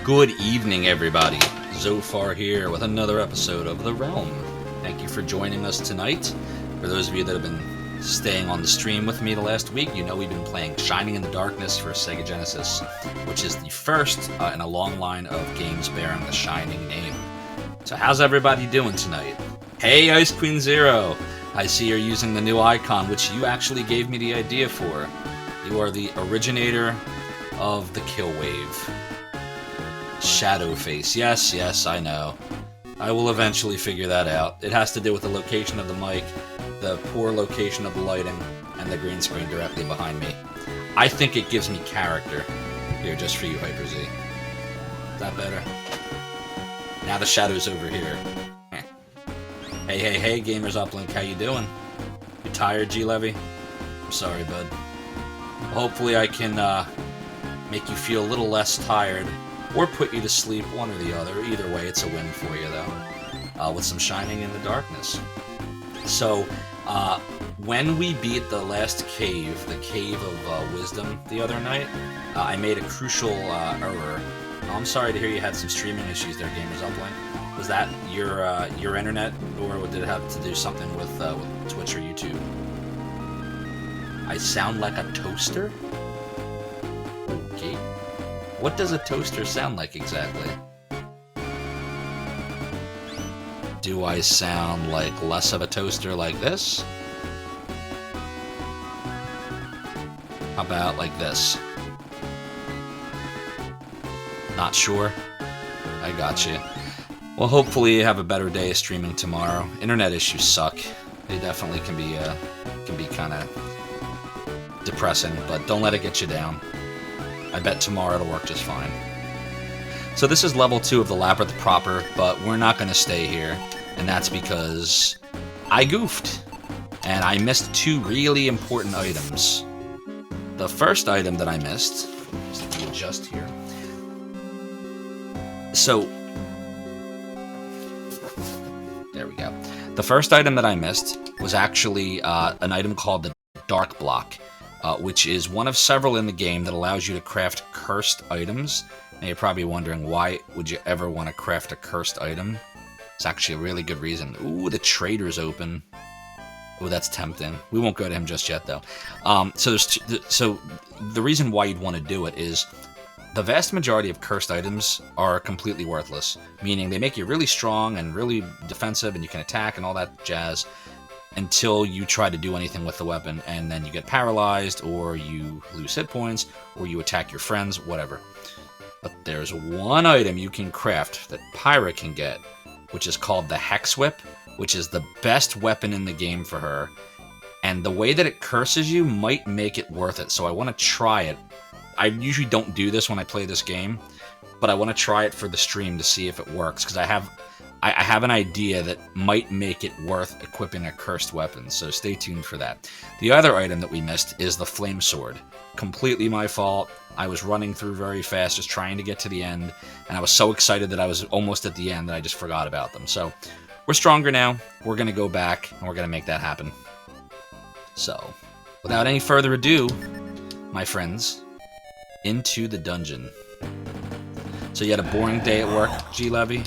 Good evening, everybody. Zophar here with another episode of The Realm. Thank you for joining us tonight. For those of you that have been staying on the stream with me the last week, you know we've been playing Shining in the Darkness for Sega Genesis, which is the first in a long line of games bearing the Shining name. So how's everybody doing tonight? Hey, Ice Queen Zero! I see you're using the new icon, which you actually gave me the idea for. You are the originator of the kill wave. Shadow face. Yes, I know. I will eventually figure that out. It has to do with the location of the mic, the poor location of the lighting, and the green screen directly behind me. I think it gives me character. Here, just for you, Hyper Z. Is that better? Now the shadow's over here. Hey, Gamers Uplink, how you doing? You tired, G-Levy? I'm sorry, bud. Well, hopefully I can make you feel a little less tired, or put you to sleep, one or the other. Either way, it's a win for you, though, with some Shining in the Darkness. So, when we beat the last cave, the Cave of Wisdom, the other night, I made a crucial error. I'm sorry to hear you had some streaming issues there, Gamers Uplink. Was that your internet, or did it have to do something with Twitch or YouTube? I sound like a toaster? Okay. What does a toaster sound like exactly? Do I sound like less of a toaster like this? How about like this? Not sure? I got you. Well, hopefully you have a better day streaming tomorrow. Internet issues suck. They definitely can be kind of depressing, but don't let it get you down. I bet tomorrow it'll work just fine. So this is level 2 of the Labyrinth proper, but we're not going to stay here, and that's because I goofed, and I missed 2 really important items. The first item that I missed, let me adjust here. So, there we go. The first item that I missed was actually an item called the Dark Block, which is one of several in the game that allows you to craft cursed items. Now you're probably wondering, why would you ever want to craft a cursed item? It's actually a really good reason. Ooh, the trader's open. Oh, that's tempting. We won't go to him just yet, though. So the reason why you'd want to do it is the vast majority of cursed items are completely worthless, meaning they make you really strong and really defensive, and you can attack and all that jazz, until you try to do anything with the weapon, and then you get paralyzed, or you lose hit points, or you attack your friends, whatever. But there's one item you can craft that Pyra can get, which is called the Hex Whip, which is the best weapon in the game for her. And the way that it curses you might make it worth it, so I want to try it. I usually don't do this when I play this game, but I want to try it for the stream to see if it works, because I have an idea that might make it worth equipping a cursed weapon, so stay tuned for that. The other item that we missed is the Flame Sword. Completely my fault. I was running through very fast, just trying to get to the end, and I was so excited that I was almost at the end that I just forgot about them. So, we're stronger now. We're going to go back, and we're going to make that happen. So, without any further ado, my friends, into the dungeon. So you had a boring day at work, G-Levy?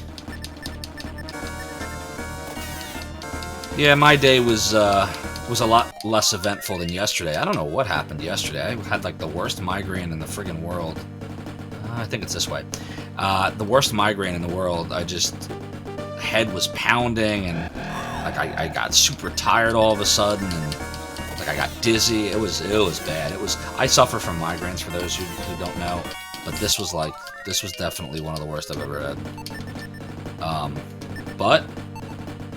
Yeah, my day was a lot less eventful than yesterday. I don't know what happened yesterday. I had like the worst migraine in the friggin' world. I think it's this way. The worst migraine in the world. Head was pounding, and like I got super tired all of a sudden, and like I got dizzy. It was bad. I suffer from migraines, for those who don't know, but this was definitely one of the worst I've ever had. But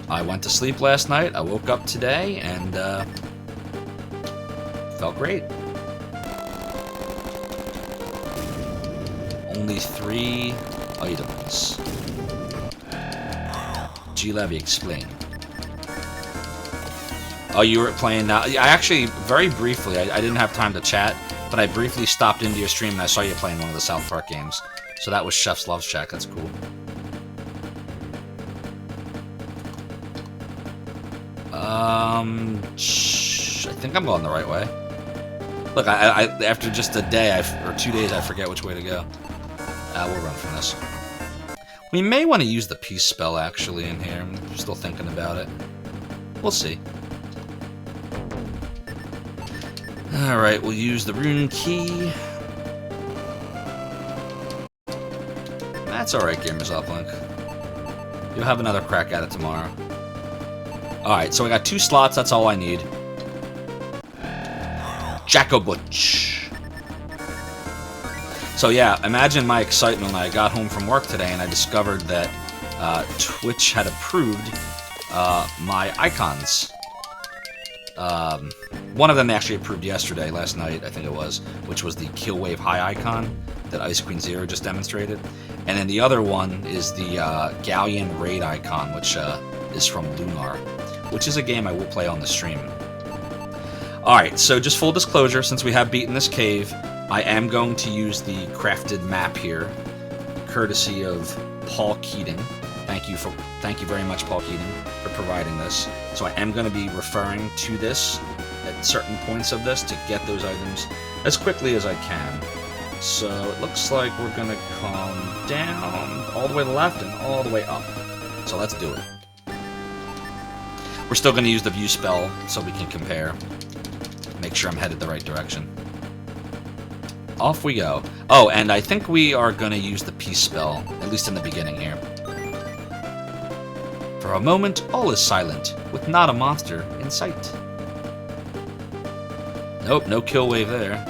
I went to sleep last night, I woke up today, and felt great. Only 3 items. G-Levy, explain. Oh, you were playing now? I actually, very briefly, I didn't have time to chat, but I briefly stopped into your stream and I saw you playing one of the South Park games. So that was Chef's Love Shack, that's cool. I think I'm going the right way. Look, I after just a day, or 2 days, I forget which way to go. We'll run from this. We may want to use the peace spell, actually, in here. I'm still thinking about it. We'll see. Alright, we'll use the rune key. That's alright, Gamers Uplink. You'll have another crack at it tomorrow. Alright, so I got 2 slots, that's all I need. Jacko Butch. So yeah, imagine my excitement when I got home from work today and I discovered that Twitch had approved my icons. One of them they actually approved yesterday, last night, I think it was, which was the Killwave High icon that Ice Queen Zero just demonstrated. And then the other one is the Galleon Raid icon, which is from Lunar, which is a game I will play on the stream. Alright, so just full disclosure, since we have beaten this cave, I am going to use the crafted map here, courtesy of Paul Keating. Thank you very much, Paul Keating, for providing this. So I am going to be referring to this at certain points of this to get those items as quickly as I can. So it looks like we're going to come down all the way to the left and all the way up. So let's do it. We're still going to use the view spell so we can compare. Make sure I'm headed the right direction. Off we go. Oh, and I think we are going to use the peace spell, at least in the beginning here. For a moment, all is silent, with not a monster in sight. Nope, no kill wave there.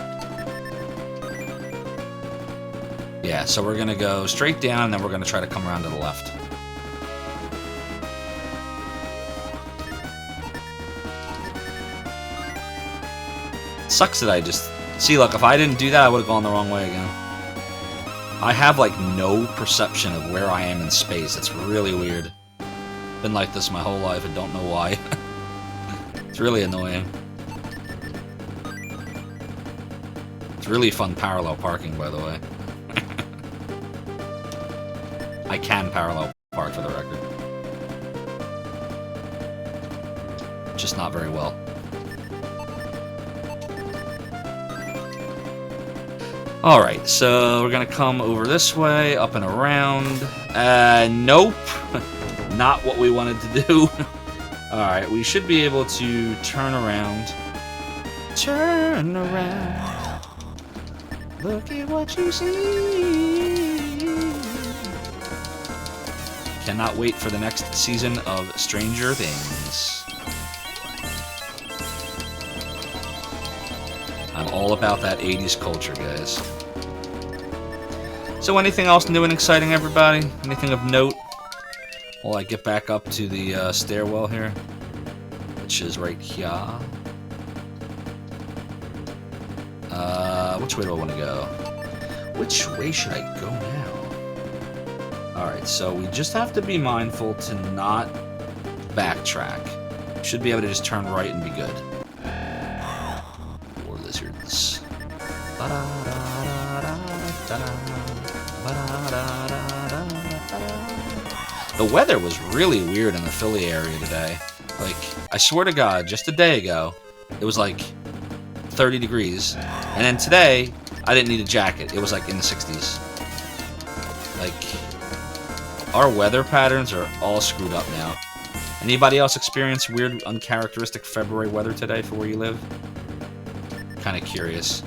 Yeah, so we're going to go straight down, and then we're going to try to come around to the left. Sucks that I just... See, look, if I didn't do that, I would have gone the wrong way again. I have, like, no perception of where I am in space. It's really weird. Been like this my whole life and don't know why. It's really annoying. It's really fun parallel parking, by the way. I can parallel park, for the record. Just not very well. Alright, so we're gonna come over this way, up and around. Nope. Not what we wanted to do. Alright, we should be able to turn around. Turn around. Look at what you see. Cannot wait for the next season of Stranger Things. I'm all about that 80s culture, guys. So anything else new and exciting, everybody? Anything of note? While I get back up to the stairwell here, which is right here. Which way do I want to go? Which way should I go now? Alright, so we just have to be mindful to not backtrack. Should be able to just turn right and be good. War lizards. The weather was really weird in the Philly area today. Like, I swear to God, just a day ago, it was like 30 degrees. And then today, I didn't need a jacket. It was like in the 60s. Like, our weather patterns are all screwed up now. Anybody else experience weird, uncharacteristic February weather today for where you live? Kind of curious.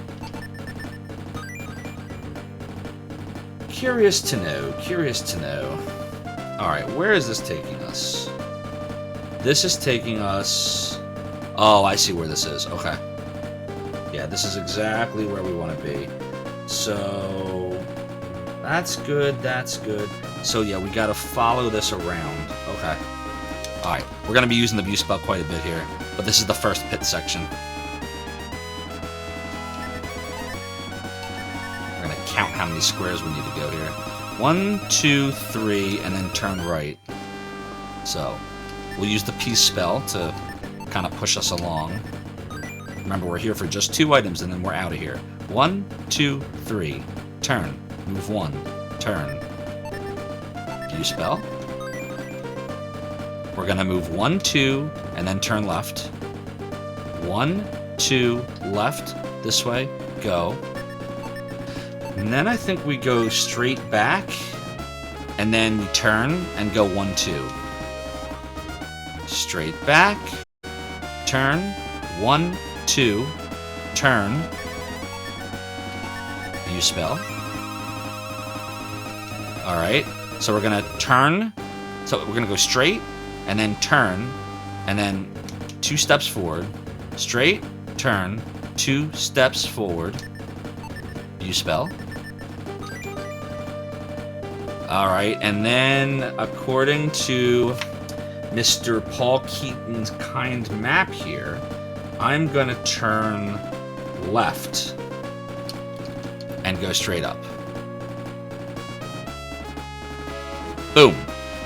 Curious to know. Curious to know. Alright, where is this taking us? This is taking us... Oh, I see where this is. Okay. Yeah, this is exactly where we want to be. So... That's good, that's good. So yeah, we gotta follow this around. Okay. Alright, we're gonna be using the view spell quite a bit here. But this is the first pit section. We're gonna count how many squares we need to go here. 1, 2, 3, and then turn right. So, we'll use the peace spell to kind of push us along. Remember, we're here for just 2 items, and then we're out of here. 1, 2, 3. Turn. Move 1. Turn. View spell. We're going to move 1, 2, and then turn left. 1, 2, left. This way. Go. And then I think we go straight back, and then we turn and go 1, 2. Straight back, turn, 1, 2, turn, view spell. Alright, so we're gonna turn, so we're gonna go straight, and then turn, and then 2 steps forward, straight, turn, 2 steps forward, view spell. Alright, and then according to Mr. Paul Keaton's kind map here, I'm gonna turn left and go straight up. Boom.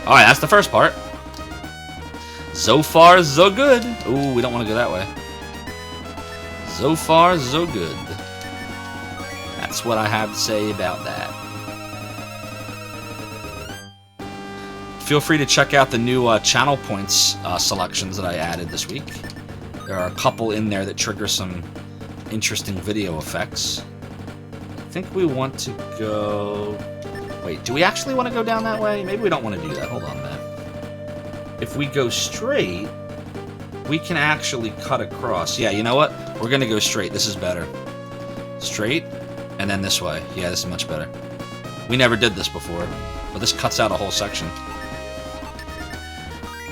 Alright, that's the first part. So far, so good. Ooh, we don't want to go that way. So far, so good. That's what I have to say about that. Feel free to check out the new channel points selections that I added this week. There are a couple in there that trigger some interesting video effects. I think we want to go... Wait, do we actually want to go down that way? Maybe we don't want to do that. Hold on a minute. If we go straight, we can actually cut across. Yeah, you know what? We're going to go straight. This is better. Straight, and then this way. Yeah, this is much better. We never did this before, but this cuts out a whole section.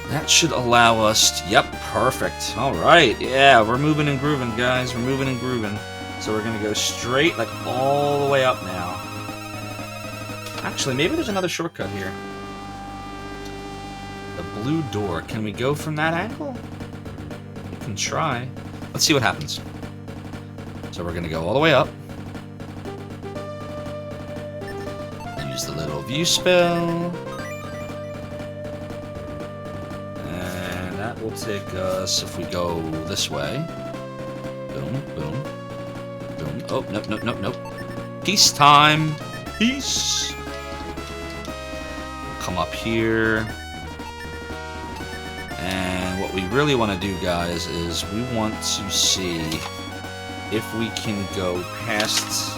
That should allow us to, yep, perfect. Alright, yeah, we're moving and grooving, guys. We're moving and grooving. So we're going to go straight, like, all the way up now. Actually, maybe there's another shortcut here. The blue door. Can we go from that angle? We can try. Let's see what happens. So we're going to go all the way up. Use the little view spell. Will take us, if we go this way. Boom, boom, boom. Oh, nope, nope, nope, nope. Peace time. Peace. Come up here. And what we really want to do, guys, is we want to see if we can go past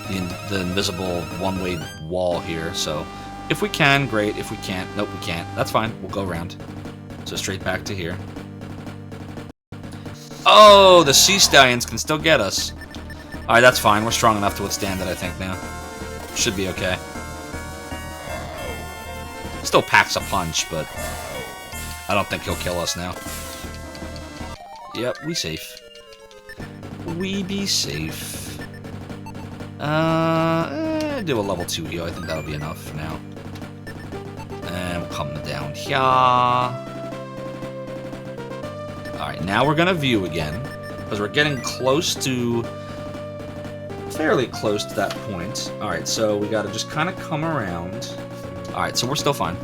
the invisible one-way wall here. So, if we can, great. If we can't, nope, we can't. That's fine. We'll go around. So straight back to here. Oh, the sea stallions can still get us. Alright, that's fine. We're strong enough to withstand it, I think, now. Should be okay. Still packs a punch, but I don't think he'll kill us now. Yep, we safe. We be safe. Do a level 2 heal. I think that'll be enough for now. And we'll come down here. Alright, now we're going to view again, because we're getting close to, fairly close to that point. Alright, so we got to just kind of come around. Alright, so we're still fine.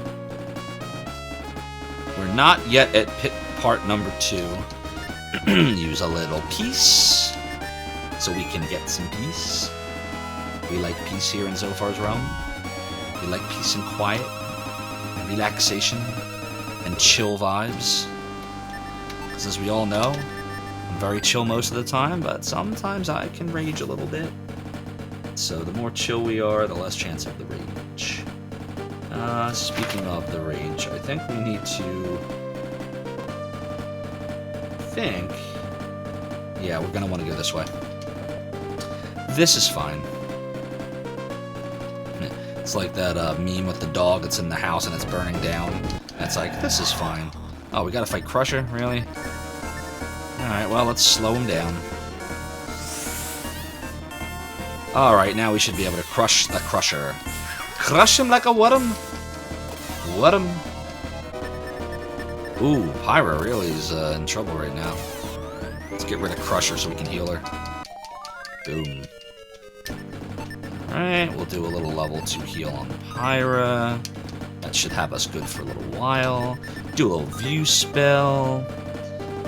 We're not yet at pit part number 2. Use a little peace, so we can get some peace. We like peace here in Zophar's realm. We like peace and quiet, and relaxation, and chill vibes. Because as we all know, I'm very chill most of the time, but sometimes I can rage a little bit. So the more chill we are, the less chance of the rage. Speaking of the rage, I think we need to... Yeah, we're going to want to go this way. This is fine. It's like that meme with the dog that's in the house and it's burning down. It's like, this is fine. Oh, we gotta fight Crusher? Really? Alright, well, let's slow him down. Alright, now we should be able to crush the Crusher. Crush him like a worm! Worm! Ooh, Pyra really is in trouble right now. Let's get rid of Crusher so we can heal her. Boom. Alright, we'll do a little level 2 heal on Pyra. That should have us good for a little while. Do a little view spell.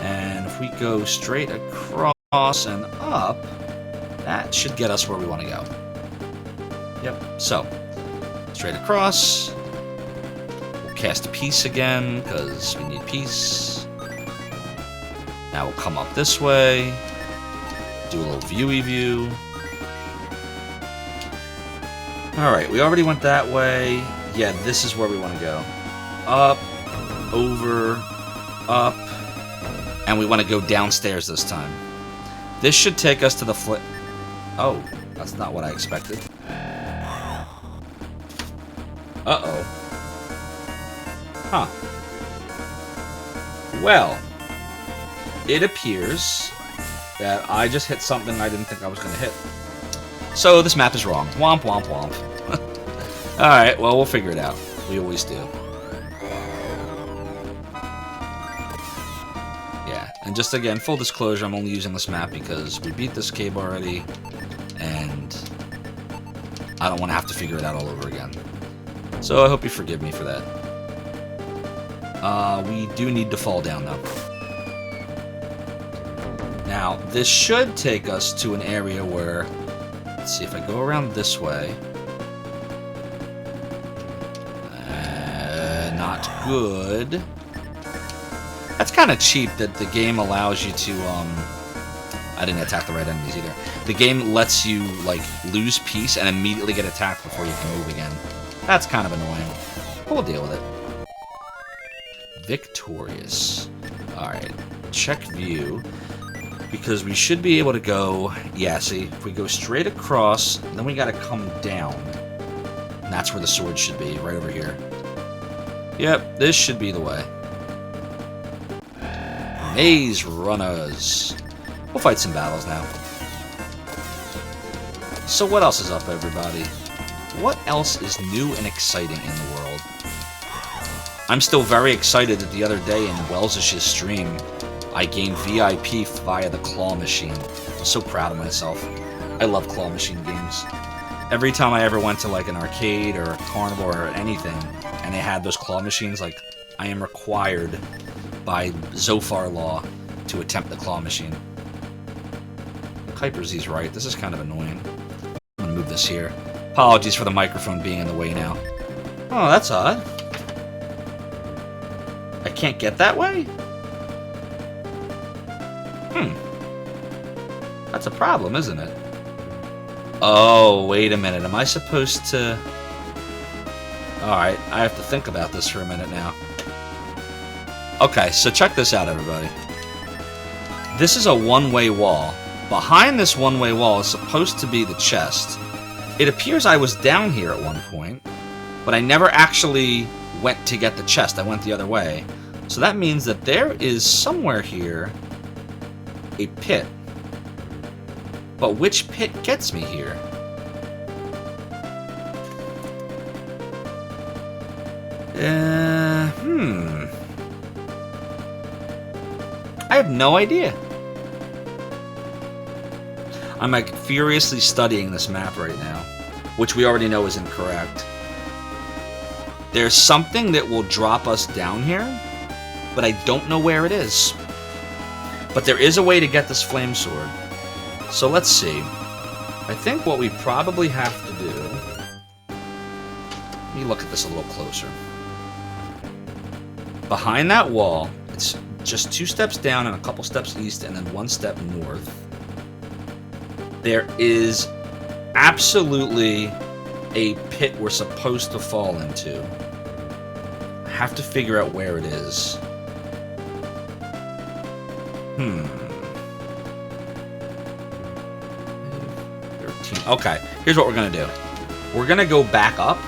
And if we go straight across and up, that should get us where we want to go. Yep, so, straight across. We'll cast peace again, because we need peace. Now we'll come up this way. Do a little viewy view. Alright, we already went that way. Yeah, this is where we want to go. Up, over, up, and we want to go downstairs this time. This should take us to the flip. Oh, that's not what I expected. Uh-oh. Huh. Well, it appears that I just hit something I didn't think I was going to hit. So this map is wrong. Womp, womp, womp. Alright, well, we'll figure it out. We always do. Yeah, and just again, full disclosure, I'm only using this map because we beat this cave already, and I don't want to have to figure it out all over again. So I hope you forgive me for that. We do need to fall down, though. Now, this should take us to an area where... Let's see if I go around this way. Not good. That's kind of cheap that the game allows you to, I didn't attack the right enemies either. The game lets you, like, lose peace and immediately get attacked before you can move again. That's kind of annoying. But we'll deal with it. Victorious. Alright. Check view. Because we should be able to go... Yeah, see, if we go straight across, then we gotta come down. And that's where the sword should be, right over here. Yep, this should be the way. Maze runners. We'll fight some battles now. So what else is up, everybody? What else is new and exciting in the world? I'm still very excited that the other day in Wells' stream, I gained VIP via the claw machine. I'm so proud of myself. I love claw machine games. Every time I ever went to like an arcade or a carnival or anything, and they had those claw machines, like, I am required by Zophar law to attempt the claw machine. Kuiper's he's right. This is kind of annoying. I'm gonna move this here. Apologies for the microphone being in the way now. Oh, that's odd. I can't get that way? That's a problem, isn't it? Oh, wait a minute. Am I supposed to... Alright, I have to think about this for a minute now. Okay, so check this out, everybody. This is a one-way wall. Behind this one-way wall is supposed to be the chest. It appears I was down here at one point, but I never actually went to get the chest. I went the other way. So that means that there is somewhere here a pit. But which pit gets me here? I have no idea. I'm like furiously studying this map right now, which we already know is incorrect. There's something that will drop us down here, but I don't know where it is. But there is a way to get this flame sword. So let's see. I think what we probably have to do... Let me look at this a little closer. Behind that wall, it's just 2 steps down and a couple steps east and then 1 step north. There is absolutely a pit we're supposed to fall into. I have to figure out where it is. 13. Okay, here's what we're gonna do. We're gonna go back up,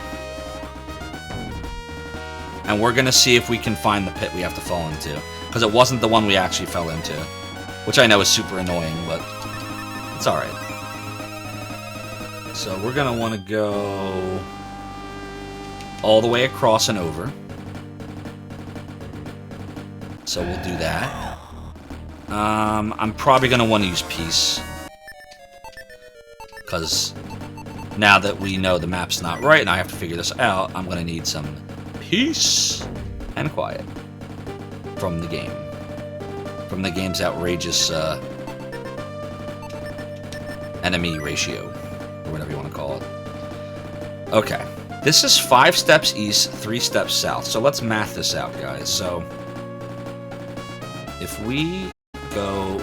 and we're gonna see if we can find the pit we have to fall into, because it wasn't the one we actually fell into, which I know is super annoying, but it's all right. So we're gonna want to go all the way across and over. So we'll do that. I'm probably going to want to use peace. Because now that we know the map's not right and I have to figure this out, I'm going to need some peace and quiet from the game. From the game's outrageous enemy ratio, or whatever you want to call it. Okay. This is 5 steps east, 3 steps south. So let's math this out, guys. So if we go,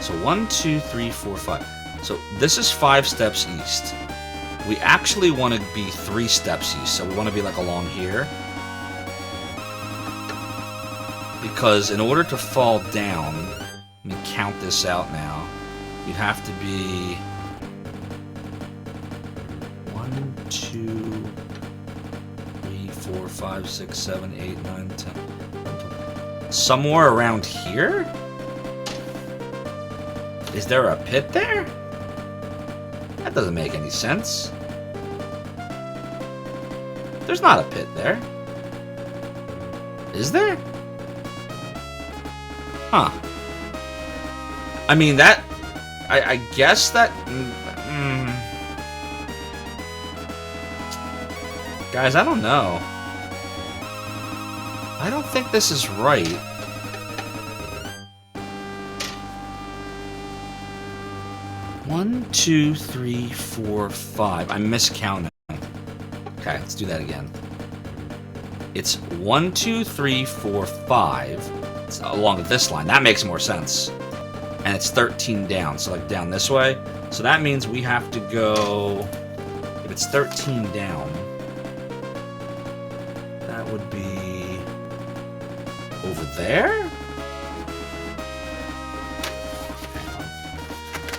so 1, 2, 3, 4, 5. So this is 5 steps east. We actually want to be 3 stepsy, so we want to be like along here. Because in order to fall down, let me count this out now, you'd have to be 1, 2, 3, 4, 5, 6, 7, 8, 9, 10. Somewhere around here? Is there a pit there? That doesn't make any sense. There's not a pit there. Is there? Huh. I mean, that... I guess that... Guys, I don't know. I don't think this is right. One, 2, 3, 4, 5. I'm miscounting. Okay, let's do that again. It's 1, 2, 3, 4, 5. It's along this line. That makes more sense. And it's 13 down, so like down this way. So that means we have to go... If it's 13 down, that would be... over there?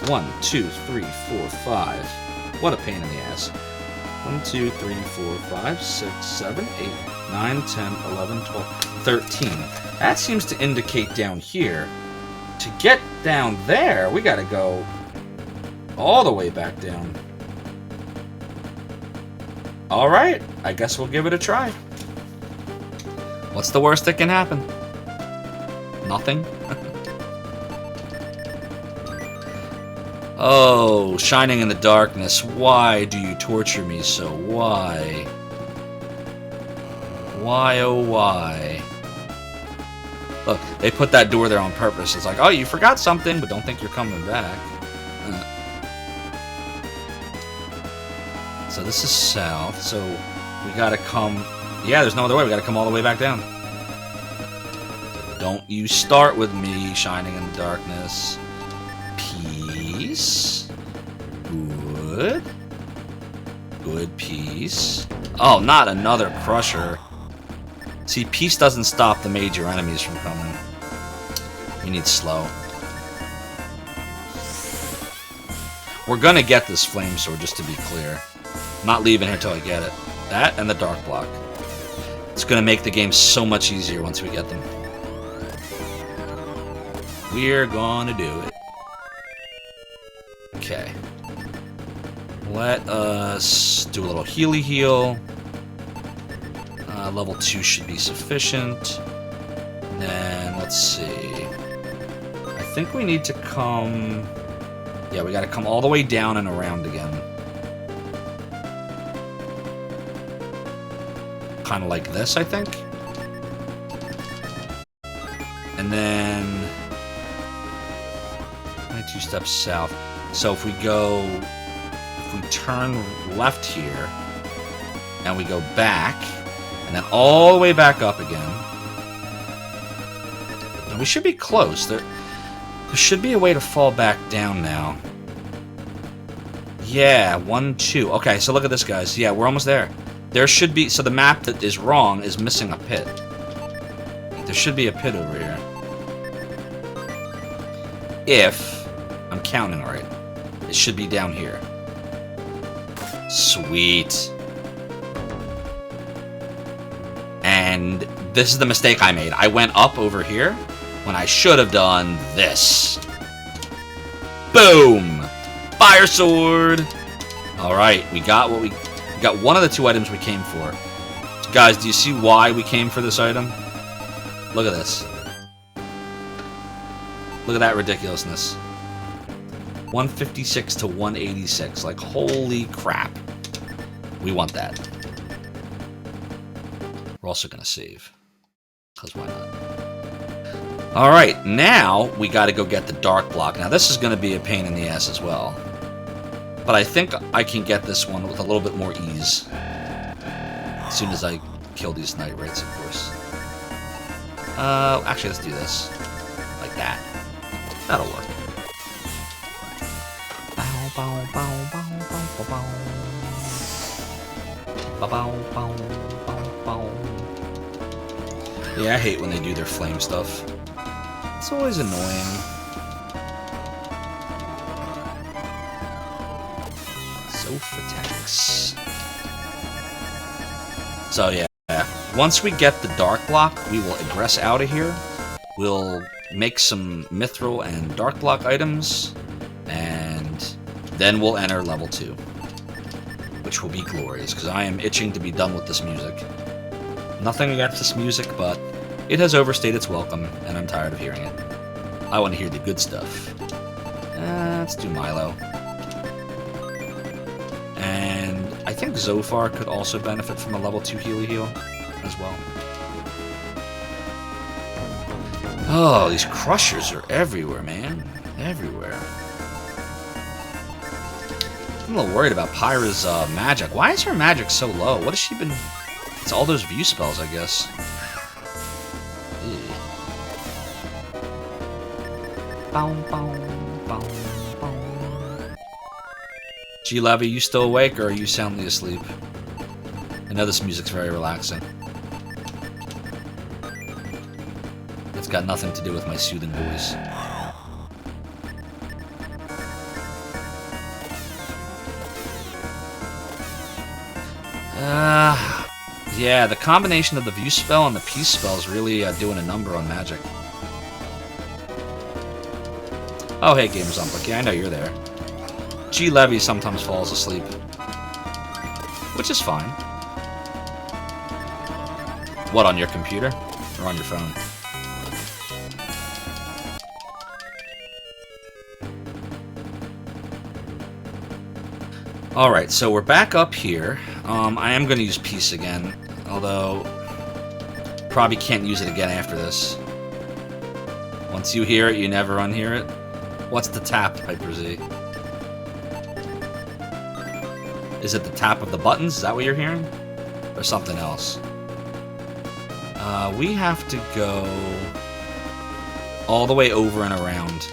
1, 2, 3, 4, 5. What a pain in the ass. 1, 2, 3, 4, 5, 6, 7, 8, 9, 10, 11, 12, 13. That seems to indicate down here. To get down there, we gotta go all the way back down. Alright, I guess we'll give it a try. What's the worst that can happen? Nothing? Oh, shining in the darkness. Why do you torture me so? Why? Why, oh why? Look, they put that door there on purpose. It's like, oh, you forgot something, but don't think you're coming back. So this is south, so we gotta come... Yeah, there's no other way. We gotta come all the way back down. Don't you start with me, shining in the darkness. Peace. Good. Good peace. Oh, not another crusher. See, peace doesn't stop the major enemies from coming. We need slow. We're gonna get this flame sword, just to be clear. I'm not leaving here till I get it. That and the dark block. It's gonna make the game so much easier once we get them. We're gonna do it. Okay. Let us do a little healy heal. Level 2 should be sufficient. And then, let's see. I think we need to come... Yeah, we gotta come all the way down and around again. Kind of like this, I think. And then... 22 steps south. So if we go... If we turn left here, and we go back, and then all the way back up again. And we should be close. There should be a way to fall back down now. Yeah, 1, 2. Okay, so look at this, guys. Yeah, we're almost there. There should be... So the map that is wrong is missing a pit. There should be a pit over here. If I'm counting right. It should be down here. Sweet. And this is the mistake I made. I went up over here when I should have done this. Boom! Fire sword! Alright, we got what we got one of the 2 items we came for. Guys, do you see why we came for this item? Look at this. Look at that ridiculousness. 156 to 186. Like, holy crap. We want that. We're also going to save. Because why not? Alright, now we got to go get the dark block. Now, this is going to be a pain in the ass as well. But I think I can get this one with a little bit more ease. As soon as I kill these night wraiths, of course. Actually, let's do this. Like that. That'll work. Bow, bow, bow, bow, bow, bow, bow. Yeah, I hate when they do their flame stuff. It's always annoying. Zophar tanks. So yeah, once we get the dark block, we will egress out of here. We'll make some mithril and dark block items, and then we'll enter level 2, which will be glorious, because I am itching to be done with this music. Nothing against this music, but it has overstayed its welcome, and I'm tired of hearing it. I want to hear the good stuff. Let's do Milo. And I think Zophar could also benefit from a level 2 heal as well. Oh, these crushers are everywhere, man. Everywhere. I'm a little worried about Pyra's magic. Why is her magic so low? What has she been... It's all those view spells, I guess. G-Levy, you still awake, or are you soundly asleep? I know this music's very relaxing. It's got nothing to do with my soothing voice. Yeah, the combination of the view spell and the peace spell is really doing a number on magic. Oh, hey, Gamer Zumbuck. Yeah, I know you're there. G-Levy sometimes falls asleep, which is fine. What, on your computer? Or on your phone? Alright, so we're back up here. I am going to use peace again, although probably can't use it again after this. Once you hear it, you never unhear it. What's the tap, Hyper Z? Is it the tap of the buttons? Is that what you're hearing? Or something else? We have to go all the way over and around.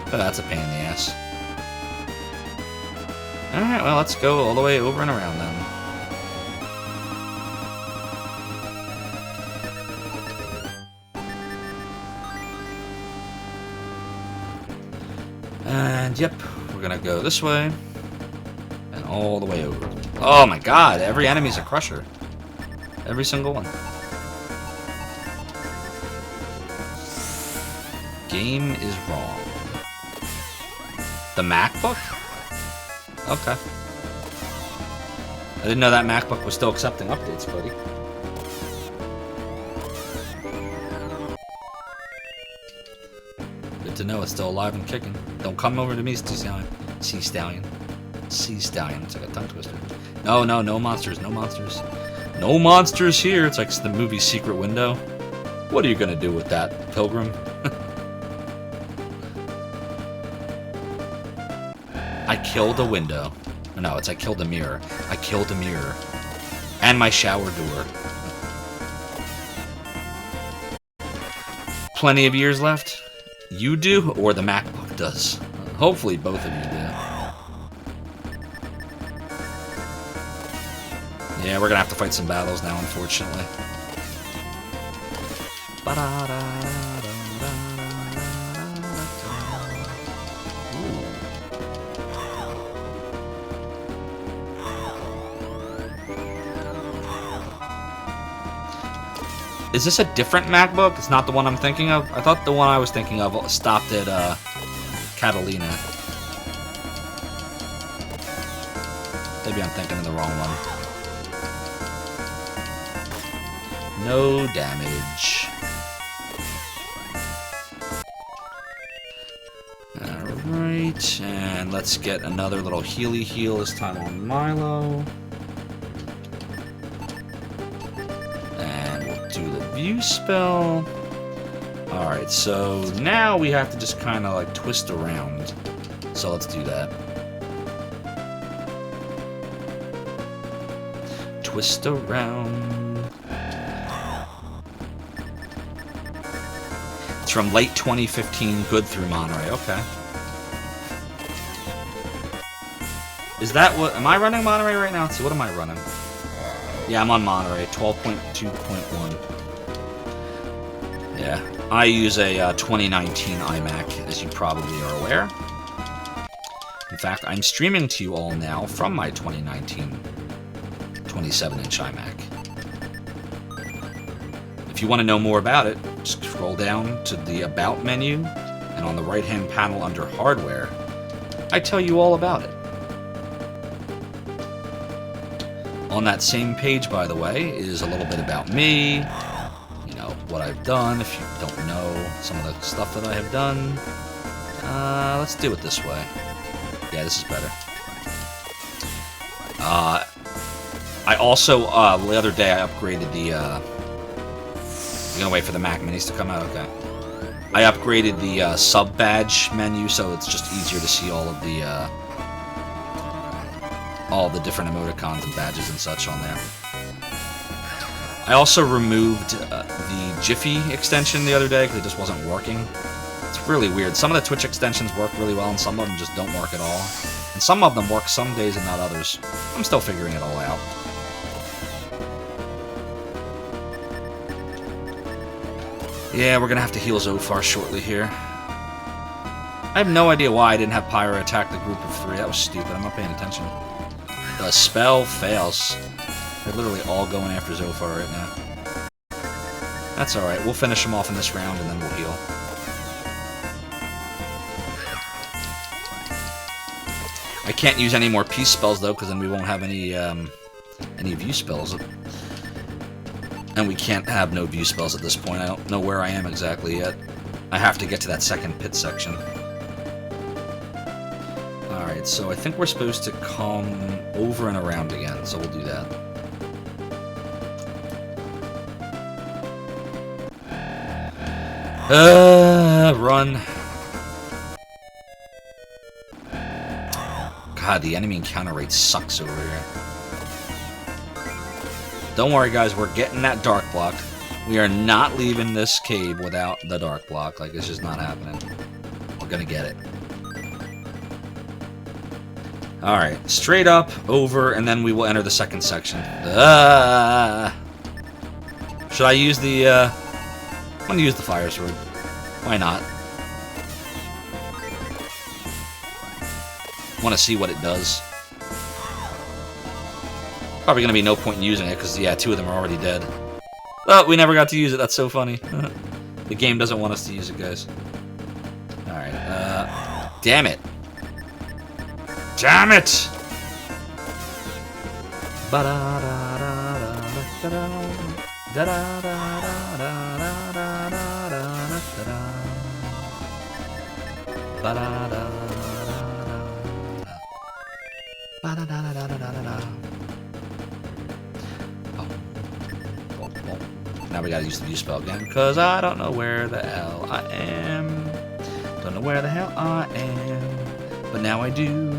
Oh, that's a pain in the ass. Alright, well, let's go all the way over and around then. And yep, we're gonna go this way. And all the way over. Oh my god, every enemy's a crusher. Every single one. Game is wrong. The MacBook? Okay. I didn't know that MacBook was still accepting updates, buddy. Good to know it's still alive and kicking. Don't come over to me, Sea-Stallion. Sea-Stallion. It's like a tongue twister. No, no, no monsters, no monsters. No monsters here! It's like the movie Secret Window. What are you gonna do with that, Pilgrim? I killed a window. No, it's I killed a mirror. I killed a mirror. And my shower door. Plenty of years left? You do, or the MacBook does. Hopefully both of you do. Yeah, we're gonna have to fight some battles now, unfortunately. Is this a different MacBook? It's not the one I'm thinking of? I thought the one I was thinking of stopped at, Catalina. Maybe I'm thinking of the wrong one. No damage. Alright, and let's get another little healy heal, this time on Milo. View spell. Alright, so now we have to just kind of like twist around. So let's do that. Twist around. It's from late 2015, good through Monterey. Okay. Is that what... Am I running Monterey right now? Let's see, what am I running? Yeah, I'm on Monterey, 12.2.1. Yeah, I use a 2019 iMac, as you probably are aware. In fact, I'm streaming to you all now from my 2019 27-inch iMac. If you want to know more about it, just scroll down to the About menu, and on the right-hand panel under Hardware, I tell you all about it. On that same page, by the way, is a little bit about me, you know, what I've done, if you don't know some of the stuff that I have done. Let's do it this way. Yeah, this is better. I also, the other day, I upgraded the, you're gonna wait for the Mac Minis to come out? Okay. I upgraded the sub-badge menu, so it's just easier to see all the different emoticons and badges and such on there. I also removed the Jiffy extension the other day because it just wasn't working. It's really weird. Some of the Twitch extensions work really well, and some of them just don't work at all. And some of them work some days and not others. I'm still figuring it all out. Yeah, we're gonna have to heal Zophar shortly here. I have no idea why I didn't have Pyro attack the group of 3. That was stupid. I'm not paying attention. The spell fails. They're literally all going after Zophar right now. That's alright. We'll finish them off in this round, and then we'll heal. I can't use any more peace spells, though, because then we won't have any view spells. And we can't have no view spells at this point. I don't know where I am exactly yet. I have to get to that second pit section. Alright, so I think we're supposed to come over and around again, so we'll do that. Run. God, the enemy encounter rate sucks over here. Don't worry, guys, we're getting that dark block. We are not leaving this cave without the dark block. Like, it's just not happening. We're gonna get it. Alright, straight up, over, and then we will enter the second section. Should I use the, I'm gonna use the fire sword. Why not? Want to see what it does. Probably gonna be no point in using it, because, yeah, 2 of them are already dead. Oh, we never got to use it. That's so funny. The game doesn't want us to use it, guys. Alright, damn it. Damn it! Now we gotta use the view spell again, because I don't know where the hell I am. Don't know where the hell I am, but now I do.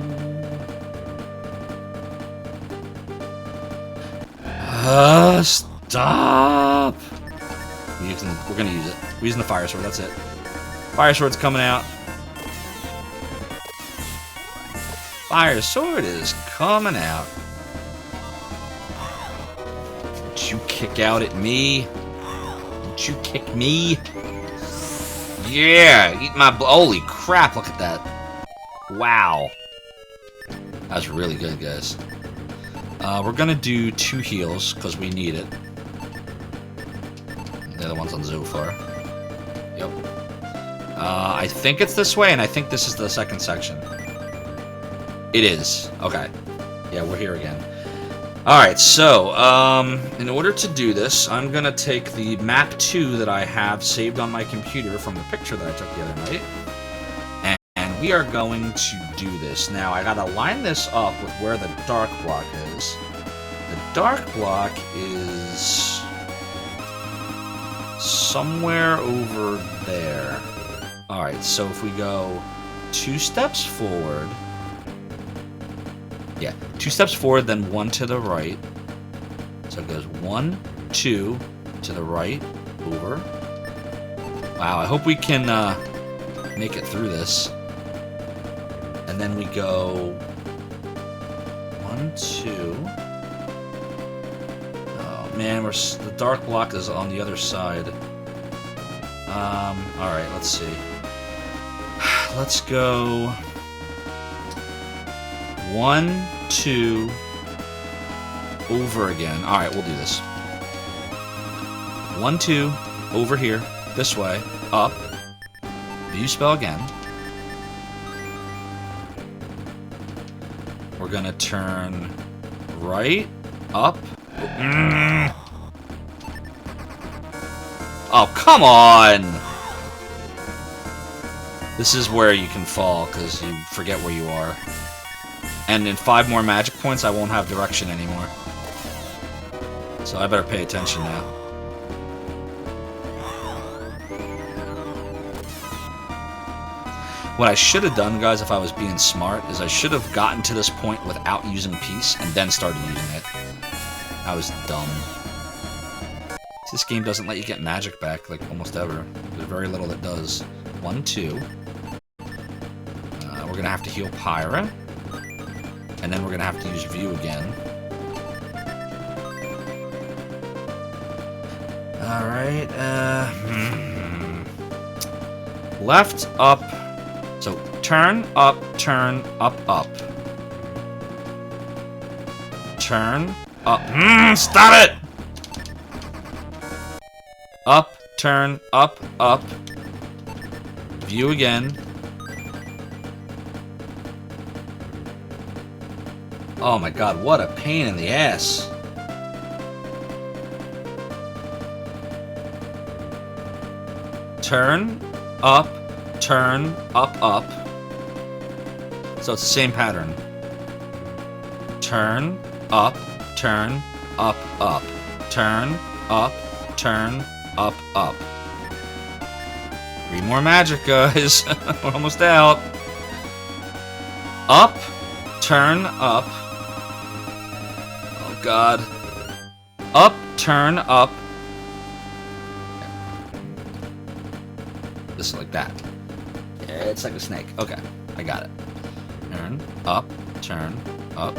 Stop! We're gonna use it. We're using the fire sword, that's it. Fire sword's coming out. Fire sword is coming out. Don't you kick out at me? Don't you kick me? Yeah, eat my holy crap, look at that. Wow. That was really good, guys. We're gonna do 2 heals, because we need it. The other one's on Zophar. Yep. I think it's this way, and I think this is the second section. It is. Okay. Yeah, we're here again. Alright, so, in order to do this, I'm gonna take the map 2 that I have saved on my computer from the picture that I took the other night, and we are going to do this. Now, I gotta line this up with where the dark block is. The dark block is somewhere over there. Alright, so if we go 2 steps forward... Yeah, 2 steps forward, then 1 to the right. So it goes 1, 2, to the right, over. Wow, I hope we can make it through this. And then we go 1, 2, Man, the dark block is on the other side. Alright, let's see. Let's go... 1, 2... over again. Alright, we'll do this. 1, 2, over here, this way, up. View spell again. We're gonna turn right, up. Oh, come on! This is where you can fall, because you forget where you are. And in 5 more magic points, I won't have direction anymore. So I better pay attention now. What I should have done, guys, if I was being smart, is I should have gotten to this point without using peace and then started using it. I was dumb. This game doesn't let you get magic back, like, almost ever. There's very little that does. 1, 2. We're gonna have to heal Pyra. And then we're gonna have to use View again. Alright, left, up. So, turn, up, up. Turn, up. Stop it! Up, turn, up. View again. Oh my god, what a pain in the ass. Turn, up, up. So it's the same pattern. Turn, up, up. Turn, up. 3 more magic, guys. We're almost out. Up, turn, up. Oh god. Up, turn, up. This is like that. It's like a snake. Okay, I got it. Turn, up, turn, up.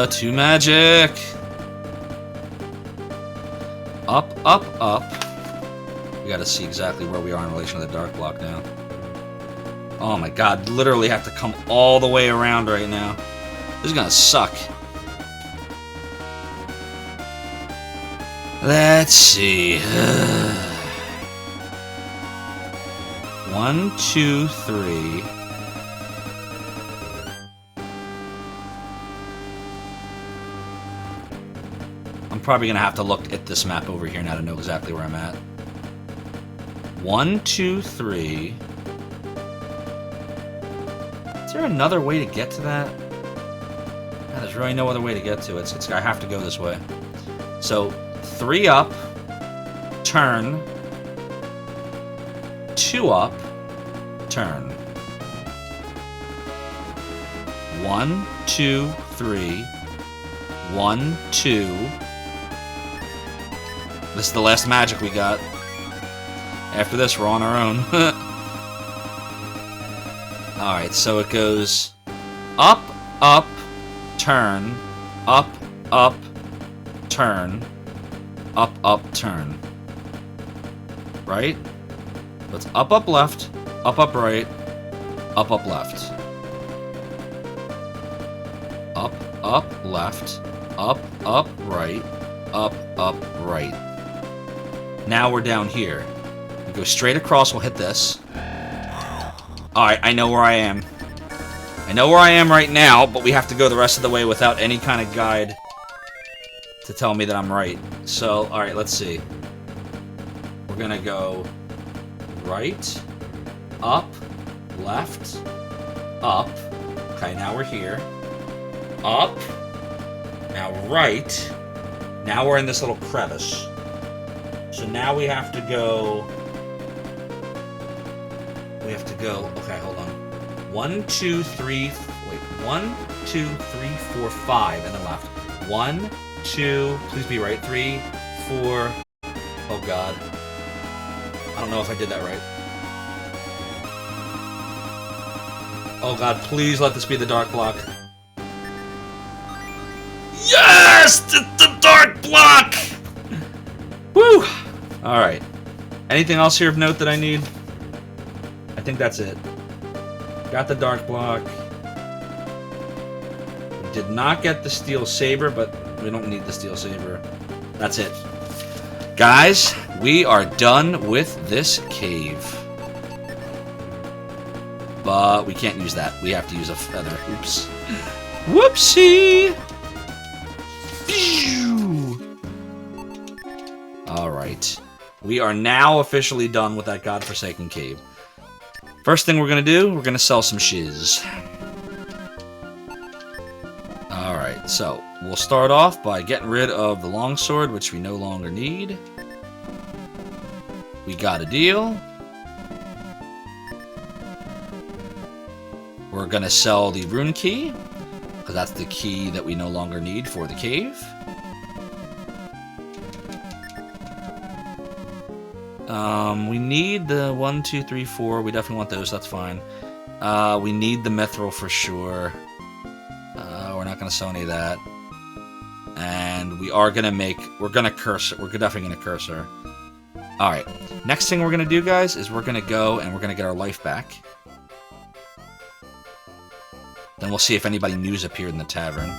2 magic. Up. We gotta see exactly where we are in relation to the dark block now. Oh my god, literally have to come all the way around right now. This is gonna suck. Let's see. 1, 2, 3. I'm probably gonna have to look at this map over here now to know exactly where I'm at. 1, 2, 3. Is there another way to get to that? Yeah, there's really no other way to get to it. I have to go this way. So 3 up, turn, 2 up, turn. 1, 2, 3. 1, 2. This is the last magic we got. After this, we're on our own. Alright, so it goes up, turn, up, turn, up, turn. Right? So it's up, left, up, right, up, left. Up, left, up, right, up, right. Now we're down here. We go straight across, we'll hit this. Alright, I know where I am. I know where I am right now, but we have to go the rest of the way without any kind of guide to tell me that I'm right. So, alright, let's see. We're gonna go right, up, left, up. Okay, now we're here. Up. Now right. Now we're in this little crevice. So now we have to go... Okay, hold on. 1, 2, 3... Wait. 1, 2, 3, 4, 5, and then left. 1, 2... Please be right. 3, 4... Oh, God. I don't know if I did that right. Oh, God, please let this be the dark block. Yes! It's the dark block! Woo! Alright. Anything else here of note that I need? I think that's it. Got the dark block. We did not get the steel saber, but we don't need the steel saber. That's it. Guys, we are done with this cave. But we can't use that. We have to use a feather. Oops. Whoopsie! Alright. We are now officially done with that godforsaken cave. First thing we're going to do, we're going to sell some shiz. Alright, so we'll start off by getting rid of the longsword, which we no longer need. We got a deal. We're going to sell the rune key, because that's the key that we no longer need for the cave. We need the 1, 2, 3, 4. We definitely want those. That's fine. We need the mithril for sure. We're not going to sell any of that. And we are going to make... We're going to curse her. We're definitely going to curse her. Alright. Next thing we're going to do, guys, is we're going to go and we're going to get our life back. Then we'll see if anybody new's appeared in the tavern.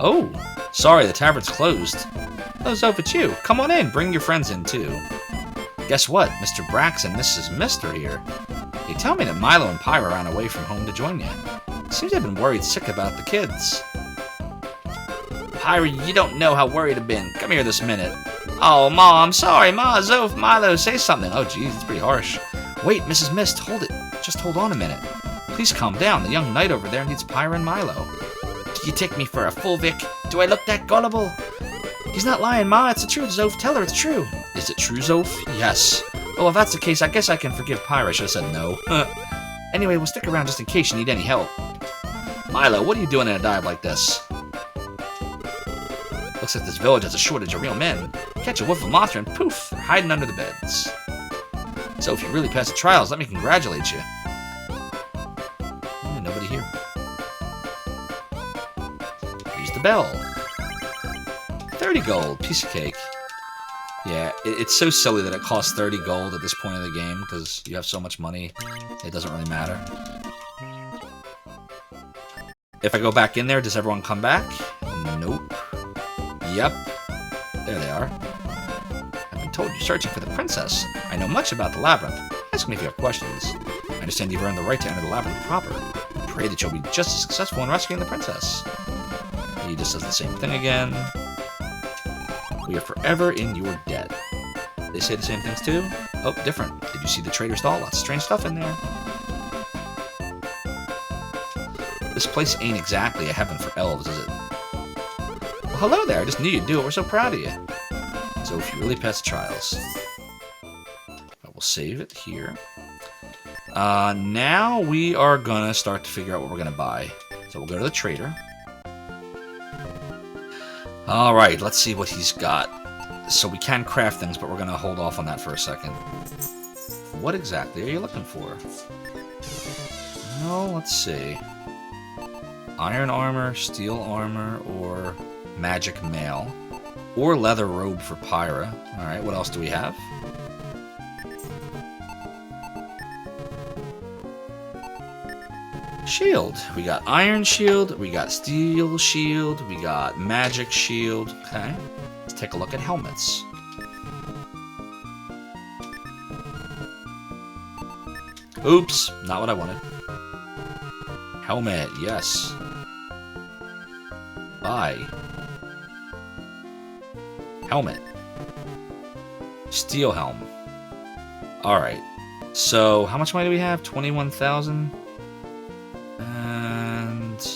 Oh! Sorry, the tavern's closed. Oh, Zoph, it's you. Come on in. Bring your friends in, too. Guess what? Mr. Brax and Mrs. Mister here. They tell me that Milo and Pyra ran away from home to join you. Seems they've been worried sick about the kids. Pyra, you don't know how worried I've been. Come here this minute. Oh, Ma, I'm sorry. Ma, Zoph, Milo, say something. Oh, geez, it's pretty harsh. Wait, Mrs. Mist, hold it. Just hold on a minute. Please calm down. The young knight over there needs Pyra and Milo. Do you take me for a fool, Vic? Do I look that gullible? He's not lying, Ma. It's the truth, Zoph. Tell her it's true. Is it true, Zoph? Yes. Well, if that's the case, I guess I can forgive Pyra. I should have said no. Anyway, we'll stick around just in case you need any help. Milo, what are you doing in a dive like this? Looks like this village has a shortage of real men. Catch a whiff of Mothra and poof, they're hiding under the beds. So if you really pass the trials, let me congratulate you. Nobody here. Use the bell. 30 gold, piece of cake. Yeah, it's so silly that it costs 30 gold at this point of the game, because you have so much money, it doesn't really matter. If I go back in there, does everyone come back? Nope. Yep. There they are. I've been told you're searching for the princess. I know much about the labyrinth. Ask me if you have questions. I understand you've earned the right to enter the labyrinth proper. Pray that you'll be just as successful in rescuing the princess. He just does the same thing again. We are forever in your debt. They say the same things too? Oh, different. Did you see the trader's stall? Lots of strange stuff in there. This place ain't exactly a heaven for elves, is it? Well, hello there. I just knew you'd do it. We're so proud of you. So if you really pass the trials. I will save it here. Now we are gonna start to figure out what we're gonna buy. So we'll go to the trader. Alright, let's see what he's got. So we can craft things, but we're gonna hold off on that for a second. What exactly are you looking for? Well, let's see. Iron armor, steel armor, or magic mail. Or leather robe for Pyra. Alright, what else do we have? Shield. We got iron shield, we got steel shield, we got magic shield. Okay. Let's take a look at helmets. Oops, not what I wanted. Helmet, yes. Buy. Helmet. Steel helm. Alright. So, how much money do we have? 21,000? And...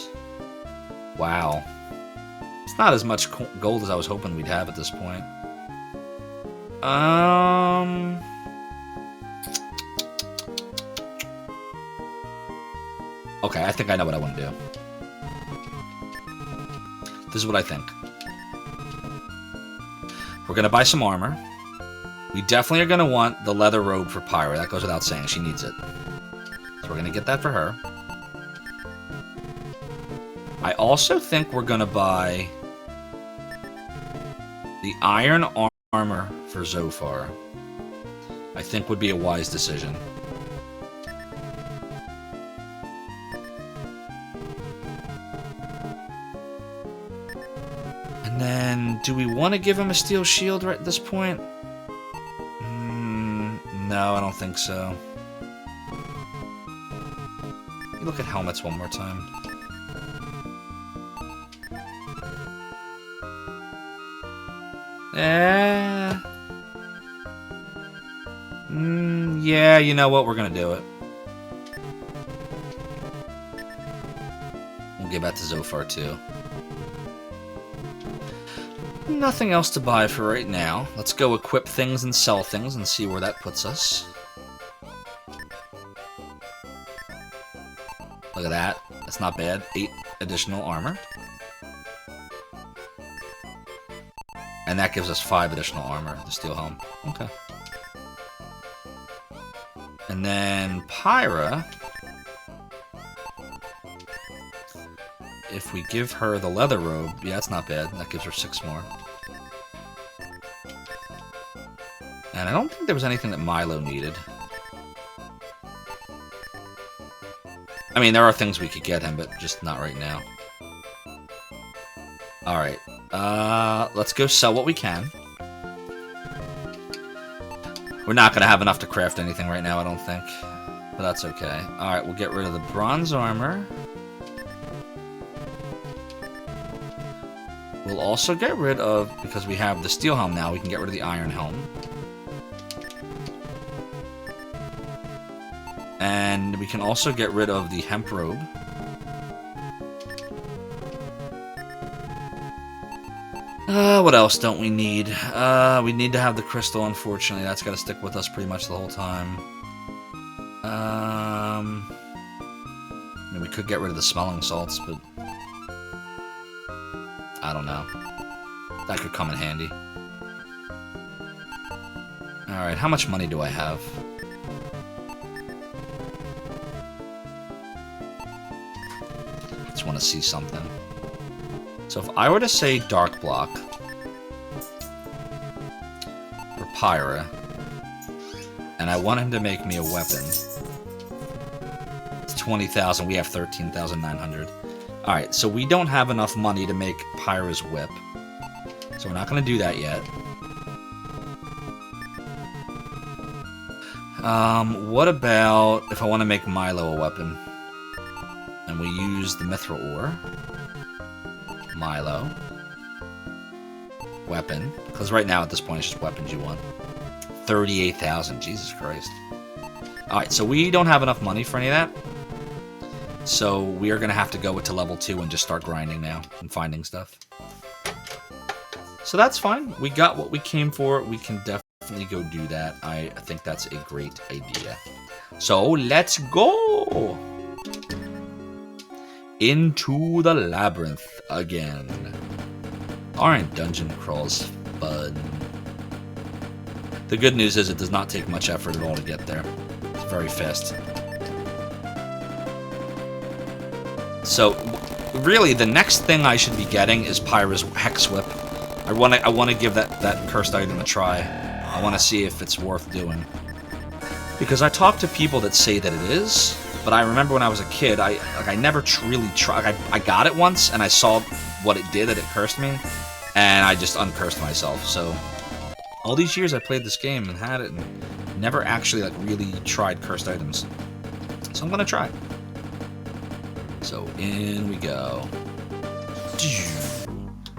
wow. It's not as much gold as I was hoping we'd have at this point. Okay, I think I know what I want to do. This is what I think. We're going to buy some armor. We definitely are going to want the leather robe for Pyra. That goes without saying. She needs it. So we're going to get that for her. I also think we're going to buy iron armor for Zophar, I think, would be a wise decision. And then, do we want to give him a steel shield right at this point? No, I don't think so. Let me look at helmets one more time. Yeah, you know what? We're gonna do it. We'll give that to Zophar too. Nothing else to buy for right now. Let's go equip things and sell things and see where that puts us. Look at that. That's not bad. 8 additional armor. And that gives us 5 additional armor, the steel helm. Okay. And then Pyra. If we give her the leather robe, yeah, that's not bad. That gives her 6 more. And I don't think there was anything that Milo needed. I mean, there are things we could get him, but just not right now. Alright. Let's go sell what we can. We're not going to have enough to craft anything right now, I don't think. But that's okay. Alright, we'll get rid of the bronze armor. We'll also get rid of, because we have the steel helm now, we can get rid of the iron helm. And we can also get rid of the hemp robe. What else don't we need? We need to have the crystal, unfortunately. That's got to stick with us pretty much the whole time. I mean, we could get rid of the smelling salts, but I don't know. That could come in handy. Alright, how much money do I have? Just want to see something. So if I were to say Dark Block for Pyra, and I want him to make me a weapon, it's 20,000. We have 13,900. Alright, so we don't have enough money to make Pyra's whip. So we're not going to do that yet. What about if I want to make Milo a weapon? And we use the mithril ore. Milo. Weapon. Because right now at this point it's just weapons you want. 38,000. Jesus Christ. Alright, so we don't have enough money for any of that. So we are going to have to go to level 2 and just start grinding now and finding stuff. So that's fine. We got what we came for. We can definitely go do that. I think that's a great idea. So let's go into the labyrinth again. Aren't dungeon crawls fun? The good news is it does not take much effort at all to get there. It's very fast. So, really, the next thing I should be getting is Pyra's Hex Whip. I want to give that cursed item a try. I want to see if it's worth doing. Because I talk to people that say that it is, but I remember when I was a kid, I never really tried. I got it once, and I saw what it did, that it cursed me, and I just uncursed myself. So, all these years I played this game and had it, and never actually really tried cursed items. So I'm gonna try. So in we go.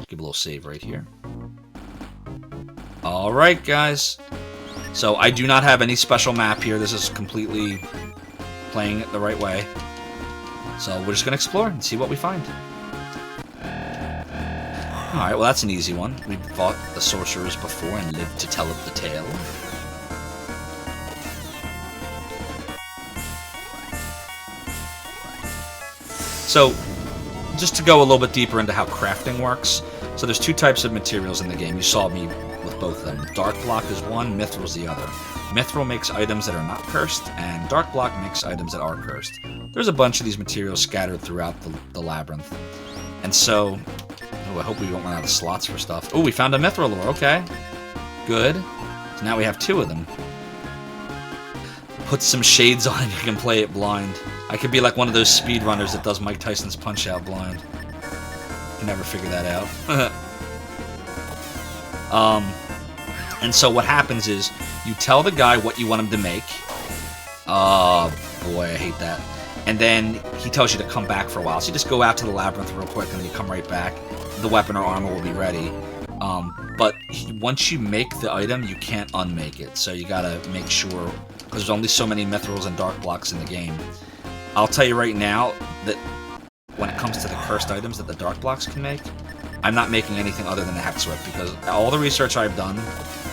Give a little save right here. Alright, guys. So I do not have any special map here. This is completely playing it the right way. So we're just going to explore and see what we find. Alright, well that's an easy one. We've fought the sorcerers before and lived to tell of the tale. So, just to go a little bit deeper into how crafting works. So there's 2 types of materials in the game. You saw me with both of them. Dark Block is one, Mithril is the other. Mithril makes items that are not cursed, and Dark Block makes items that are cursed. There's a bunch of these materials scattered throughout the labyrinth. And so, Oh, I hope we won't run out of slots for stuff. Oh, we found a Mithril Lure. Okay. Good. So now we have 2 of them. Put some shades on and you can play it blind. I could be like one of those speedrunners that does Mike Tyson's Punch-Out blind. Can never figure that out. And so what happens is, you tell the guy what you want him to make. Oh, boy, I hate that. And then he tells you to come back for a while. So you just go out to the labyrinth real quick, and then you come right back. The weapon or armor will be ready. But once you make the item, you can't unmake it. So you gotta make sure, because there's only so many mithrils and dark blocks in the game. I'll tell you right now that when it comes to the cursed items that the dark blocks can make, I'm not making anything other than the Hex Whip, because all the research I've done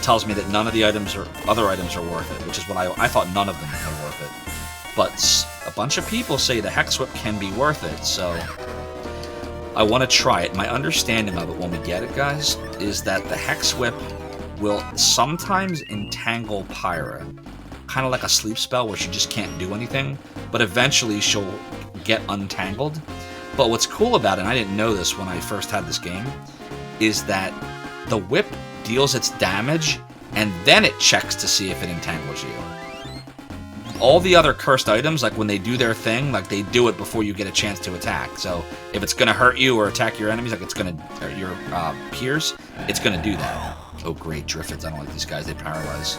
tells me that none of the items or other items are worth it, which is what I thought none of them were worth it. But a bunch of people say the Hex Whip can be worth it, so I want to try it. My understanding of it when we get it, guys, is that the Hex Whip will sometimes entangle Pyra. Kind of like a sleep spell where she just can't do anything, but eventually she'll get untangled. But what's cool about it, and I didn't know this when I first had this game, is that the whip deals its damage, and then it checks to see if it entangles you. All the other cursed items, like when they do their thing, like they do it before you get a chance to attack. So if it's going to hurt you or attack your enemies, like it's going to, or your peers, it's going to do that. Oh great, Driffids, I don't like these guys, they paralyze.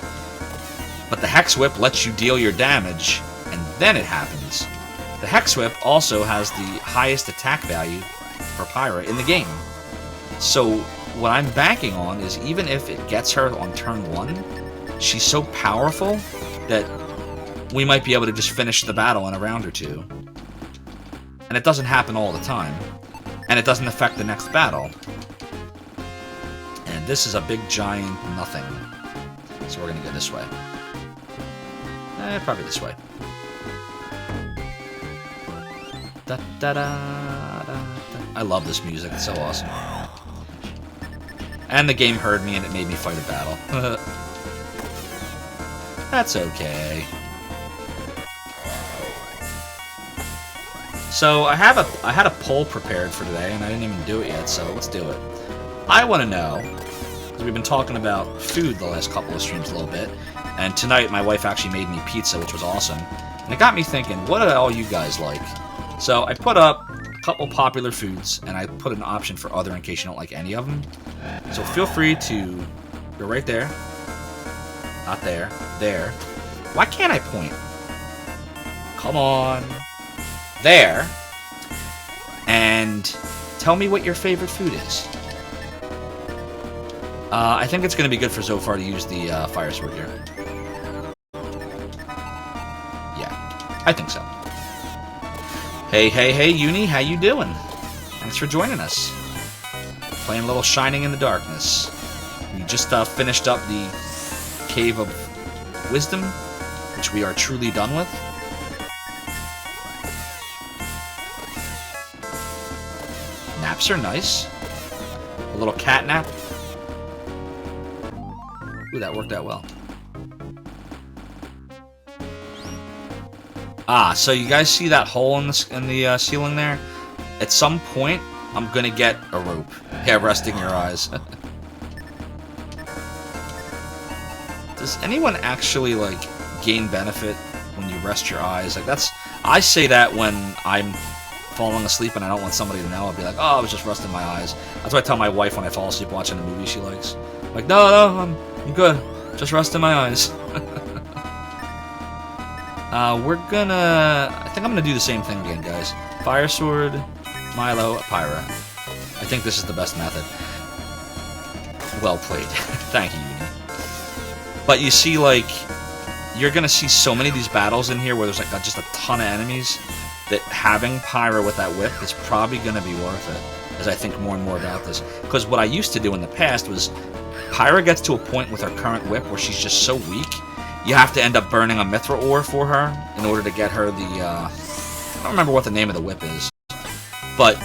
But the Hex Whip lets you deal your damage, and then it happens. The Hex Whip also has the highest attack value for Pyra in the game. So what I'm banking on is, even if it gets her on turn 1, she's so powerful that we might be able to just finish the battle in a round or 2. And it doesn't happen all the time. And it doesn't affect the next battle. And this is a big giant nothing. So we're going to go this way. Probably this way. Da, da, da, da, da. I love this music, it's so awesome. And the game heard me and it made me fight a battle. That's okay. So I had a poll prepared for today and I didn't even do it yet, so let's do it. I want to know, because we've been talking about food the last couple of streams a little bit, and tonight my wife actually made me pizza, which was awesome. And it got me thinking, what do all you guys like? So I put up a couple popular foods, and I put an option for other in case you don't like any of them. So feel free to go right there. Not there. There. Why can't I point? Come on. There. And tell me what your favorite food is. I think it's going to be good for Zophar to use the fire sword here. Yeah, I think so. Hey, Uni, how you doing? Thanks for joining us. Playing a little Shining in the Darkness. We just finished up the Cave of Wisdom, which we are truly done with. Naps are nice. A little cat nap. Ooh, that worked out well. So you guys see that hole in the ceiling there? At some point, I'm gonna get a rope. Yeah, resting your eyes. Does anyone actually, like, gain benefit when you rest your eyes? Like, I say that when I'm falling asleep and I don't want somebody to know. I'll be like, oh, I was just resting my eyes. That's what I tell my wife when I fall asleep watching a movie she likes. Like, no, I'm good. Just resting my eyes. I think I'm gonna do the same thing again, guys. Fire Sword, Milo, Pyra. I think this is the best method. Well played. Thank you, Uni. But you see, like, you're gonna see so many of these battles in here where there's, like, just a ton of enemies, that having Pyra with that whip is probably gonna be worth it, as I think more and more about this. Because what I used to do in the past was, Pyra gets to a point with her current whip where she's just so weak, you have to end up burning a mithril ore for her in order to get her the, I don't remember what the name of the whip is. But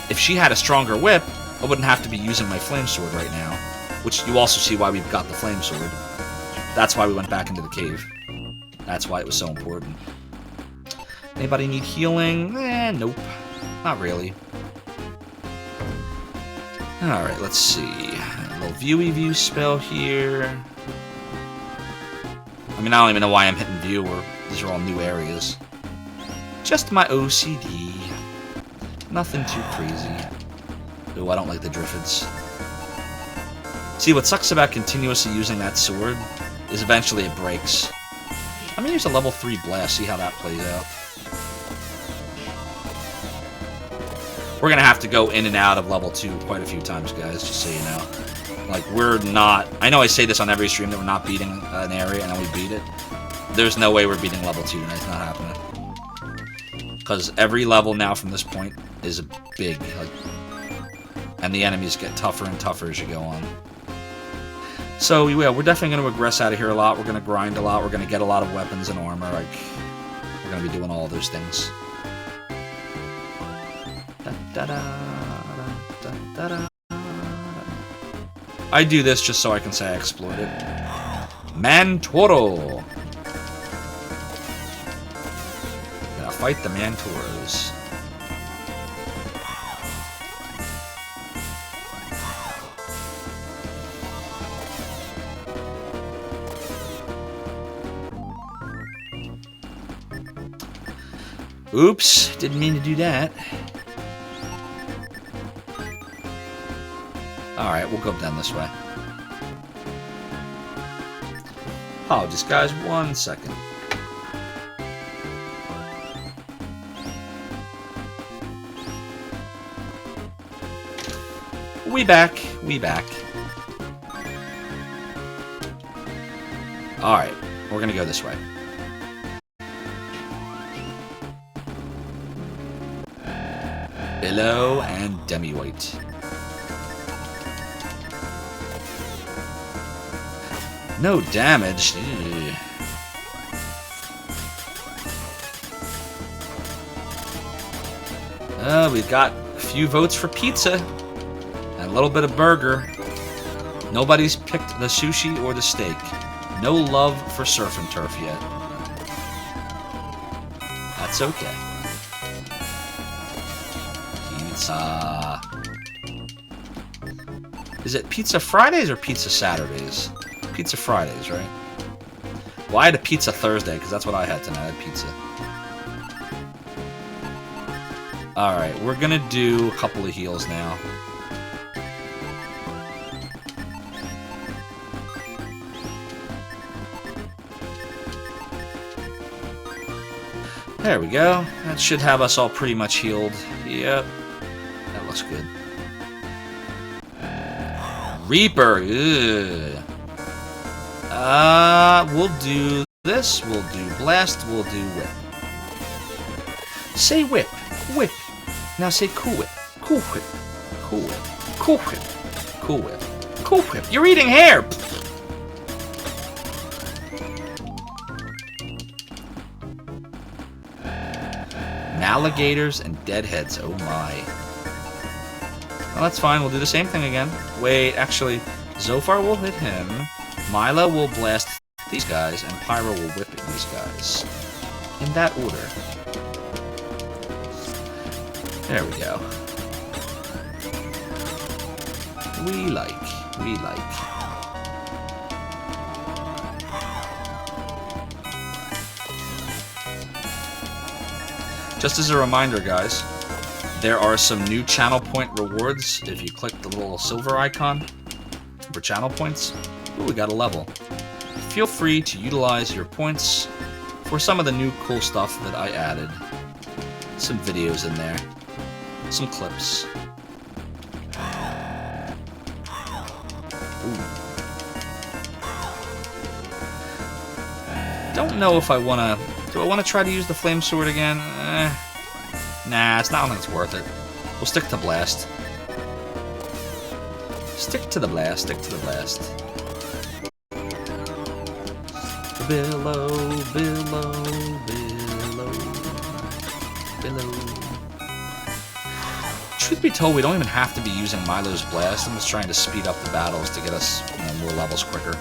if she had a stronger whip, I wouldn't have to be using my flame sword right now. Which you also see why we've got the flame sword. That's why we went back into the cave. That's why it was so important. Anybody need healing? Nope. Not really. Alright, let's see. A little view spell here. I mean, I don't even know why I'm hitting view, or these are all new areas. Just my OCD. Nothing too crazy. Ooh, I don't like the Driffids. See, what sucks about continuously using that sword is eventually it breaks. I'm gonna use a level 3 blast, see how that plays out. We're gonna have to go in and out of level 2 quite a few times, guys, just so you know. Like, we're not... I know I say this on every stream that we're not beating an area and then we beat it. There's no way we're beating level 2 tonight, it's not happening. Because every level now from this point is big, like, and the enemies get tougher and tougher as you go on. So, yeah, we're definitely going to regress out of here a lot. We're going to grind a lot. We're going to get a lot of weapons and armor. Like, we're going to be doing all those things. I do this just so I can say I explored it. Mantoro! Gonna fight the Mantoros. Oops, didn't mean to do that. Alright, we'll go down this way. Apologies, guys, 1 second. We back. Alright, we're gonna go this way. Billow and Demi-White. No damage. Ew. We've got a few votes for pizza and a little bit of burger. Nobody's picked the sushi or the steak. No love for surf and turf yet. That's okay. Pizza. Is it Pizza Fridays or Pizza Saturdays? Pizza Fridays, right? Well, I had a Pizza Thursday, because that's what I had tonight. I had pizza. Alright, we're gonna do a couple of heals now. There we go. That should have us all pretty much healed. Yep. That looks good. Reaper. Ugh. We'll do this. We'll do blast. We'll do whip. Say whip. Whip. Now say cool whip. Cool whip. Cool whip. Cool whip. Cool whip. Cool whip. You're eating hair. Alligators and deadheads, oh my. Well, that's fine, we'll do the same thing again. Wait, actually, Zophar will hit him, Mila will blast these guys, and Pyro will whip these guys. In that order. There we go. We like. Just as a reminder, guys, there are some new channel point rewards if you click the little silver icon for channel points. Ooh, we got a level. Feel free to utilize your points for some of the new cool stuff that I added. Some videos in there. Some clips. Ooh. Don't know if I want to... Do I want to try to use the flame sword again? Nah, it's not like it's worth it. We'll stick to blast. Stick to the blast. Billow. Truth be told, we don't even have to be using Milo's blast. I'm just trying to speed up the battles to get us more levels quicker.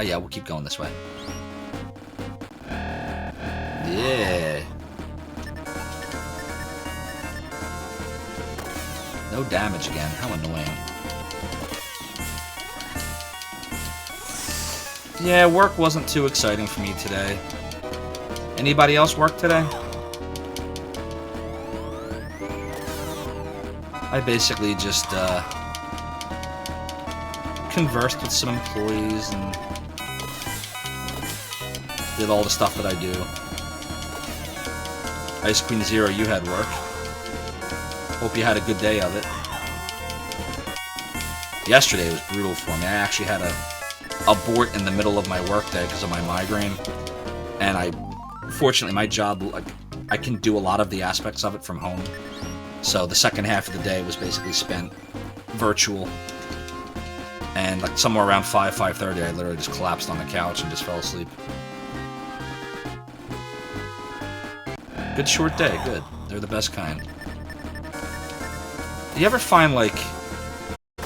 Yeah, we'll keep going this way. Yeah. No damage again. How annoying. Yeah, work wasn't too exciting for me today. Anybody else work today? I basically just conversed with some employees and did all the stuff that I do. Ice Queen Zero, you had work. Hope you had a good day of it. Yesterday was brutal for me. I actually had a abort in the middle of my workday because of my migraine, and fortunately my job, like, I can do a lot of the aspects of it from home. So the second half of the day was basically spent virtual, and like somewhere around 5:30, I literally just collapsed on the couch and just fell asleep. Good short day, good. They're the best kind. Do you ever find, like,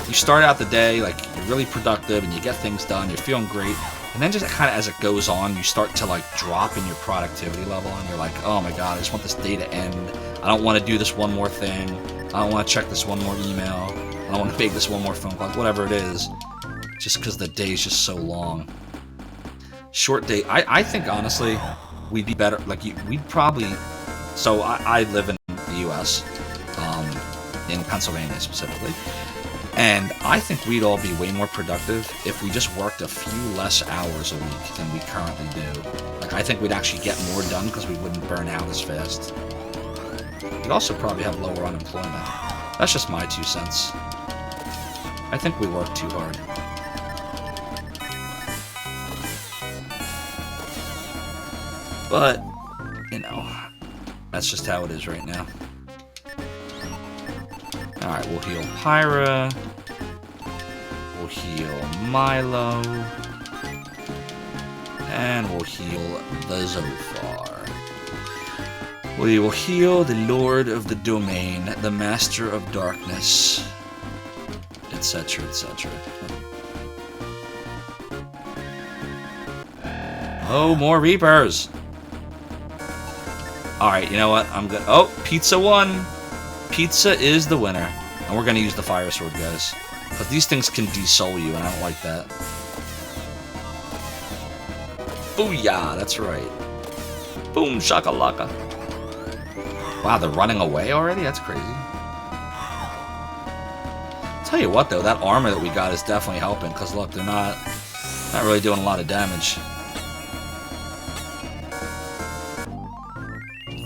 you start out the day, like, you're really productive and you get things done, you're feeling great, and then just kind of as it goes on, you start to, like, drop in your productivity level, and you're like, oh my god, I just want this day to end. I don't want to do this one more thing. I don't want to check this one more email. I don't want to make this one more phone call, whatever it is. Just because the day's just so long. Short day. I think, honestly, we'd be better, like, we'd probably... So, I live in the U.S., in Pennsylvania specifically, and I think we'd all be way more productive if we just worked a few less hours a week than we currently do. Like, I think we'd actually get more done because we wouldn't burn out as fast. We'd also probably have lower unemployment. That's just my 2 cents. I think we work too hard. But, you know, that's just how it is right now. Alright, we'll heal Pyra. We'll heal Milo. And we'll heal the Zophar. We will heal the Lord of the Domain, the Master of Darkness, etc., etc. Oh, more Reapers! Alright, you know what? I'm good. Oh, Pizza won! Pizza is the winner. And we're gonna use the Fire Sword, guys. But these things can de-soul you, and I don't like that. Booyah, that's right. Boom, shakalaka. Wow, they're running away already? That's crazy. Tell you what, though, that armor that we got is definitely helping, because look, they're not really doing a lot of damage.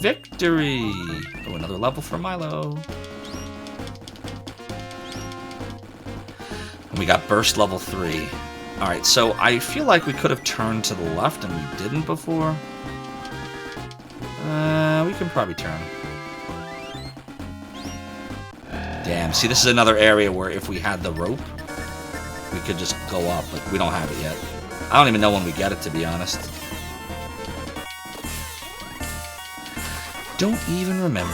Victory! Oh, another level for Milo. And we got burst level 3. Alright, so I feel like we could have turned to the left and we didn't before. We can probably turn. Damn, see, this is another area where if we had the rope, we could just go up, but we don't have it yet. I don't even know when we get it, to be honest. Don't even remember.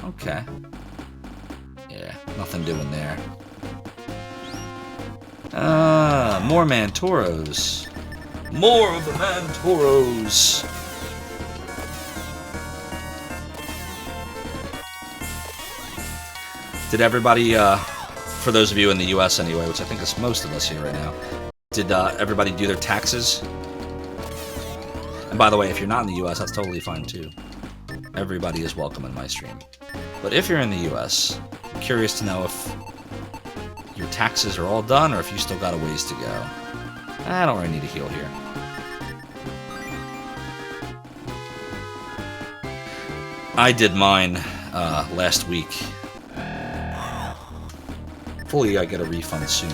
Okay. Yeah, nothing doing there. More Mantoros. More of the Mantoros. Did everybody, for those of you in the US anyway, which I think is most of us here right now, did everybody do their taxes? And by the way, if you're not in the US, that's totally fine too. Everybody is welcome in my stream. But if you're in the US, I'm curious to know if your taxes are all done or if you still got a ways to go. I don't really need a heal here. I did mine last week. Hopefully I get a refund soon.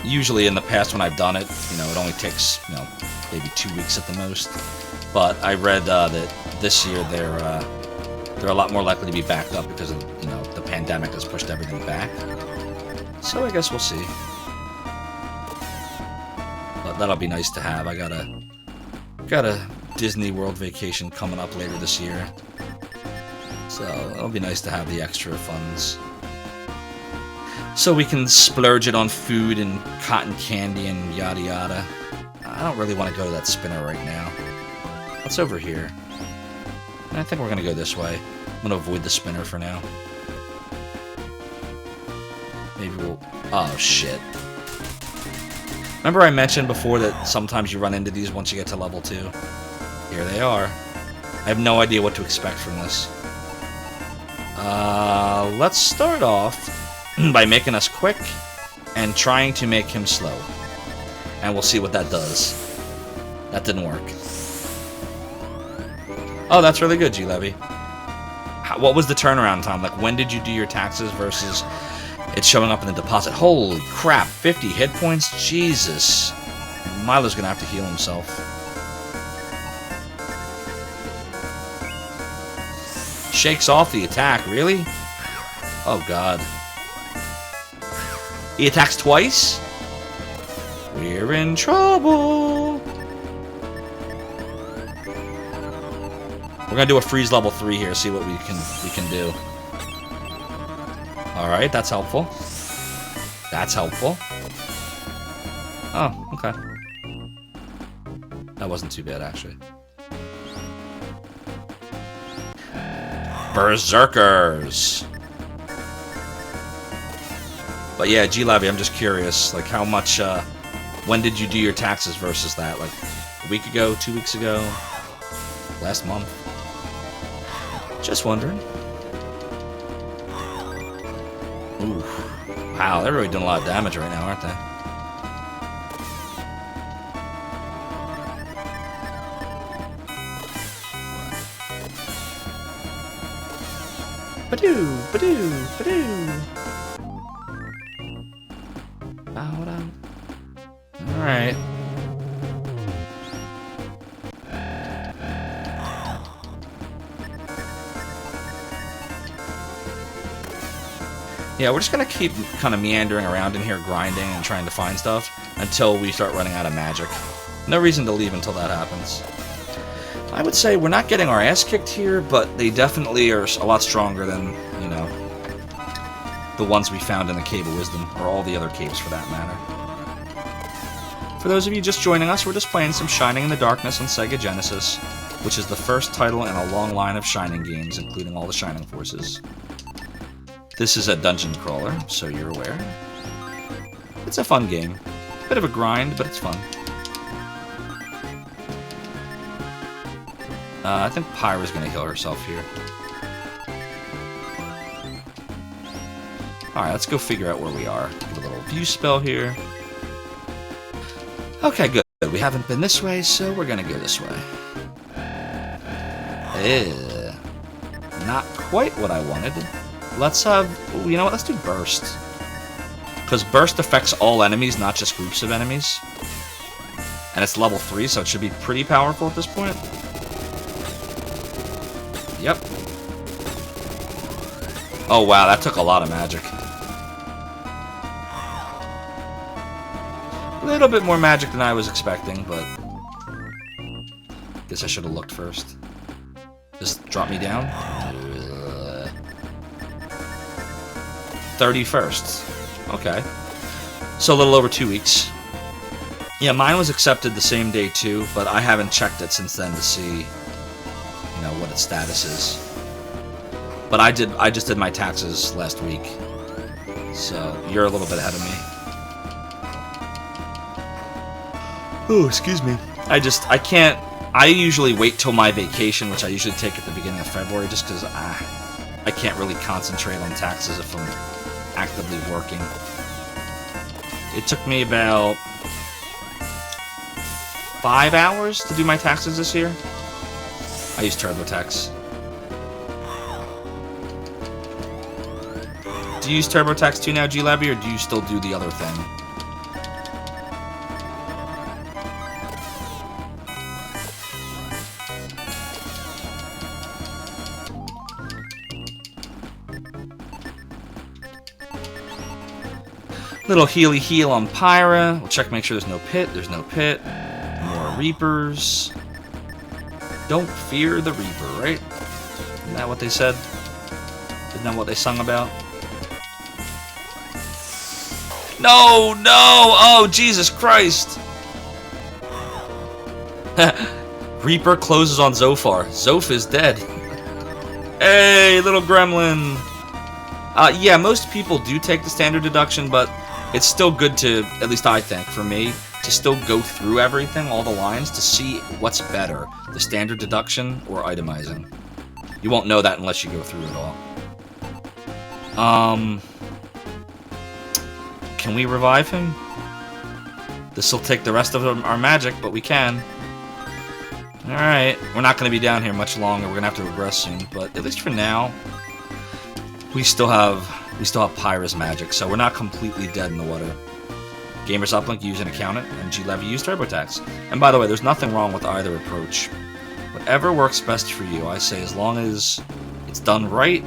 Usually in the past when I've done it, you know, it only takes, you know, maybe 2 weeks at the most. But I read that this year they're a lot more likely to be backed up because of, you know, the pandemic has pushed everything back. So I guess we'll see. But that'll be nice to have. I got a Disney World vacation coming up later this year, so it'll be nice to have the extra funds, so we can splurge it on food and cotton candy and yada yada. I don't really want to go to that spinner right now. What's over here? I think we're gonna go this way. I'm gonna avoid the spinner for now. Maybe we'll... Oh, shit. Remember I mentioned before that sometimes you run into these once you get to level 2? Here they are. I have no idea what to expect from this. Let's start off by making us quick and trying to make him slow. And we'll see what that does. That didn't work. Oh, that's really good, G-Levy. What was the turnaround time? Like, when did you do your taxes versus it's showing up in the deposit? Holy crap, 50 hit points? Jesus. Milo's gonna have to heal himself. Shakes off the attack, really? Oh, God. He attacks twice? We're in trouble. We're gonna do a freeze level 3 here, see what we can do. Alright, that's helpful. That's helpful. Oh, okay. That wasn't too bad, actually. Berserkers! But yeah, G-Levy, I'm just curious, like, how much, when did you do your taxes versus that? Like, a week ago, 2 weeks ago, last month? Just wondering. Ooh. Wow, they're really doing a lot of damage right now, aren't they? Badoo, badoo, badoo. Alright. Yeah, we're just gonna keep kind of meandering around in here, grinding and trying to find stuff until we start running out of magic. No reason to leave until that happens. I would say we're not getting our ass kicked here, but they definitely are a lot stronger than, you know, the ones we found in the Cave of Wisdom, or all the other caves for that matter. For those of you just joining us, we're just playing some Shining in the Darkness on Sega Genesis, which is the first title in a long line of Shining games, including all the Shining Forces. This is a dungeon crawler, so you're aware. It's a fun game. Bit of a grind, but it's fun. I think Pyra's gonna heal herself here. Alright, let's go figure out where we are. Get a little view spell here. Okay, good. We haven't been this way, so we're gonna go this way. Not quite what I wanted. Let's have... You know what? Let's do Burst. Because Burst affects all enemies, not just groups of enemies. And it's level 3, so it should be pretty powerful at this point. Yep. Oh, wow, that took a lot of magic. A little bit more magic than I was expecting, but... Guess I should have looked first. Just drop me down. 31st. Okay. So a little over 2 weeks. Yeah, mine was accepted the same day too, but I haven't checked it since then to see, you know, what its status is. But I just did my taxes last week. So you're a little bit ahead of me. Oh, excuse me. I usually wait till my vacation, which I usually take at the beginning of February, just because I can't really concentrate on taxes if I'm actively working. It took me about 5 hours to do my taxes this year. I use TurboTax. Do you use TurboTax too now, G-Levy, or do you still do the other thing? Little healy heal on Pyra. We'll check, make sure there's no pit. There's no pit. More Reapers. Don't fear the Reaper, right? Isn't that what they said? Isn't that what they sung about? No, no! Oh, Jesus Christ! Reaper closes on Zophar. Zoph is dead. Hey, little gremlin! Yeah, most people do take the standard deduction, but it's still good to, at least I think, for me, to still go through everything, all the lines, to see what's better, the standard deduction or itemizing. You won't know that unless you go through it all. Can we revive him? This'll take the rest of our magic, but we can. Alright, we're not going to be down here much longer, we're going to have to regress soon, but at least for now, we still have Pyra's magic, so we're not completely dead in the water. Gamers uplink, use an accountant, and G-Levy use TurboTax. And by the way, there's nothing wrong with either approach. Whatever works best for you, I say, as long as it's done right,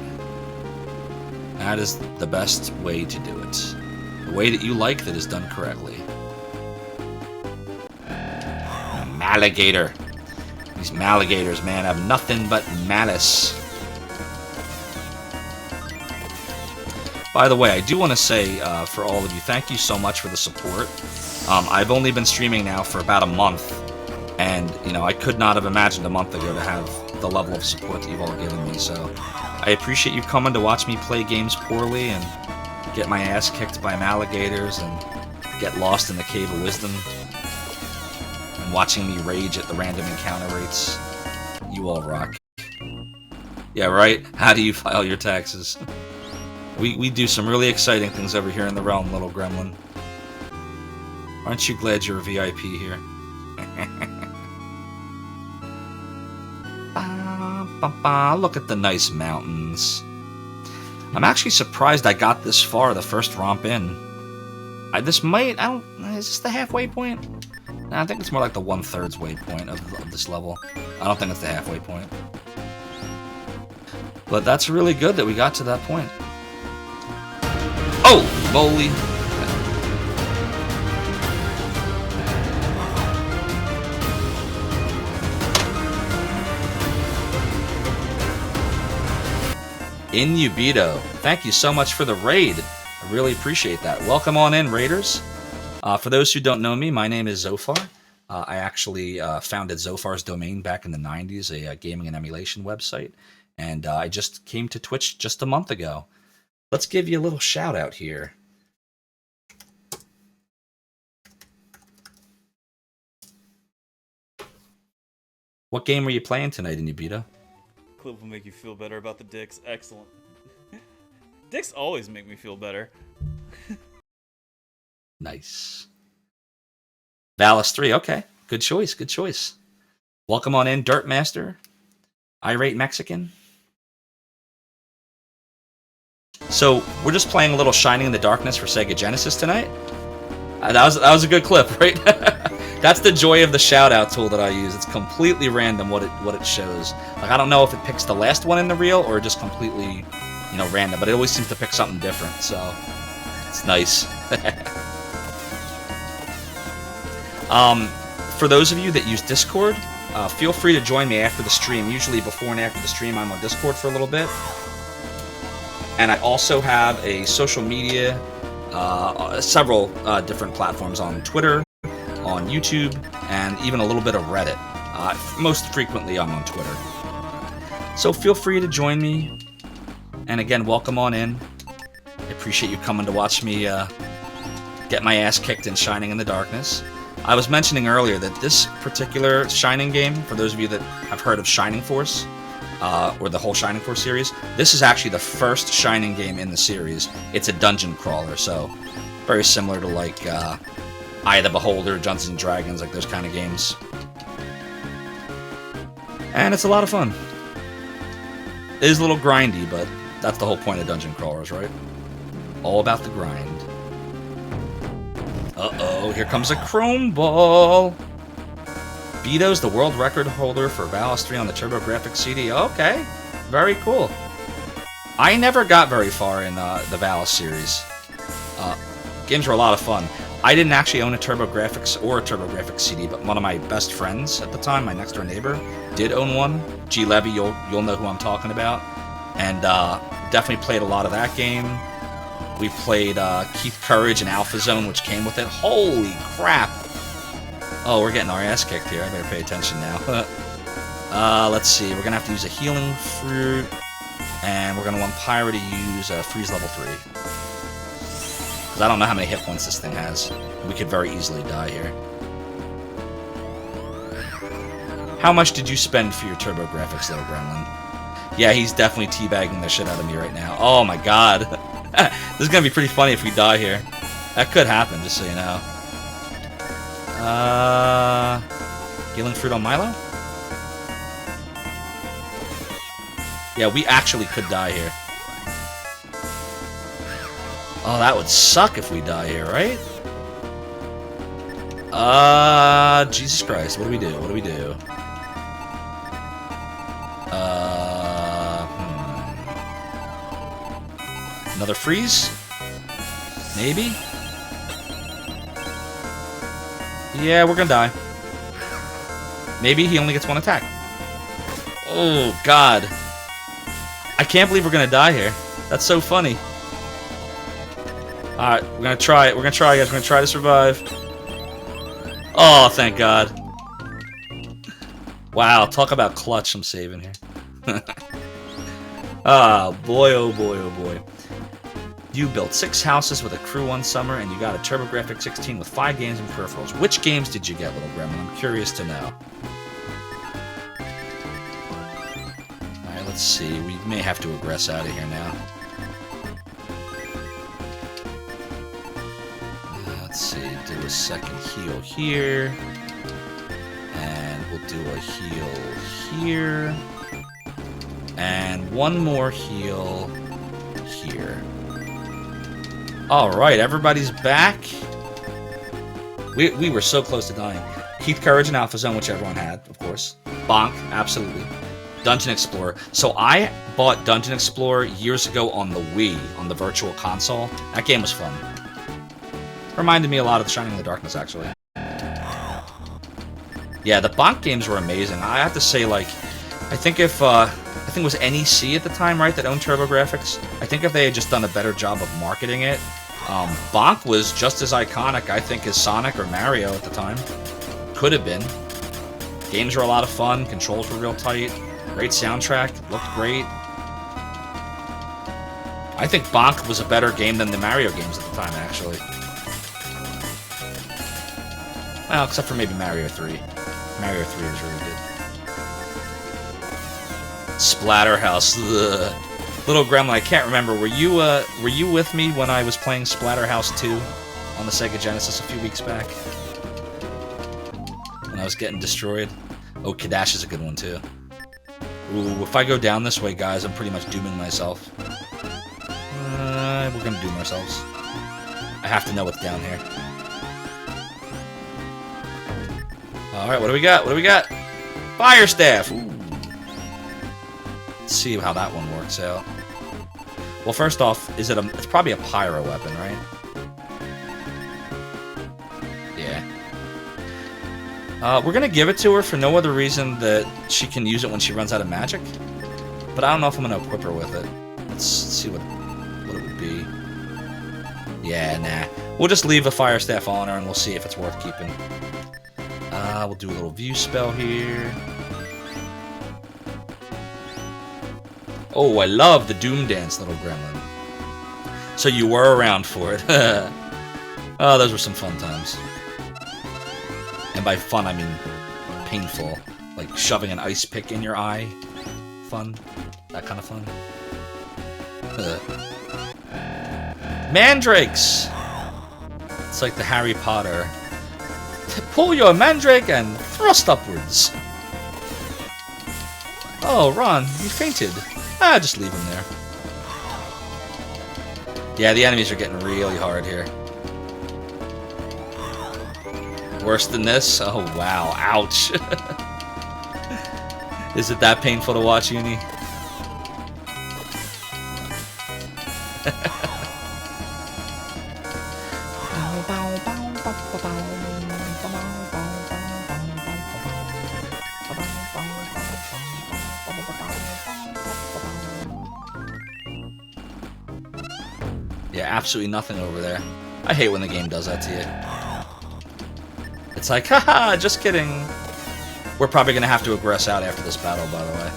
that is the best way to do it. The way that you like that is done correctly. Maligator. These Maligators, man, have nothing but malice. By the way, I do want to say, for all of you, thank you so much for the support. I've only been streaming now for about a month, and, you know, I could not have imagined a month ago to have the level of support that you've all given me, so I appreciate you coming to watch me play games poorly and get my ass kicked by Maligators and get lost in the Cave of Wisdom and watching me rage at the random encounter rates. You all rock. Yeah, right? How do you file your taxes? We do some really exciting things over here in the realm, little gremlin. Aren't you glad you're a VIP here? Look at the nice mountains. I'm actually surprised I got this far the first romp in. Is this the halfway point? Nah, I think it's more like the 1/3 waypoint of this level. I don't think it's the halfway point. But that's really good that we got to that point. Oh, moly. Inubito, thank you so much for the raid. I really appreciate that. Welcome on in, raiders. For those who don't know me, my name is Zophar. I actually founded Zophar's Domain back in the 90s, a gaming and emulation website. And I just came to Twitch just a month ago. Let's give you a little shout out here. What game were you playing tonight, Inubito? Clip will make you feel better about the dicks. Excellent. Dicks always make me feel better. Nice. Valis 3, okay. Good choice, good choice. Welcome on in, Dirt Master. Irate Mexican. So, we're just playing a little Shining in the Darkness for Sega Genesis tonight. That was a good clip, right? That's the joy of the shout-out tool that I use. It's completely random what it shows. Like, I don't know if it picks the last one in the reel or just completely, you know, random, but it always seems to pick something different, so it's nice. For those of you that use Discord, feel free to join me after the stream. Usually before and after the stream, I'm on Discord for a little bit. And I also have a social media, several different platforms on Twitter, on YouTube, and even a little bit of Reddit. Most frequently, I'm on Twitter. So feel free to join me. And again, welcome on in. I appreciate you coming to watch me get my ass kicked in Shining in the Darkness. I was mentioning earlier that this particular Shining game, for those of you that have heard of Shining Force, or the whole Shining Force series, this is actually the first Shining game in the series. It's a dungeon crawler, so very similar to like Eye of the Beholder, Dungeons and Dragons, like those kind of games. And it's a lot of fun. It is a little grindy, but that's the whole point of dungeon crawlers, right? All about the grind. Uh-oh, here comes a chrome ball. Beto's the world record holder for Valis 3 on the TurboGrafx CD. Okay, very cool. I never got very far in the Valis series. Games were a lot of fun. I didn't actually own a TurboGrafx or a TurboGrafx CD, but one of my best friends at the time, my next door neighbor, did own one. G. Levy, you'll know who I'm talking about. And definitely played a lot of that game. We played Keith Courage and Alpha Zone, which came with it. Holy crap! Oh, we're getting our ass kicked here. I better pay attention now. Let's see. We're gonna have to use a healing fruit, and we're gonna want Pyra to use freeze level 3. Because I don't know how many hit points this thing has. We could very easily die here. How much did you spend for your TurboGrafx, little gremlin? Yeah, he's definitely teabagging the shit out of me right now. Oh my god. This is gonna be pretty funny if we die here. That could happen, just so you know. Healing fruit on Milo? Yeah, we actually could die here. Oh, that would suck if we die here, right? Jesus Christ, what do we do? What do we do? Another freeze? Maybe? Yeah, we're gonna die. Maybe he only gets one attack. Oh, God. I can't believe we're gonna die here. That's so funny. Alright, we're gonna try it. We're gonna try, guys. We're gonna try to survive. Oh, thank God. Wow, talk about clutch I'm saving here. Ah, boy, oh boy, oh boy. You built 6 houses with a crew one summer, and you got a TurboGrafx 16 with 5 games and peripherals. Which games did you get, little gremlin? I'm curious to know. Alright, let's see. We may have to aggress out of here now. Let's see. Do a second heal here. And we'll do a heal here. And one more heal here. Alright, everybody's back. We were so close to dying. Keith Courage and Alpha Zone, which everyone had, of course. Bonk, absolutely. Dungeon Explorer. So I bought Dungeon Explorer years ago on the Wii, on the Virtual Console. That game was fun. Reminded me a lot of Shining in the Darkness, actually. Yeah, the Bonk games were amazing. I have to say, like, I think if, I think it was NEC at the time, right, that owned TurboGrafx. I think if they had just done a better job of marketing it, Bonk was just as iconic, I think, as Sonic or Mario at the time. Could have been. Games were a lot of fun, controls were real tight, great soundtrack, looked great. I think Bonk was a better game than the Mario games at the time, actually. Well, except for maybe Mario 3. Mario 3 was really good. Splatterhouse. Ugh. Little gremlin, I can't remember. Were you with me when I was playing Splatterhouse 2 on the Sega Genesis a few weeks back? When I was getting destroyed? Oh, Kadash is a good one too. Ooh, if I go down this way, guys, I'm pretty much dooming myself. We're gonna doom ourselves. I have to know what's down here. Alright, what do we got? What do we got? Fire Staff! Ooh. Let's see how that one works out. Well, first off, it's probably a pyro weapon, right? Yeah. We're gonna give it to her for no other reason that she can use it when she runs out of magic. But I don't know if I'm gonna equip her with it. Let's see what it would be. Yeah, nah. We'll just leave the Fire Staff on her and we'll see if it's worth keeping. We'll do a little view spell here. Oh, I love the Doom Dance, little gremlin. So you were around for it. Oh, those were some fun times. And by fun, I mean painful. Like shoving an ice pick in your eye. Fun. That kind of fun. Mandrakes! It's like the Harry Potter. Pull your mandrake and thrust upwards. Oh, Ron, you fainted. Ah, just leave him there. Yeah, the enemies are getting really hard here. Worse than this? Oh, wow. Ouch. Is it that painful to watch, Uni? Yeah, absolutely nothing over there. I hate when the game does that to you. It's like, haha, just kidding. We're probably going to have to aggress out after this battle, by the way.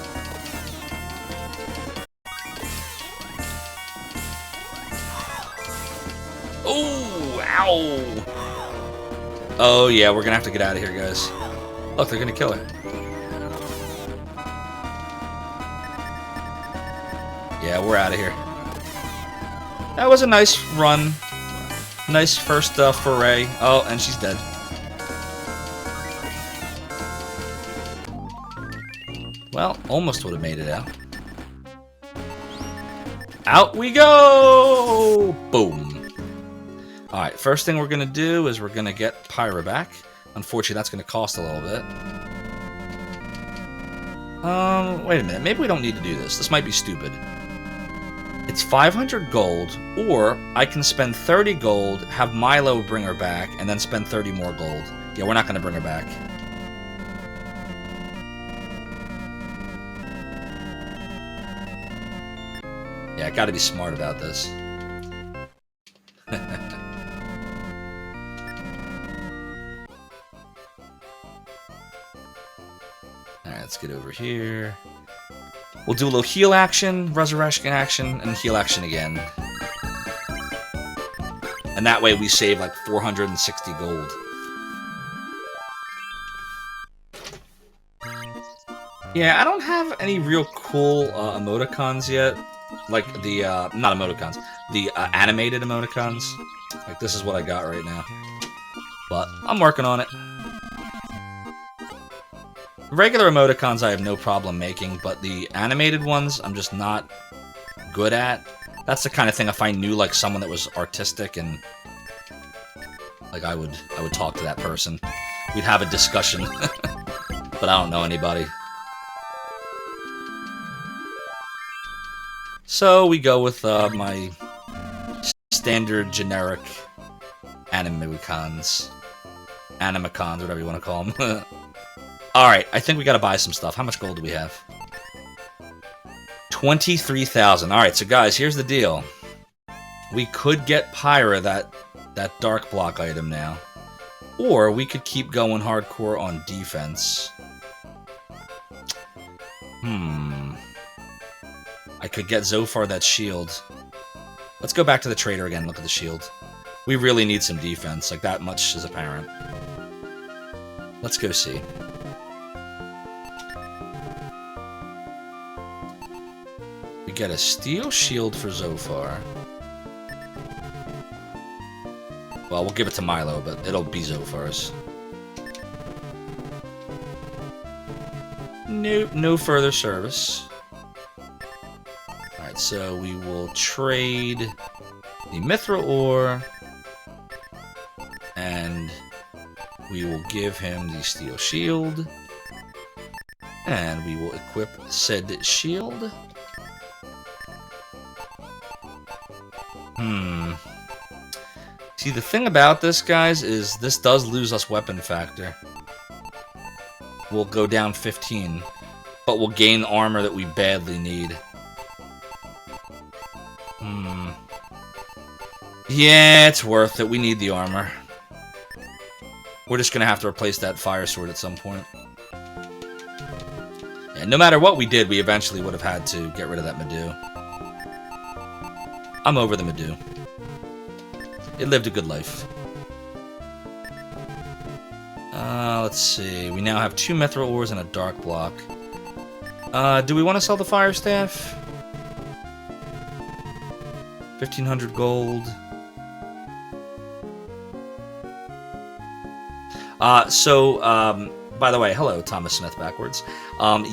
Oh, ow! Oh, yeah, we're going to have to get out of here, guys. Look, they're going to kill her. Yeah, we're out of here. That was a nice run. Nice first foray. Oh, and she's dead. Well, almost would have made it out. Out we go! Boom. Alright, first thing we're going to do is we're going to get Pyra back. Unfortunately, that's going to cost a little bit. Wait a minute. Maybe we don't need to do this. This might be stupid. It's 500 gold, or I can spend 30 gold, have Milo bring her back, and then spend 30 more gold. Yeah, we're not going to bring her back. Yeah, I gotta be smart about this. Alright, let's get over here. We'll do a little heal action, resurrection action, and heal action again. And that way we save like 460 gold. Yeah, I don't have any real cool emoticons yet. Like the, not emoticons, the animated emoticons. Like this is what I got right now. But I'm working on it. Regular emoticons I have no problem making, but the animated ones I'm just not good at. That's the kind of thing if I knew like someone that was artistic and like I would talk to that person. We'd have a discussion. But I don't know anybody. So we go with my standard generic animicons. Animicons, whatever you want to call them. Alright, I think we gotta buy some stuff. How much gold do we have? 23,000. Alright, so guys, here's the deal. We could get Pyra that dark block item now. Or we could keep going hardcore on defense. I could get Zophar that shield. Let's go back to the trader again and look at the shield. We really need some defense, like that much is apparent. Let's go see. We get a steel shield for Zophar. Well, we'll give it to Milo, but it'll be Zophar's. Nope, no further service. Alright, so we will trade the Mithril ore, and we will give him the steel shield, and we will equip said shield. See, the thing about this, guys, is this does lose us weapon factor. We'll go down 15, but we'll gain armor that we badly need. Yeah, it's worth it. We need the armor. We're just gonna have to replace that fire sword at some point. Yeah, no matter what we did, we eventually would have had to get rid of that Medu. I'm over the Medu. It lived a good life. Let's see. We now have 2 Mithril ores and a dark block. Do we want to sell the fire staff? 1,500 gold. By the way, hello, Thomas Smith backwards.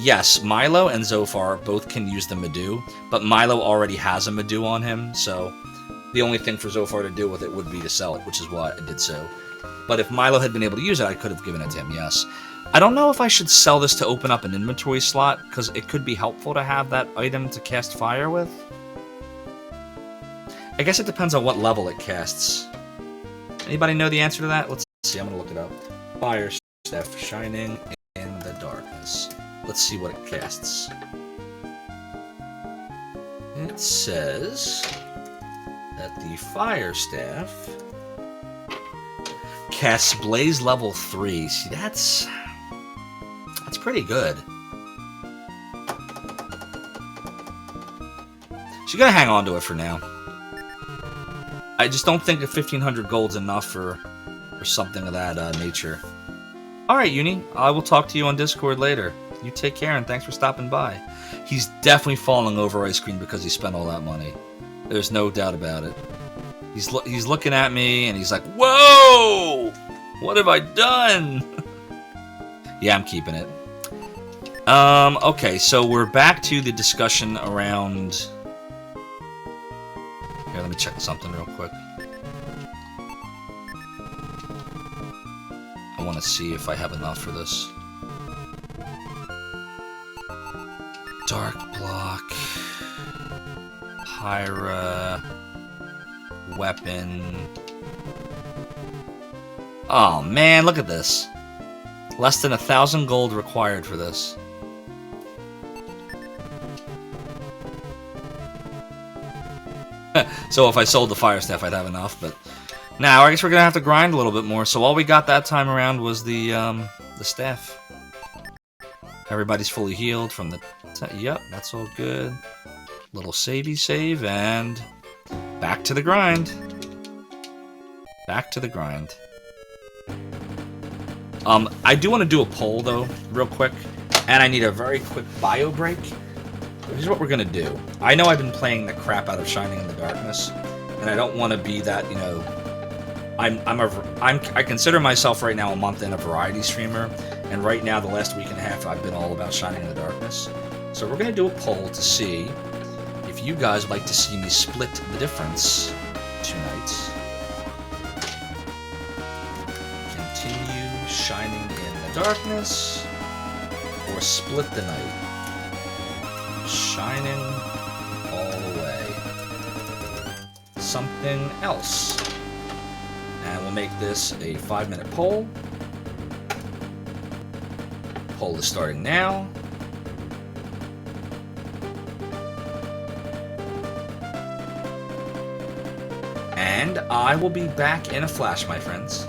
Yes, Milo and Zophar both can use the Medu, but Milo already has a Medu on him, so the only thing for Zophar to do with it would be to sell it, which is why I did so. But if Milo had been able to use it, I could have given it to him, yes. I don't know if I should sell this to open up an inventory slot, because it could be helpful to have that item to cast fire with. I guess it depends on what level it casts. Anybody know the answer to that? Let's see. I'm gonna look it up. Fire staff, shining in the darkness. Let's see what it casts. It says that the fire staff casts blaze level 3. See, that's pretty good. So you're gonna hang on to it for now. I just don't think that 1,500 gold's enough for something of that nature. Alright, Uni, I will talk to you on Discord later. You take care, and thanks for stopping by. He's definitely falling over ice cream because he spent all that money. There's no doubt about it. He's looking at me, and he's like, whoa! What have I done? Yeah, I'm keeping it. Okay, so we're back to the discussion around... Here, let me check something real quick. I want to see if I have enough for this. Dark block. Pyra. Weapon. Oh man, look at this. Less than 1,000 gold required for this. So if I sold the fire staff, I'd have enough, but now I guess we're gonna have to grind a little bit more. So all we got that time around was the staff. Everybody's fully healed from the... Yep, that's all good. Little savey save, and back to the grind. Back to the grind. I do want to do a poll, though, real quick, and I need a very quick bio break. Here's what we're gonna do. I know I've been playing the crap out of Shining in the Darkness, and I don't want to be that, you know... I consider myself right now a month in a variety streamer, and right now, the last week and a half, I've been all about Shining in the Darkness. So we're gonna do a poll to see if you guys would like to see me split the difference tonight. Continue Shining in the Darkness, or split the night. Shining all the way. Something else. And we'll make this a 5-minute poll. Poll is starting now. And I will be back in a flash, my friends.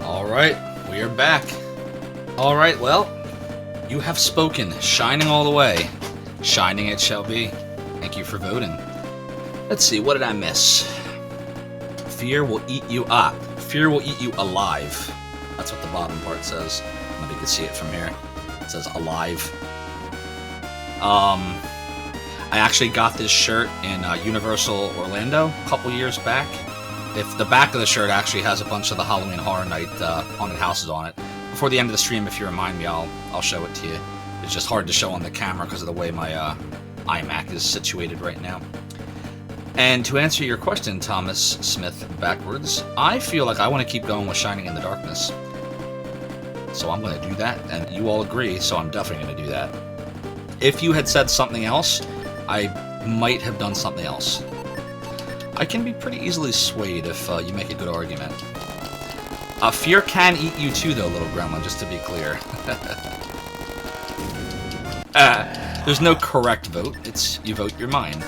Alright, we are back. Alright, well, you have spoken. Shining all the way. Shining it shall be. Thank you for voting. Let's see, what did I miss? Fear will eat you up. Fear will eat you alive. That's what the bottom part says. Maybe you can see it from here. It says alive. I actually got this shirt in Universal Orlando a couple years back. If the back of the shirt actually has a bunch of the Halloween Horror Night haunted houses on it. Before the end of the stream, if you remind me, I'll show it to you. It's just hard to show on the camera because of the way my iMac is situated right now. And to answer your question, Thomas Smith backwards, I feel like I want to keep going with Shining in the Darkness. So I'm going to do that, and you all agree, so I'm definitely going to do that. If you had said something else, I might have done something else. I can be pretty easily swayed if you make a good argument. Fear can eat you too, though, little gremlin, just to be clear. There's no correct vote. It's you vote your mind.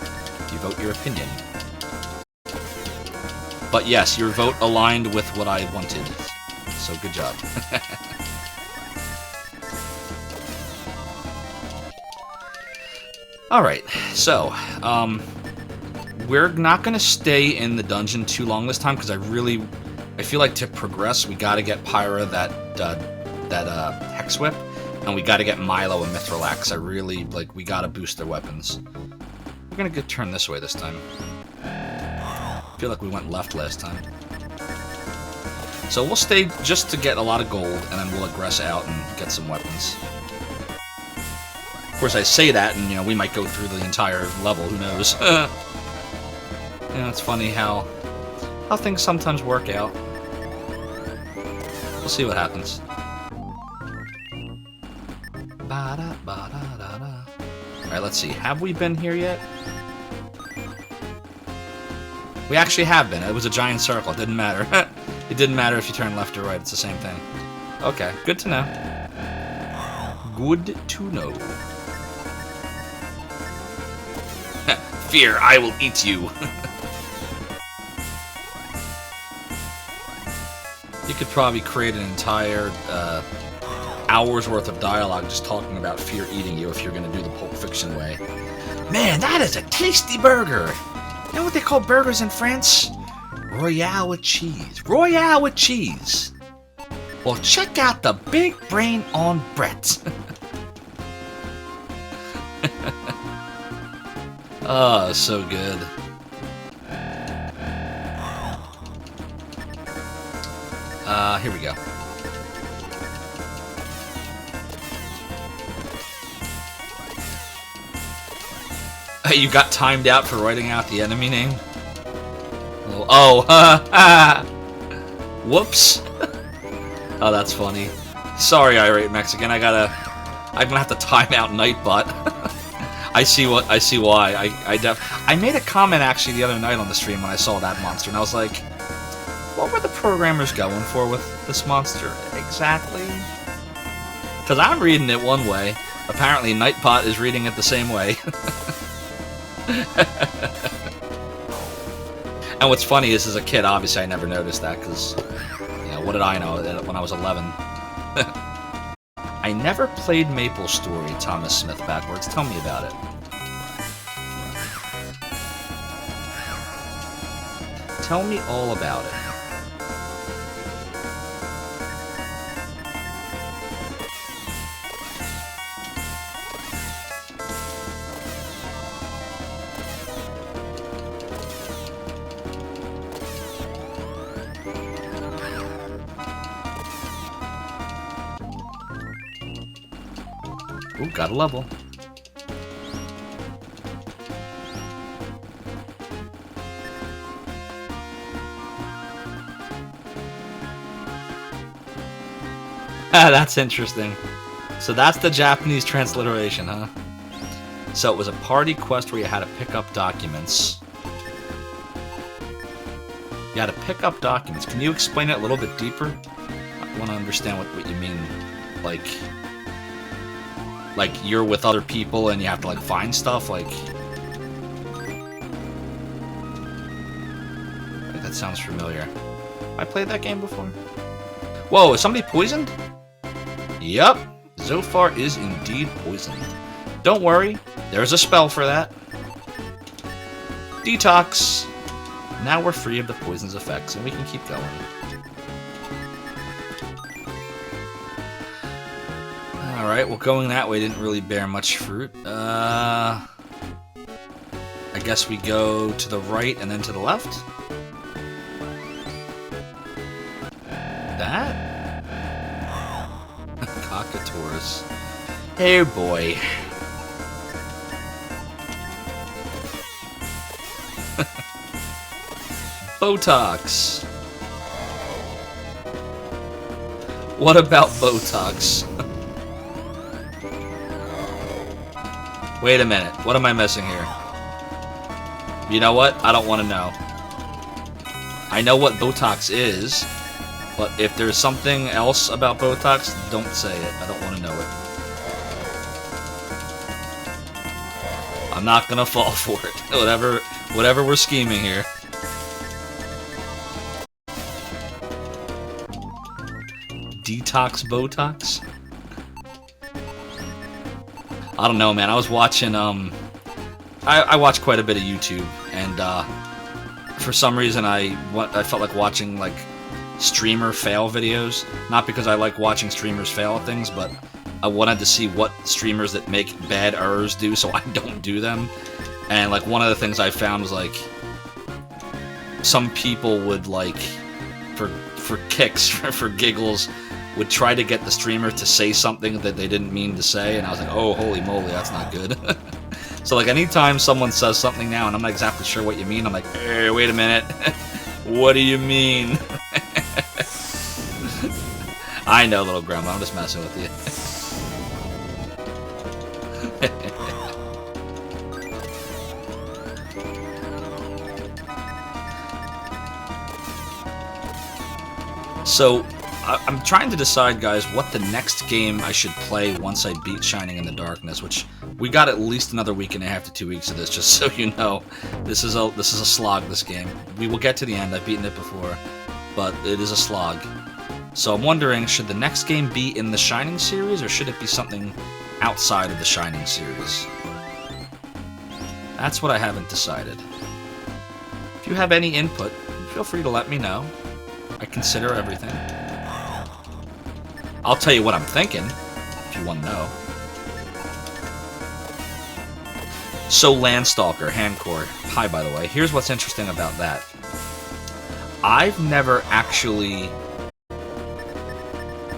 You vote your opinion. But yes, your vote aligned with what I wanted. So good job. Alright, so, we're not going to stay in the dungeon too long this time, because I feel like to progress, we got to get Pyra that Hex Whip, and we got to get Milo and Mithrilax. We got to boost their weapons. We're going to turn this way this time. I feel like we went left last time. So we'll stay just to get a lot of gold, and then we'll aggress out and get some weapons. Of course, I say that, and we might go through the entire level. Who knows? It's funny how things sometimes work out. We'll see what happens. Alright, let's see. Have we been here yet? We actually have been. It was a giant circle. It didn't matter. It didn't matter if you turn left or right. It's the same thing. Okay, good to know. Good to know. Fear, I will eat you. You could probably create an entire hour's worth of dialogue just talking about fear eating you if you're going to do the Pulp Fiction way. Man, that is a tasty burger. You know what they call burgers in France? Royale with cheese. Royale with cheese. Well, check out the big brain on Brett. Oh, so good. Here we go. Hey, you got timed out for writing out the enemy name? Whoops. Oh, that's funny. Sorry, irate Mexican. I'm gonna have to time out Nightbot. I see why. I made a comment actually the other night on the stream when I saw that monster, and I was like, what were the programmers going for with this monster exactly? Because I'm reading it one way. Apparently, Nightbot is reading it the same way. And what's funny is, as a kid, obviously I never noticed that, because, what did I know when I was 11? I never played Maple Story, Thomas Smith backwards. Tell me about it. Tell me all about it. Ooh, got a level. That's interesting. So that's the Japanese transliteration, huh? So it was a party quest where you had to pick up documents. You had to pick up documents. Can you explain it a little bit deeper? I want to understand what you mean. Like you're with other people and you have to find stuff. I think that sounds familiar. I played that game before. Whoa, is somebody poisoned? Yup, Zophar is indeed poisoned. Don't worry, there's a spell for that. Detox. Now we're free of the poison's effects, and we can keep going. Alright, well, going that way didn't really bear much fruit. I guess we go to the right and then to the left? That? Cockatours. Oh boy. Botox. What about Botox? Wait a minute. What am I missing here? You know what? I don't want to know. I know what Botox is, but if there's something else about Botox, don't say it. I don't want to know it. I'm not gonna fall for it. Whatever we're scheming here. Detox Botox? I don't know, man. I was watching, I watch quite a bit of YouTube, and, for some reason I felt like watching, like, streamer fail videos. Not because I like watching streamers fail at things, but I wanted to see what streamers that make bad errors do so I don't do them. And, like, one of the things I found was, like, some people would, like, for kicks, for giggles, would try to get the streamer to say something that they didn't mean to say, and I was like, oh, holy moly, that's not good. So, like, anytime someone says something now and I'm not exactly sure what you mean, I'm like, hey, wait a minute. What do you mean? I know, little grandma, I'm just messing with you. So, I'm trying to decide, guys, what the next game I should play once I beat Shining in the Darkness, which we got at least another week and a half to 2 weeks of this, just so you know. This is a slog, this game. We will get to the end. I've beaten it before, but it is a slog. So I'm wondering, should the next game be in the Shining series, or should it be something outside of the Shining series? That's what I haven't decided. If you have any input, feel free to let me know. I consider everything. I'll tell you what I'm thinking, if you want to know. So, Landstalker, Handcore. Hi, by the way. Here's what's interesting about that. I've never actually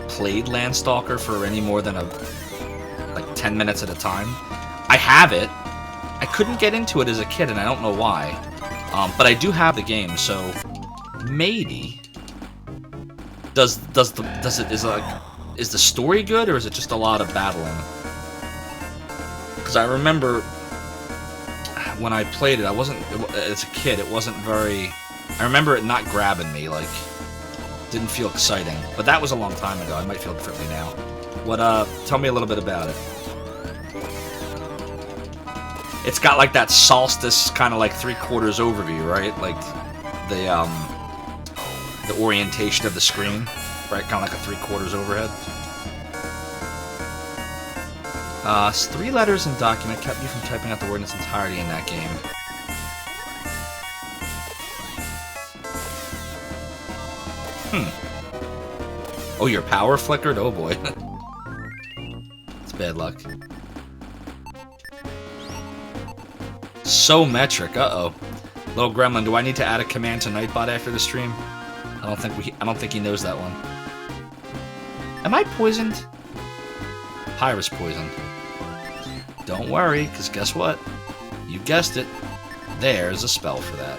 played Landstalker for any more than like 10 minutes at a time. I have it. I couldn't get into it as a kid, and I don't know why. But I do have the game, so maybe. Is the story good, or is it just a lot of battling? Because I remember when I played it, as a kid, it wasn't very. I remember it not grabbing me, like, didn't feel exciting. But that was a long time ago. I might feel differently now. Tell me a little bit about it. It's got like that Solstice kind of like 3/4 overview, right? Like the orientation of the screen, right? Kind of like a 3/4 overhead. 3 letters in document kept you from typing out the word in its entirety in that game. Oh, your power flickered? Oh boy. It's bad luck. So metric, uh-oh. Little Gremlin, do I need to add a command to Nightbot after the stream? I don't think he knows that one. Am I poisoned? Pyrus poisoned. Don't worry, because guess what? You guessed it. There's a spell for that.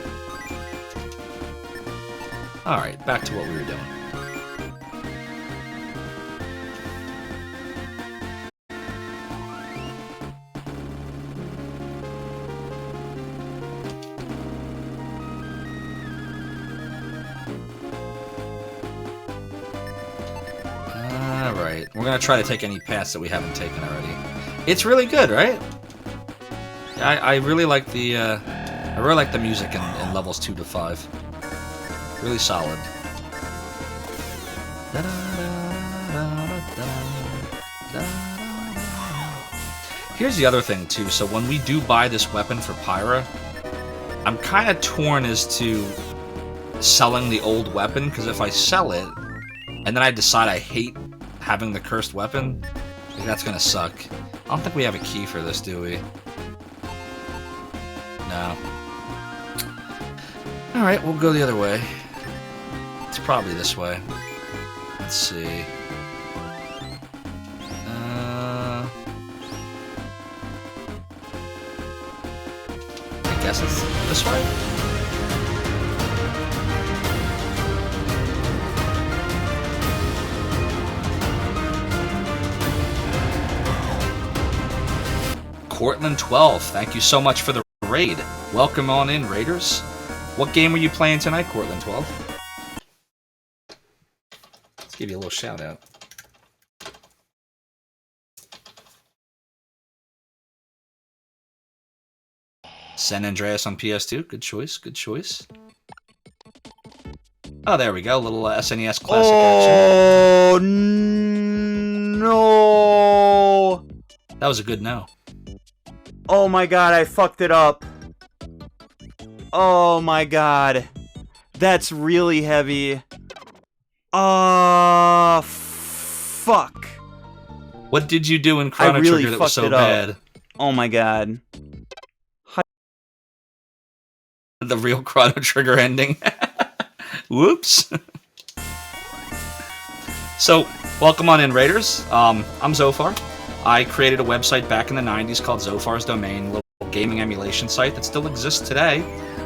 Alright, back to what we were doing. Alright, we're gonna try to take any paths that we haven't taken already. It's really good, right? I really like the music in levels 2 to 5. Really solid. Here's the other thing too. So when we do buy this weapon for Pyra, I'm kind of torn as to selling the old weapon, because if I sell it and then I decide I hate having the cursed weapon, that's gonna suck. I don't think we have a key for this, do we? No. Alright, we'll go the other way. It's probably this way. Let's see. I guess it's this way. Cortland 12, thank you so much for the raid. Welcome on in, Raiders. What game were you playing tonight, Cortland 12? Let's give you a little shout out. San Andreas on PS2, good choice, good choice. Oh, there we go, a little SNES classic action. Oh, no. That was a good no. Oh my god, I fucked it up. Oh my god. That's really heavy. Fuck. What did you do in Chrono Trigger that was so bad? Oh my god. The real Chrono Trigger ending. Whoops. So, welcome on in, Raiders. I'm Zophar. I created a website back in the 90s called Zophar's Domain, a little gaming emulation site that still exists today.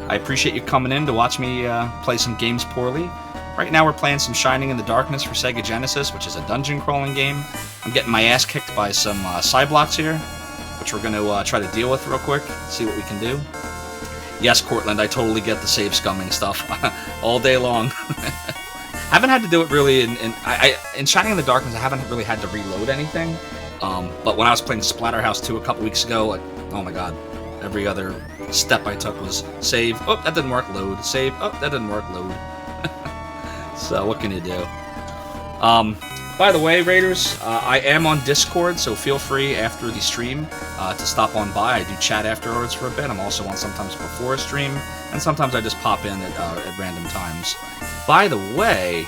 I appreciate you coming in to watch me play some games poorly. Right now we're playing some Shining in the Darkness for Sega Genesis, which is a dungeon crawling game. I'm getting my ass kicked by some Cyblocks here, which we're going to try to deal with real quick, see what we can do. Yes, Cortland, I totally get the save scumming stuff all day long. Haven't had to do it really in Shining in the Darkness. I haven't really had to reload anything. But when I was playing Splatterhouse 2 a couple weeks ago, like, oh my god, every other step I took was save. Oh, that didn't work. Load. Save. Oh, that didn't work. Load. So what can you do? By the way, Raiders, I am on Discord, so feel free after the stream to stop on by. I do chat afterwards for a bit. I'm also on sometimes before a stream, and sometimes I just pop in at random times. By the way,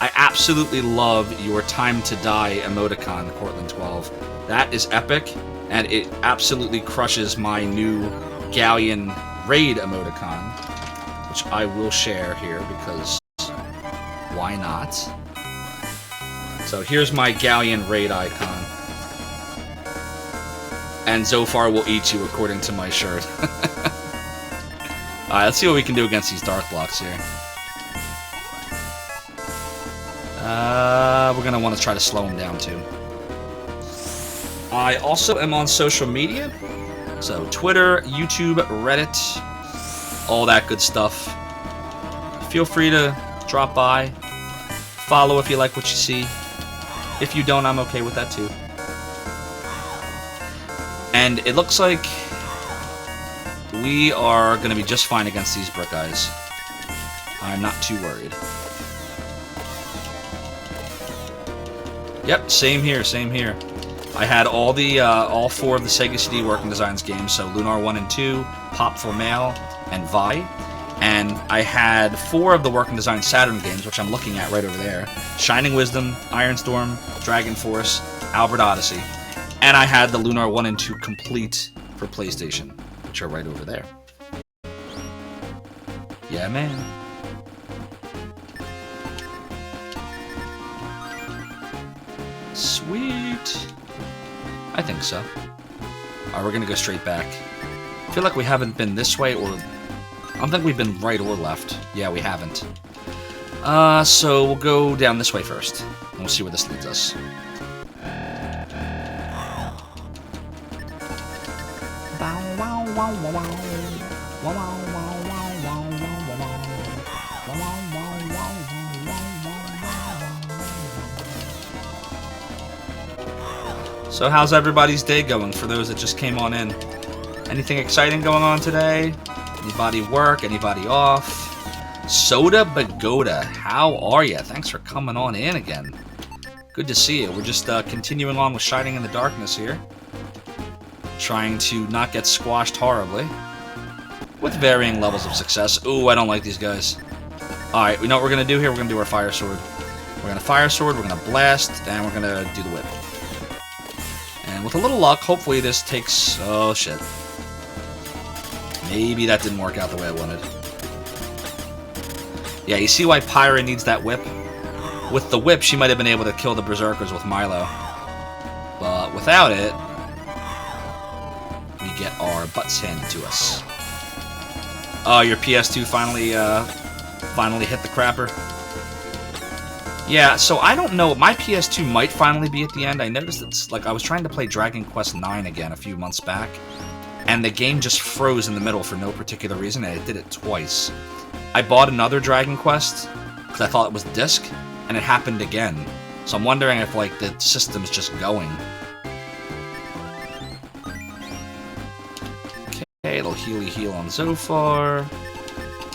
I absolutely love your Time to Die emoticon, Cortland 12. That is epic, and it absolutely crushes my new Galleon Raid emoticon, which I will share here because why not? So here's my Galleon Raid icon. And Zophar will eat you according to my shirt. Alright, let's see what we can do against these dark blocks here. We're gonna want to try to slow him down too. I also am on social media, so Twitter, YouTube, Reddit, all that good stuff. Feel free to drop by, follow if you like what you see. If you don't, I'm okay with that too. And it looks like we are gonna be just fine against these brick guys. I'm not too worried. Yep, same here, same here. I had all four of the Sega CD Working Designs games, so Lunar 1 and 2, Pop for Mail, and Vi. And I had 4 of the Working Design Saturn games, which I'm looking at right over there. Shining Wisdom, Iron Storm, Dragon Force, Albert Odyssey. And I had the Lunar 1 and 2 complete for PlayStation, which are right over there. Yeah, man. Sweet. I think so. Alright, we're gonna go straight back. I feel like we haven't been this way or... I don't think we've been right or left. Yeah, we haven't. So we'll go down this way first. And we'll see where this leads us. So how's everybody's day going for those that just came on in? Anything exciting going on today? Anybody work? Anybody off? Soda Bagoda, how are ya? Thanks for coming on in again. Good to see you. We're just continuing on with Shining in the Darkness here. Trying to not get squashed horribly. With varying levels of success. Ooh, I don't like these guys. Alright, we know what we're going to do here? We're going to do our Fire Sword. We're going to Fire Sword, we're going to Blast, and we're going to do the Whip. And with a little luck, hopefully this takes... Oh, shit. Maybe that didn't work out the way I wanted. Yeah, you see why Pyra needs that Whip? With the Whip, she might have been able to kill the Berserkers with Milo. But without it, we get our butts handed to us. Oh, your PS2 finally hit the crapper. Yeah, so I don't know. My PS2 might finally be at the end. I noticed it's like I was trying to play Dragon Quest IX again a few months back, and the game just froze in the middle for no particular reason, and it did it twice. I bought another Dragon Quest because I thought it was disc, and it happened again. So I'm wondering if like the system's just going. Okay, little Healy heal on Zophar.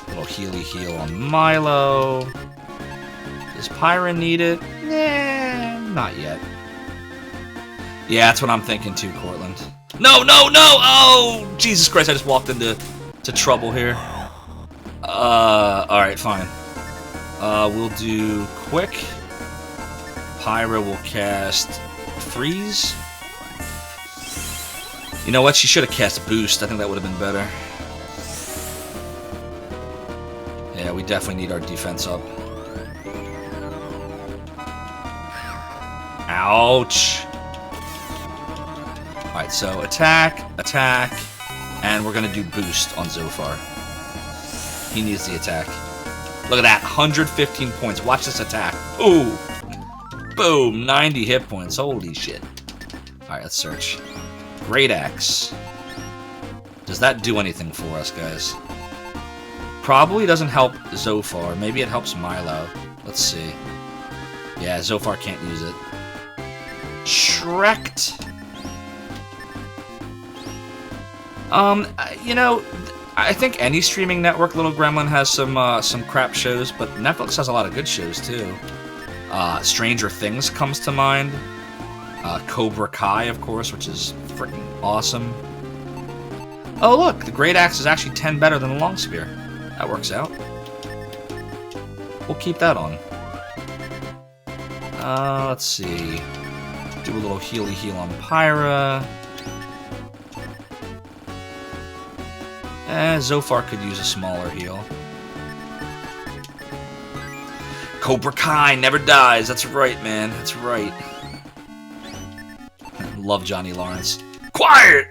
Little Healy heal on Milo. Does Pyra need it? Nah, not yet. Yeah, that's what I'm thinking too, Cortland. No, no, no! Oh, Jesus Christ! I just walked into trouble here. Alright, fine. We'll do quick. Pyra will cast freeze. You know what? She should have cast boost. I think that would have been better. Yeah, we definitely need our defense up. Ouch. Alright, so attack, and we're gonna do boost on Zophar. He needs the attack. Look at that, 115 points. Watch this attack. Ooh! Boom! 90 hit points. Holy shit. Alright, let's search. Great Axe. Does that do anything for us, guys? Probably doesn't help Zophar. Maybe it helps Milo. Let's see. Yeah, Zophar can't use it. Shrek'd. You know, I think any streaming network, Little Gremlin, has some crap shows, but Netflix has a lot of good shows too. Stranger Things comes to mind. Cobra Kai, of course, which is freaking awesome. Oh look, the Great Axe is actually 10 better than the Long Spear. That works out. We'll keep that on. Let's see. Do a little Healy heal on Pyra. Zophar could use a smaller heal. Cobra Kai never dies. That's right, man. That's right. Love Johnny Lawrence. Quiet!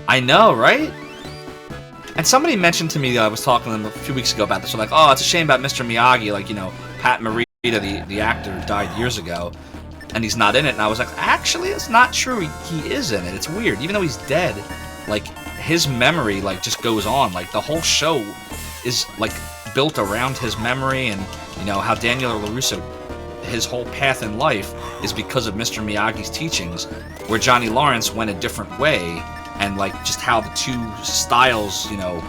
I know, right? And somebody mentioned to me, I was talking to them a few weeks ago about this, so like, oh, it's a shame about Mr. Miyagi, like, you know, Pat Morita, the actor, died years ago, and he's not in it, and I was like, actually, it's not true, he is in it, it's weird, even though he's dead, like, his memory, like, just goes on, like, the whole show is, like, built around his memory, and, you know, how Daniel LaRusso, his whole path in life is because of Mr. Miyagi's teachings, where Johnny Lawrence went a different way, and like just how the two styles, you know,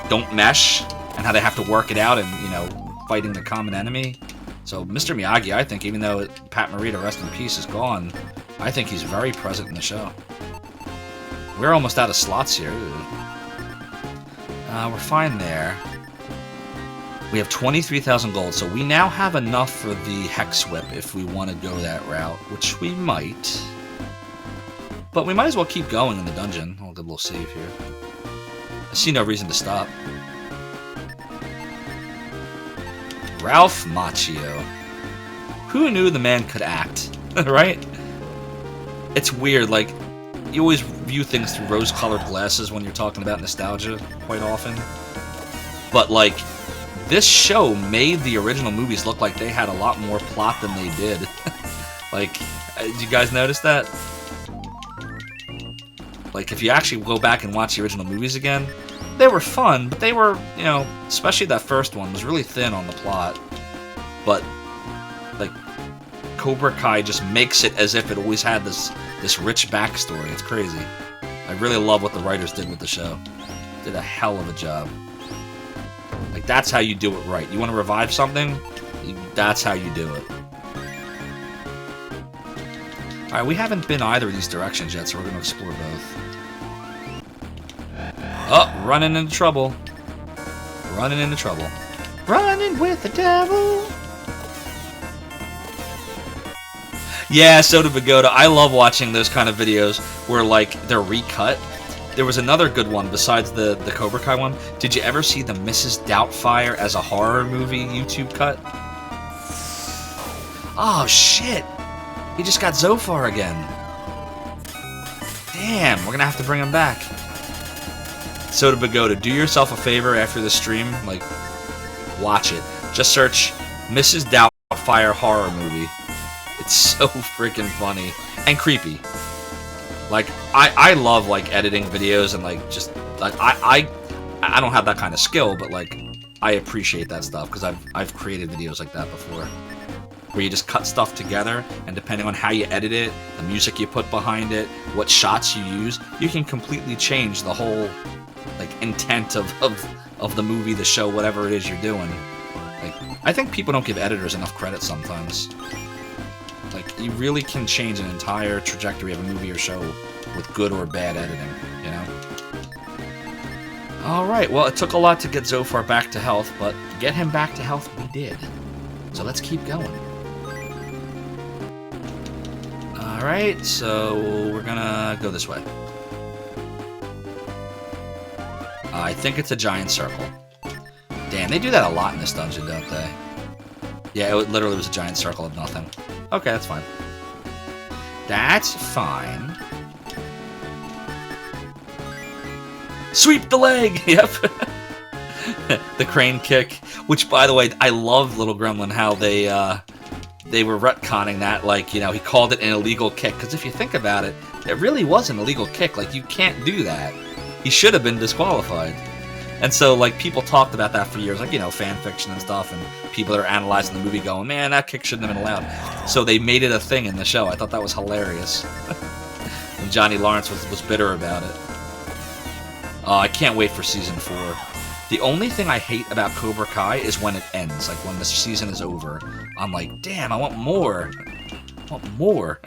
don't mesh, and how they have to work it out, and you know, fighting the common enemy. So Mr. Miyagi, I think, even though Pat Morita, rest in peace, is gone, I think he's very present in the show. We're almost out of slots here. We're fine there. We have 23,000 gold, so we now have enough for the Hex Whip if we want to go that route, which we might. But we might as well keep going in the dungeon. I'll get a little save here. I see no reason to stop. Ralph Macchio. Who knew the man could act, right? It's weird, like, you always view things through rose-colored glasses when you're talking about nostalgia, quite often. But, like, this show made the original movies look like they had a lot more plot than they did. Like, did you guys notice that? Like, if you actually go back and watch the original movies again, they were fun, but they were, you know, especially that first one, was really thin on the plot. But, like, Cobra Kai just makes it as if it always had this rich backstory. It's crazy. I really love what the writers did with the show. Did a hell of a job. Like, that's how you do it right. You want to revive something? That's how you do it. Alright, we haven't been either of these directions yet, so we're going to explore both. Oh, running into trouble. Running into trouble. Running with the devil. Yeah, Soda Pagoda. I love watching those kind of videos where, like, they're recut. There was another good one besides the Cobra Kai one. Did you ever see the Mrs. Doubtfire as a horror movie YouTube cut? Oh, shit. He just got Zophar again. Damn, we're gonna have to bring him back. Soda Pagoda, do yourself a favor after the stream, like, watch it. Just search Mrs. Doubtfire horror movie. It's so freaking funny and creepy. Like, I love, like, editing videos and, like, just, like, I don't have that kind of skill, but, like, I appreciate that stuff because I've created videos like that before. Where you just cut stuff together, and depending on how you edit it, the music you put behind it, what shots you use, you can completely change the whole, like, intent of the movie, the show, whatever it is you're doing. Like, I think people don't give editors enough credit sometimes. Like, you really can change an entire trajectory of a movie or show with good or bad editing, you know? Alright, well, it took a lot to get Zophar back to health, but get him back to health we did. So let's keep going. Alright, so we're gonna go this way. I think it's a giant circle. Damn, they do that a lot in this dungeon, don't they? Yeah, it literally was a giant circle of nothing. Okay, that's fine. That's fine. Sweep the leg! Yep. The crane kick. Which, by the way, I love Little Gremlin, how they were retconning that, like, you know, he called it an illegal kick. Because if you think about it, it really was an illegal kick. Like, you can't do that. He should have been disqualified. And so, like, people talked about that for years, like, you know, fan fiction and stuff, and people that are analyzing the movie going, man, that kick shouldn't have been allowed. So they made it a thing in the show. I thought that was hilarious. And Johnny Lawrence was bitter about it. I can't wait for Season 4. The only thing I hate about Cobra Kai is when it ends, like when the season is over. I'm like, damn, I want more. I want more.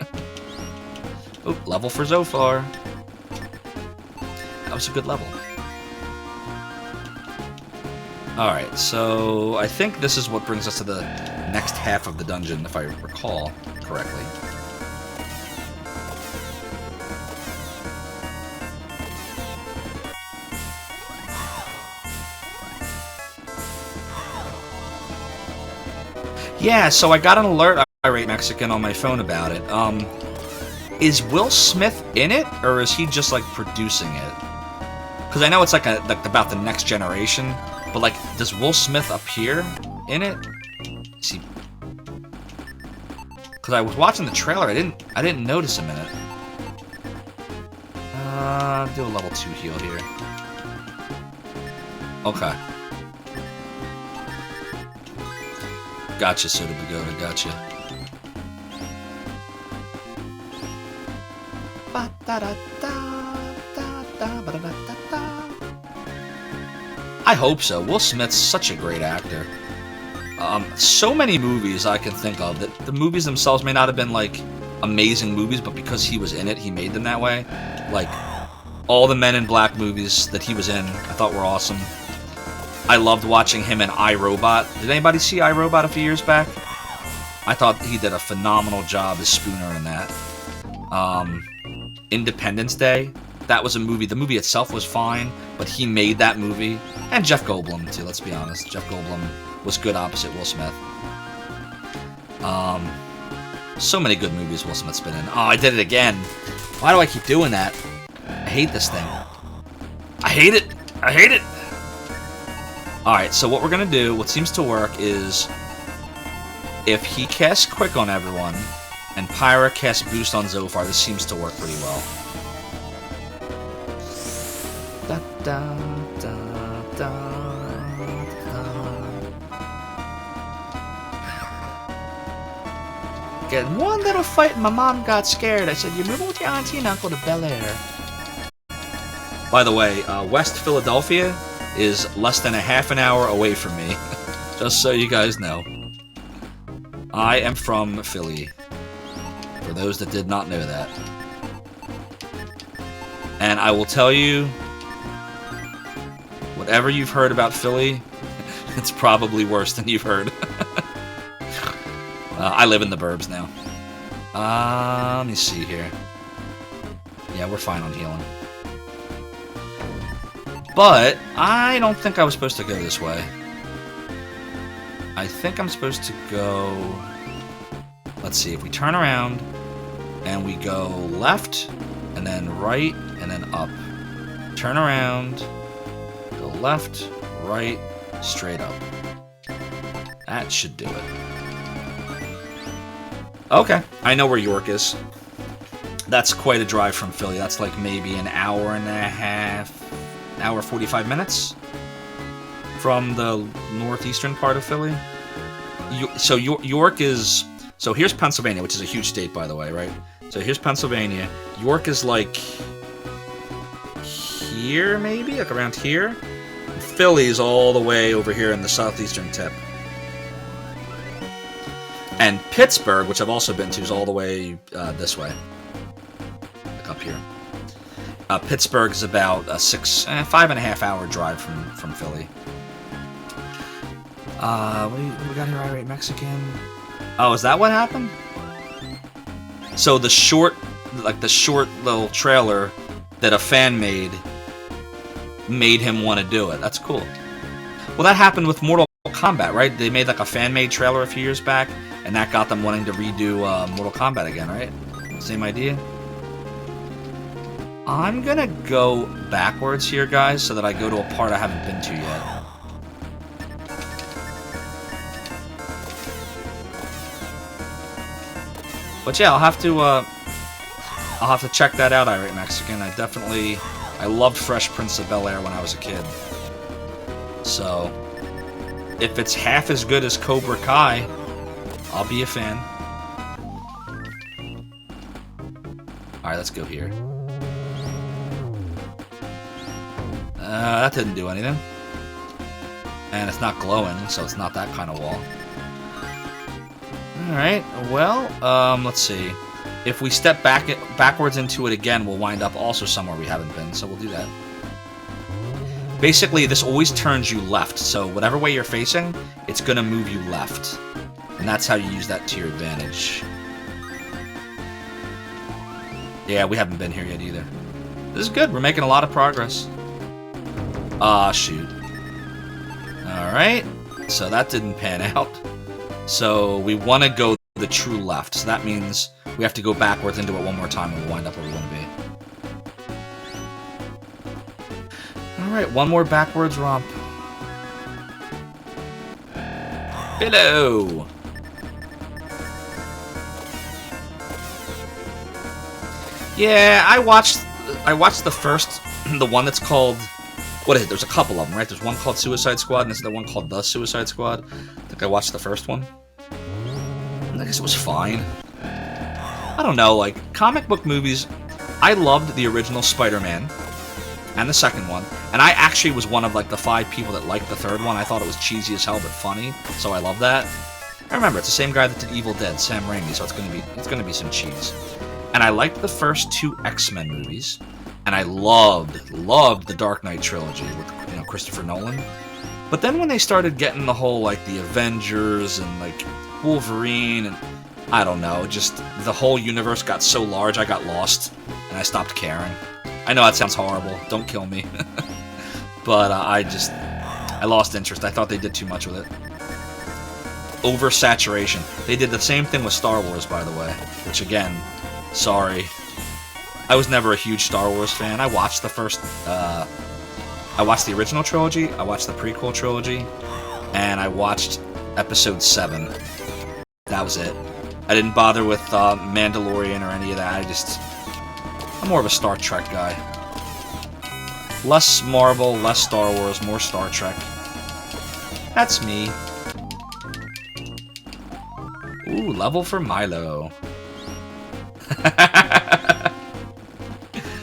Oh, level for Zophar. That was a good level. Alright, so I think this is what brings us to the next half of the dungeon, if I recall correctly. Yeah, so I got an alert, Irate Mexican, on my phone about it. Is Will Smith in it, or is he just, like, producing it? Because I know it's like about the next generation, but, like, does Will Smith appear in it? Is he? Because I was watching the trailer, I didn't notice him in it. Do a level 2 heal here. Okay. Gotcha, Soda Pagoda, gotcha. I hope so. Will Smith's such a great actor. So many movies I can think of that the movies themselves may not have been like amazing movies, but because he was in it, he made them that way. Like all the Men in Black movies that he was in, I thought were awesome. I loved watching him in iRobot. Did anybody see iRobot a few years back? I thought he did a phenomenal job as Spooner in that. Independence Day. That was a movie. The movie itself was fine, but he made that movie. And Jeff Goldblum, too, let's be honest. Jeff Goldblum was good opposite Will Smith. So many good movies Will Smith's been in. Oh, I did it again. Why do I keep doing that? I hate this thing. I hate it. I hate it. Alright, so what we're going to do, what seems to work is if he casts Quick on everyone and Pyra casts Boost on Zophar, this seems to work pretty well. Da, da, da, da, da. Get one little fight and my mom got scared. I said, you're moving with your auntie and uncle to Bel Air. By the way, West Philadelphia is less than a half an hour away from me. Just so you guys know. I am from Philly. For those that did not know that. And I will tell you, whatever you've heard about Philly, it's probably worse than you've heard. I live in the burbs now. Let me see here. Yeah, we're fine on healing. But I don't think I was supposed to go this way. I think I'm supposed to go... Let's see, if we turn around and we go left and then right and then up. Turn around, go left, right, straight up. That should do it. Okay, I know where York is. That's quite a drive from Philly. That's like maybe an hour and a half, hour 45 minutes from the northeastern part of Philly. So York is... So here's Pennsylvania, which is a huge state, by the way, right? So here's Pennsylvania. York is like here, maybe? Like around here? Philly is all the way over here in the southeastern tip. And Pittsburgh, which I've also been to, is all the way this way. Like up here. Pittsburgh is about a 5.5 hour drive from Philly. What do we got here? Irate Mexican. Oh, is that what happened? So the short little trailer that a fan made him want to do it. That's cool. Well, that happened with Mortal Kombat, right? They made like a fan-made trailer a few years back, and that got them wanting to redo Mortal Kombat again, right? Same idea? I'm gonna go backwards here, guys, so that I go to a part I haven't been to yet. But yeah, I'll have to check that out, Irate Mexican. I loved Fresh Prince of Bel-Air when I was a kid. So, if it's half as good as Cobra Kai, I'll be a fan. Alright, let's go here. That didn't do anything. And it's not glowing, so it's not that kind of wall. Alright, well, let's see. If we step backwards into it again, we'll wind up also somewhere we haven't been, so we'll do that. Basically, this always turns you left, so whatever way you're facing, it's going to move you left. And that's how you use that to your advantage. Yeah, we haven't been here yet either. This is good, we're making a lot of progress. Shoot. Alright, so that didn't pan out. So we want to go the true left, so that means we have to go backwards into it one more time and we'll wind up where we want to be. Alright, one more backwards romp. Hello! Yeah, I watched the first, the one that's called, what is it? There's a couple of them, right? There's one called Suicide Squad and there's the one called The Suicide Squad. I think I watched the first one. I guess it was fine. I don't know, like, comic book movies, I loved the original Spider-Man and the second one, and I actually was one of, like, the 5 people that liked the third one. I thought it was cheesy as hell, but funny, so I love that. I remember, it's the same guy that did Evil Dead, Sam Raimi, so it's gonna be some cheese. And I liked the first 2 X-Men movies, and I loved the Dark Knight trilogy with, you know, Christopher Nolan. But then when they started getting the whole, like, the Avengers and, like, Wolverine, and I don't know, just the whole universe got so large I got lost, and I stopped caring. I know that sounds horrible, don't kill me. But I lost interest. I thought they did too much with it. Oversaturation. They did the same thing with Star Wars, by the way, which again, sorry. I was never a huge Star Wars fan. I watched I watched the original trilogy, I watched the prequel trilogy, and I watched Episode 7. That was it. I didn't bother with Mandalorian or any of that. I'm more of a Star Trek guy. Less Marvel, less Star Wars, more Star Trek. That's me. Ooh, level for Milo.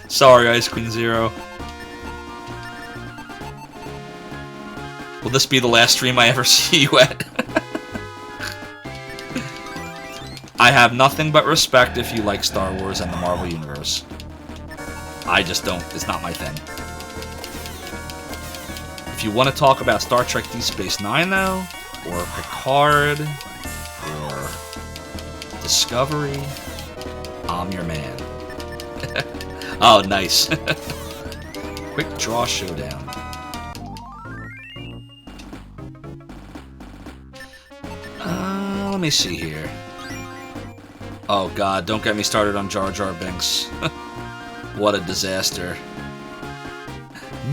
Sorry, Ice Queen Zero. Will this be the last stream I ever see you at? I have nothing but respect if you like Star Wars and the Marvel Universe. I just don't. It's not my thing. If you want to talk about Star Trek Deep Space Nine, though, or Picard, or Discovery, I'm your man. Oh, nice. Quick draw showdown. Let me see here. Oh god, don't get me started on Jar Jar Binks. What a disaster.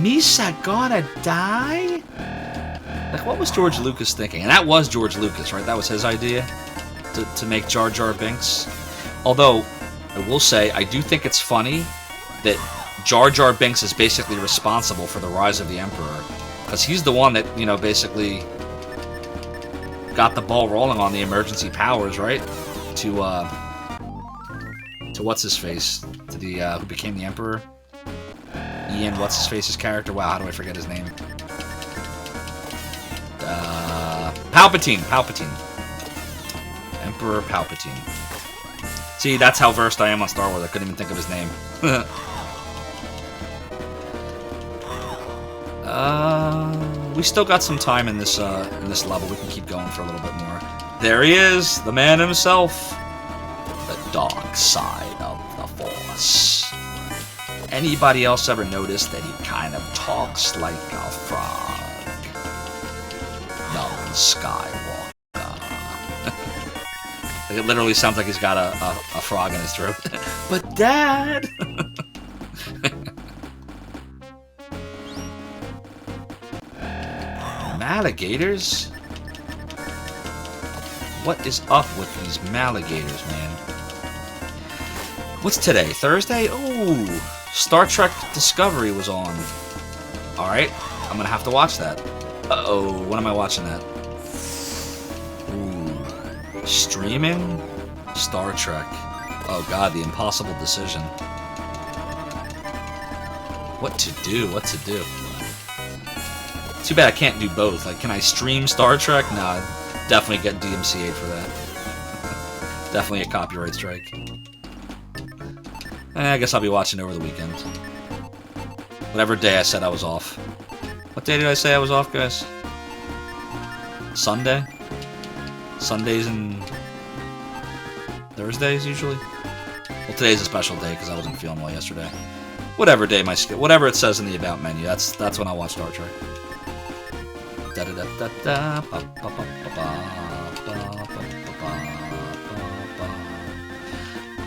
Misa gonna die? Like, what was George Lucas thinking? And that was George Lucas, right? That was his idea to make Jar Jar Binks. Although, I will say, I do think it's funny that Jar Jar Binks is basically responsible for the rise of the Emperor. Because he's the one that, you know, basically got the ball rolling on the emergency powers, right? To what's-his-face? To the, who became the Emperor? Ian what's-his-face's character? Wow, how do I forget his name? Palpatine! Emperor Palpatine. See, that's how versed I am on Star Wars. I couldn't even think of his name. We still got some time in this level. We can keep going for a little bit more. There he is, the man himself. The dark side of the Force. Anybody else ever notice that he kind of talks like a frog? Young Skywalker. It literally sounds like he's got a frog in his throat. But Dad! Alligators? What is up with these alligators, man? What's today? Thursday? Ooh, Star Trek Discovery was on. Alright, I'm gonna have to watch that. Uh-oh, when am I watching that? Ooh, streaming? Star Trek. Oh god, the impossible decision. What to do? Too bad I can't do both. Like, can I stream Star Trek? Nah, definitely get DMCA'd for that. Definitely a copyright strike. I guess I'll be watching over the weekend. Whatever day I said I was off. What day did I say I was off, guys? Sunday? Sundays and Thursdays, usually? Well, today's a special day because I wasn't feeling well yesterday. Whatever day whatever it says in the About menu, that's when I watch Star Trek.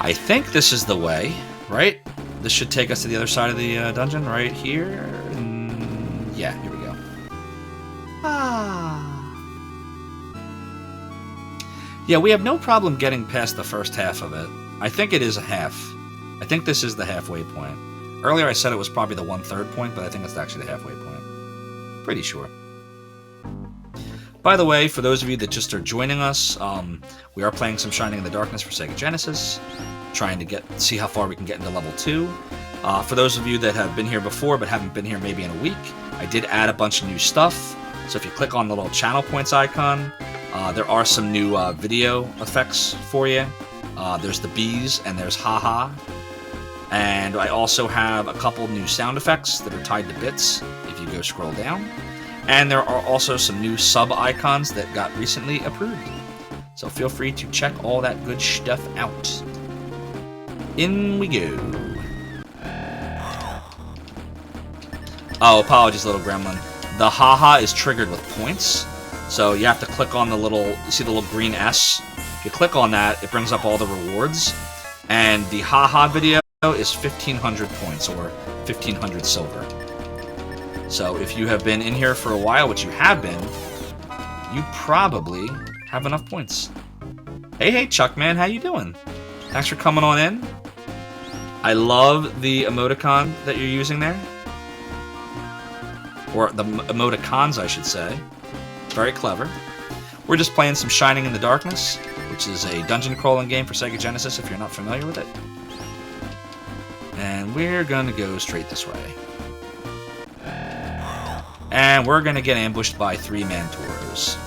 I think this is the way, right? This should take us to the other side of the dungeon, right here. Yeah, here we go. Yeah, we have no problem getting past the first half of it. I think it is a half. I think this is the halfway point. Earlier I said it was probably the 1/3 point, but I think it's actually the halfway point. Pretty sure. By the way, for those of you that just are joining us, we are playing some Shining in the Darkness for Sega Genesis, trying to see how far we can get into level 2. For those of you that have been here before but haven't been here maybe in a week, I did add a bunch of new stuff. So if you click on the little channel points icon, there are some new video effects for you. There's the bees and there's haha. And I also have a couple new sound effects that are tied to bits if you go scroll down. And there are also some new sub-icons that got recently approved. So feel free to check all that good stuff out. In we go. Oh, apologies, little gremlin. The haha is triggered with points. So you have to click on the little, you see the little green S? If you click on that, it brings up all the rewards. And the haha video is 1,500 points, or 1,500 silver. So if you have been in here for a while, which you have been, you probably have enough points. Hey, Chuck, man, how you doing? Thanks for coming on in. I love the emoticon that you're using there. Or the emoticons, I should say. Very clever. We're just playing some Shining in the Darkness, which is a dungeon crawling game for Sega Genesis if you're not familiar with it. And we're gonna go straight this way. And we're gonna get ambushed by 3 Mantoros.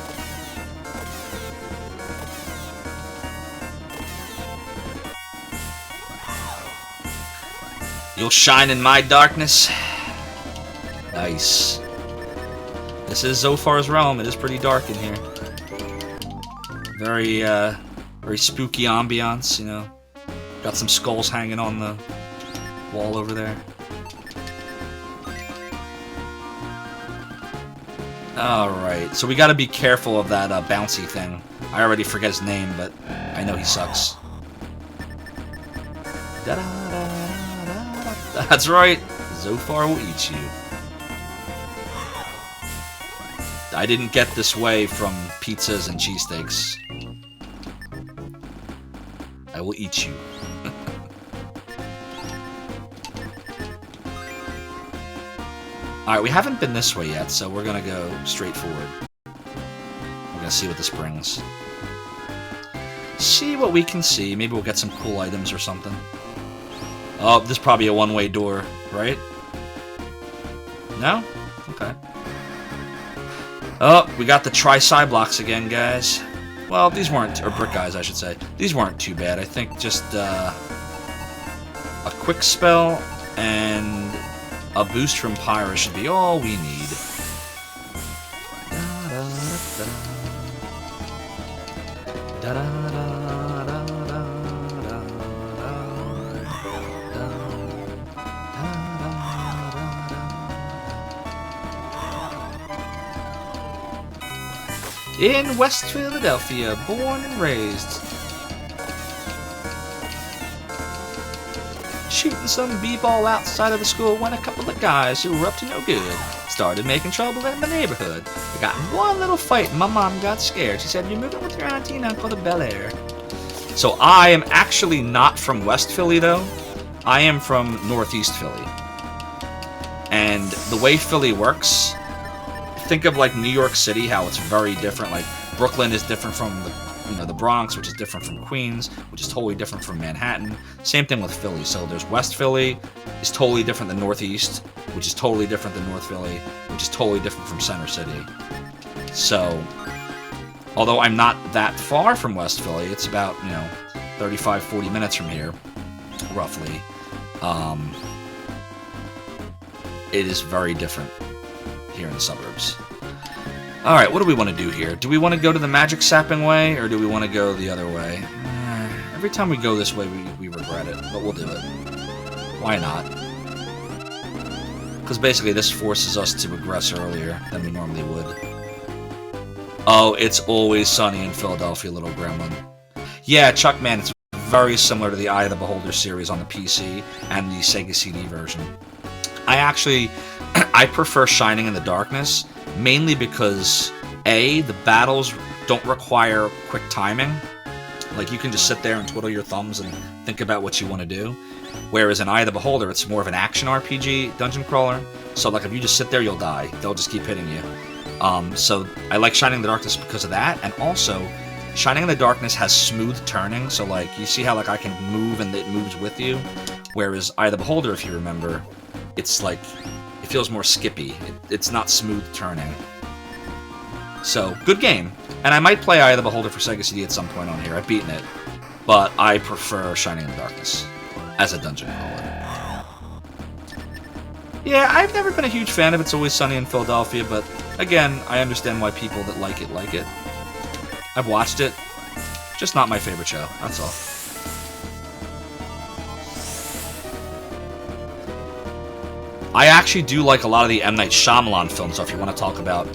You'll shine in my darkness. Nice. This is Zophar's realm. It is pretty dark in here. Very, very spooky ambiance, you know. Got some skulls hanging on the wall over there. Alright, so we gotta be careful of that bouncy thing. I already forget his name, but I know he sucks. That's right, Zophar will eat you. I didn't get this way from pizzas and cheesesteaks. I will eat you. Alright, we haven't been this way yet, so we're gonna go straight forward. We're gonna see what this brings. See what we can see. Maybe we'll get some cool items or something. Oh, this is probably a one-way door, right? No? Okay. Oh, we got the tri-side blocks again, guys. Well, these weren't, or brick guys, I should say. These weren't too bad. I think just a quick spell and a boost from Pyra should be all we need. In West Philadelphia, born and raised. Shooting some b-ball outside of the school when a couple of guys who were up to no good started making trouble in the neighborhood. We got in one little fight and my mom got scared. She said, "You're moving with your auntie and uncle to Bel Air." So I am actually not from West Philly, though. I am from Northeast Philly. And the way Philly works, think of like New York City, how it's very different. Like Brooklyn is different from the Bronx, which is different from Queens, which is totally different from Manhattan. Same thing with Philly. So there's West Philly is totally different than Northeast, which is totally different than North Philly, which is totally different from Center City. So, although I'm not that far from West Philly, it's about 35, 40 minutes from here, roughly. It is very different here in the suburbs. Alright, what do we want to do here? Do we want to go to the magic sapping way, or do we want to go the other way? Every time we go this way, we regret it, but we'll do it. Why not? Because basically this forces us to regress earlier than we normally would. Oh, it's always sunny in Philadelphia, little gremlin. Yeah, Chuck, man, it's very similar to the Eye of the Beholder series on the PC and the Sega CD version. I prefer Shining in the Darkness, mainly because, A, the battles don't require quick timing. Like, you can just sit there and twiddle your thumbs and think about what you want to do. Whereas in Eye of the Beholder, it's more of an action RPG dungeon crawler. So, like, if you just sit there, you'll die. They'll just keep hitting you. So, I like Shining in the Darkness because of that. And also, Shining in the Darkness has smooth turning. So, like, you see how, like, I can move and it moves with you? Whereas Eye of the Beholder, if you remember, it's like, it feels more skippy. It's not smooth turning. So, good game. And I might play Eye of the Beholder for Sega CD at some point on here. I've beaten it. But I prefer Shining in the Darkness as a dungeon crawler. Yeah, I've never been a huge fan of It's Always Sunny in Philadelphia, but again, I understand why people that like it. I've watched it. Just not my favorite show, that's all. I actually do like a lot of the M. Night Shyamalan films, so if you want to talk about,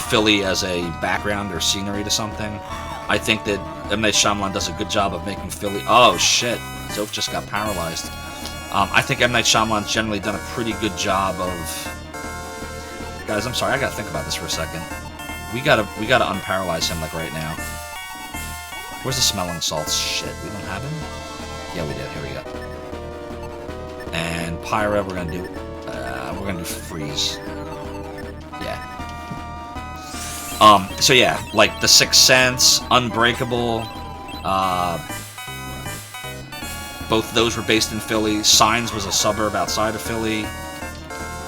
Philly as a background or scenery to something, I think that M. Night Shyamalan does a good job of making Philly... Oh, shit. Zoph just got paralyzed. I think M. Night Shyamalan's generally done a pretty good job of... Guys, I'm sorry, I gotta think about this for a second. We gotta unparalyze him, like, right now. Where's the smelling salts? Shit, we don't have him? Yeah, we did. Here we go. And Pyra, we're gonna do freeze. Yeah. So yeah, like The Sixth Sense, Unbreakable, both of those were based in Philly. Signs was a suburb outside of Philly.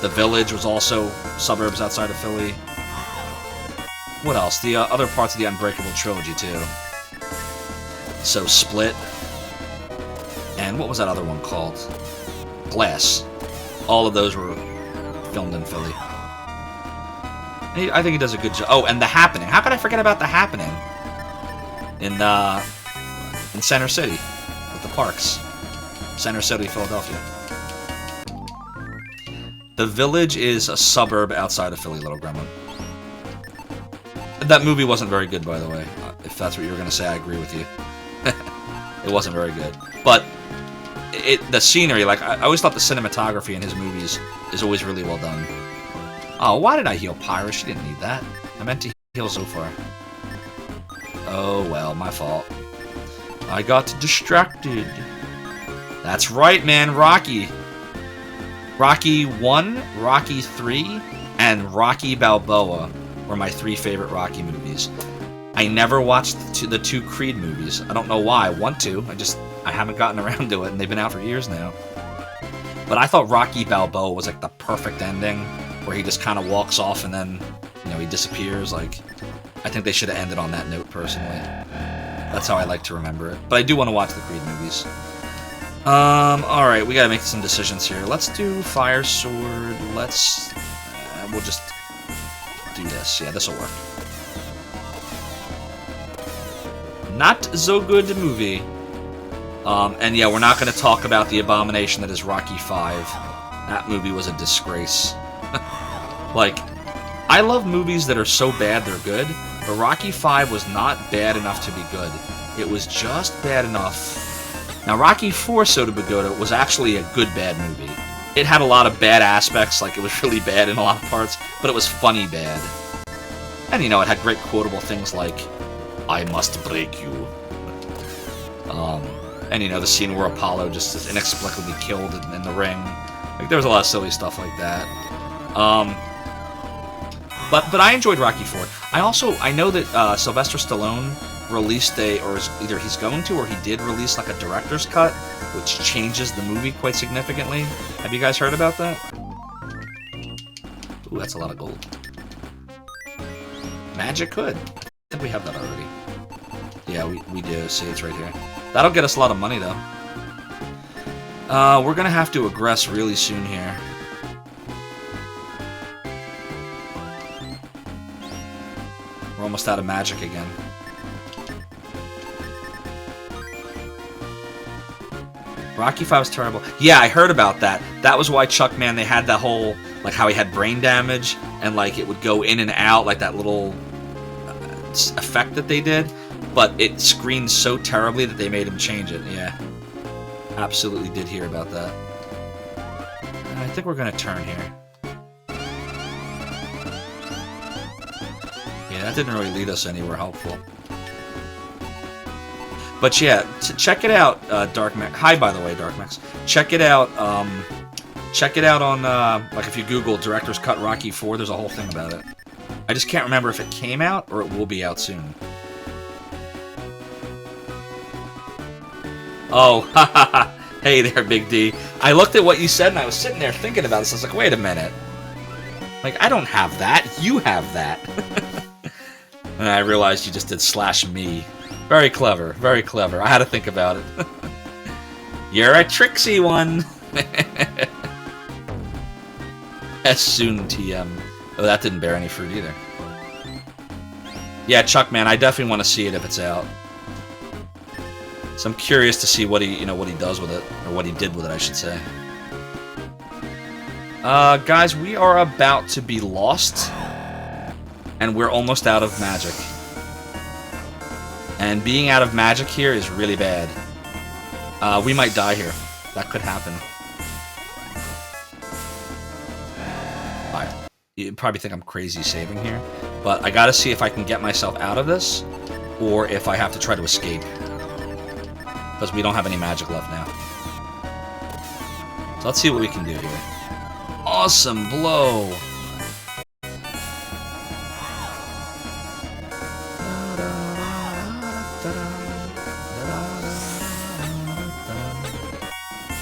The Village was also suburbs outside of Philly. What else? The other parts of the Unbreakable trilogy, too. So, Split. And what was that other one called? Glass. All of those were filmed in Philly. I think he does a good job. Oh, and The Happening. How could I forget about The Happening? In Center City. With the parks. Center City, Philadelphia. The Village is a suburb outside of Philly, Little Gremlin. That movie wasn't very good, by the way. If that's what you were going to say, I agree with you. It wasn't very good. But the scenery, like, I always thought the cinematography in his movies is always really well done. Oh, why did I heal Pyra? She didn't need that. I meant to heal Zophar. Oh, well, my fault. I got distracted. That's right, man, Rocky. Rocky 1, Rocky 3, and Rocky Balboa were my 3 favorite Rocky movies. I never watched the 2 Creed movies. I don't know why. I want to. I haven't gotten around to it, and they've been out for years now. But I thought Rocky Balboa was like the perfect ending, where he just kind of walks off and then, you know, he disappears. Like, I think they should have ended on that note, personally. That's how I like to remember it. But I do want to watch the Creed movies. Alright, we gotta make some decisions here. Let's do Fire Sword. Let's... we'll just do this. Yeah, this'll work. Not so good movie. And yeah, we're not gonna talk about the abomination that is Rocky 5. That movie was a disgrace. Like, I love movies that are so bad they're good, but Rocky 5 was not bad enough to be good. It was just bad enough. Now, Rocky 4 Soda Pagoda was actually a good bad movie. It had a lot of bad aspects, like it was really bad in a lot of parts, but it was funny bad. And, you know, it had great quotable things like, I must break you. And, you know, the scene where Apollo just is inexplicably killed in the ring. Like, there was a lot of silly stuff like that. But I enjoyed Rocky 4. I know that Sylvester Stallone released either he's going to or he did release like a director's cut, which changes the movie quite significantly. Have you guys heard about that? Ooh, that's a lot of gold. Magic Hood. I think we have that already. Yeah, we do. See, it's right here. That'll get us a lot of money, though. We're gonna have to aggress really soon here. We're almost out of magic again. Rocky 5 was terrible. Yeah, I heard about that. That was why Chuck, man, they had that whole, like, how he had brain damage, and, like, it would go in and out, like that little effect that they did, but it screened so terribly that they made him change it, yeah. Absolutely did hear about that. I think we're gonna turn here. Yeah, that didn't really lead us anywhere helpful. But yeah, check it out, Dark Max. Hi, by the way, Dark Max. Check it out. Check it out on like if you Google Director's Cut Rocky 4, there's a whole thing about it. I just can't remember if it came out or it will be out soon. Oh, haha. Hey there, Big D. I looked at what you said and I was sitting there thinking about this. I was like, wait a minute. Like, I don't have that. You have that. And I realized you just did /me. Very clever, very clever. I had to think about it. You're a tricksy one. As soon TM. Oh, that didn't bear any fruit either. Yeah, Chuck, man, I definitely want to see it if it's out. So I'm curious to see what he does with it, or what he did with it, I should say. Guys, we are about to be lost, and we're almost out of magic. And being out of magic here is really bad. We might die here. That could happen. Alright. You probably think I'm crazy saving here, but I gotta see if I can get myself out of this, or if I have to try to escape. Because we don't have any magic left now. So let's see what we can do here. Awesome blow!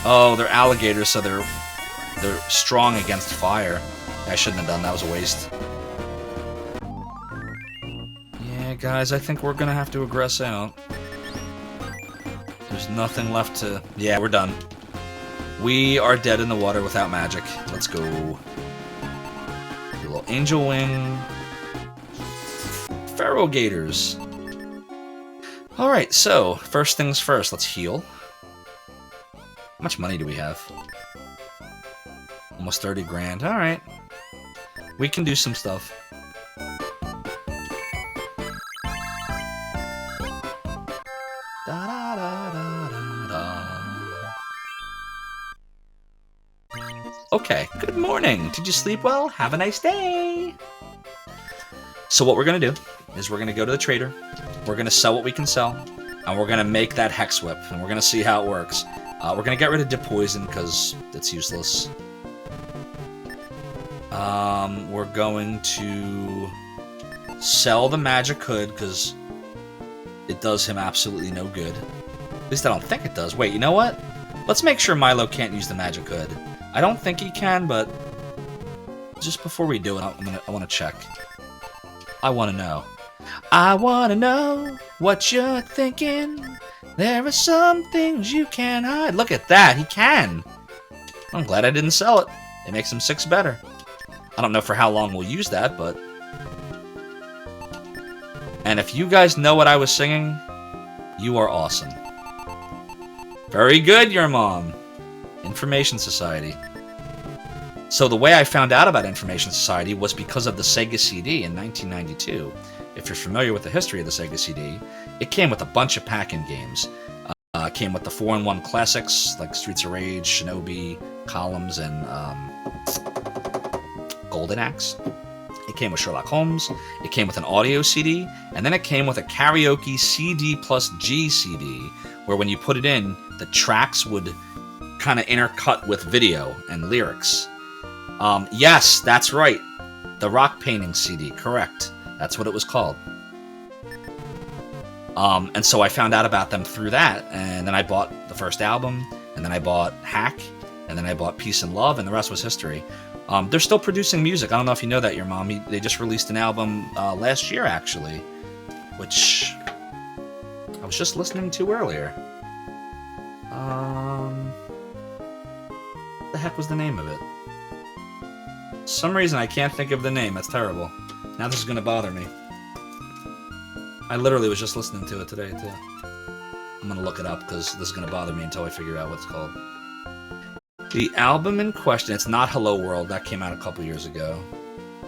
Oh, they're alligators, so they're they're strong against fire. I shouldn't have done that. Was a waste. Yeah, guys, I think we're gonna have to aggress out. There's nothing left to... Yeah, we're done. We are dead in the water without magic. Let's go. A little angel wing. Pharaoh Gators. Alright, so, first things first, let's heal. How much money do we have? Almost 30 grand. Alright. We can do some stuff. Okay, good morning. Did you sleep well? Have a nice day. So what we're going to do is we're going to go to the trader. We're going to sell what we can sell. And we're going to make that hex whip. And we're going to see how it works. We're going to get rid of dip poison because it's useless. We're going to sell the magic hood because it does him absolutely no good. At least I don't think it does. Wait, you know what? Let's make sure Milo can't use the magic hood. I don't think he can, but just before we do it, I want to check. I want to know. I want to know what you're thinking. There are some things you can't hide. Look at that. He can. I'm glad I didn't sell it. It makes him 6 better. I don't know for how long we'll use that, but... And if you guys know what I was singing, you are awesome. Very good, your mom. Information Society. So the way I found out about Information Society was because of the Sega CD in 1992. If you're familiar with the history of the Sega CD, it came with a bunch of pack-in games. It came with the 4-in-1 classics like Streets of Rage, Shinobi, Columns, and Golden Axe. It came with Sherlock Holmes. It came with an audio CD, and then it came with a karaoke CD plus G CD, where when you put it in, the tracks would kind of intercut with video and lyrics. Yes, that's right. The Rock Painting CD, correct. That's what it was called. And so I found out about them through that, and then I bought the first album, and then I bought Hack, and then I bought Peace and Love, and the rest was history. They're still producing music. I don't know if you know that, your mom. They just released an album last year, actually, which I was just listening to earlier. What the heck was the name of it? For some reason I can't think of the name. That's terrible. Now this is gonna bother me. I literally was just listening to it today, too. I'm gonna look it up because this is gonna bother me until I figure out what it's called. The album in question, it's not Hello World. That came out a couple years ago.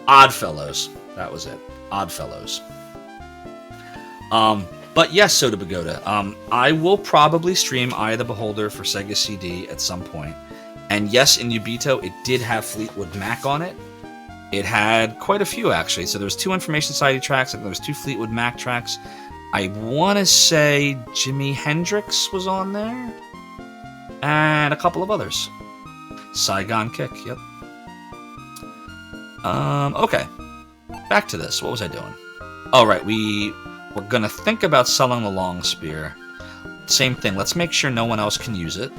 Oddfellows. That was it. Oddfellows. But yes, Soda Pagoda. I will probably stream Eye of the Beholder for Sega CD at some point. And yes, in Yubito, it did have Fleetwood Mac on it. It had quite a few, actually. So there was 2 Information Society tracks, and there was 2 Fleetwood Mac tracks. I want to say Jimi Hendrix was on there. And a couple of others. Saigon Kick, yep. Okay. Back to this. What was I doing? Oh, right. We're going to think about selling the long spear. Same thing. Let's make sure no one else can use it.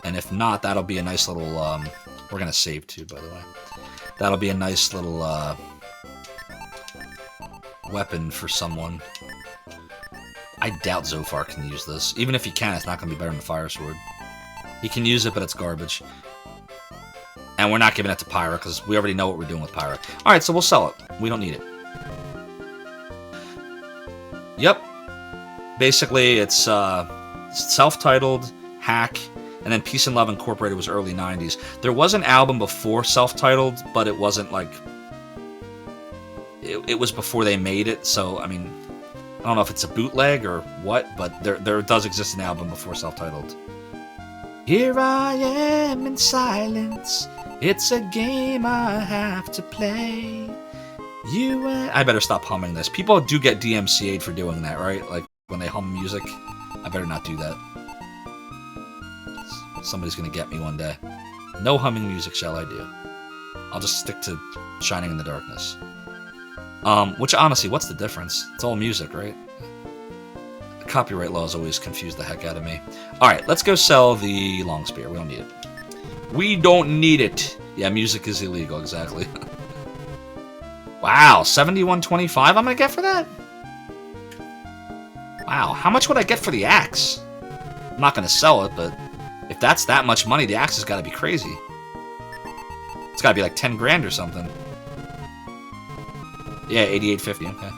And if not, that'll be a nice little... we're going to save too, by the way. That'll be a nice little weapon for someone. I doubt Zophar can use this. Even if he can, it's not going to be better than the Fire Sword. He can use it, but it's garbage. And we're not giving it to Pyra, because we already know what we're doing with Pyra. Alright, so we'll sell it. We don't need it. Yep. Basically, it's self-titled, Hack, and then Peace and Love Incorporated was early 90s. There was an album before self-titled, but it wasn't like... It was before they made it, so, I mean... I don't know if it's a bootleg or what, but there does exist an album before self-titled. Here I am in silence. It's a game I have to play. I better stop humming this. People do get DMCA'd for doing that, right? Like, when they hum music. I better not do that. Somebody's gonna get me one day. No humming music shall I do. I'll just stick to Shining in the Darkness. Which, honestly, what's the difference? It's all music, right? Copyright laws always confuse the heck out of me. Alright, let's go sell the long spear. We don't need it. We don't need it. Yeah, music is illegal, exactly. Wow, 71.25 I'm gonna get for that? Wow, how much would I get for the axe? I'm not gonna sell it, but if that's that much money, the axe has gotta be crazy. It's gotta be like 10 grand or something. Yeah, 88.50, okay.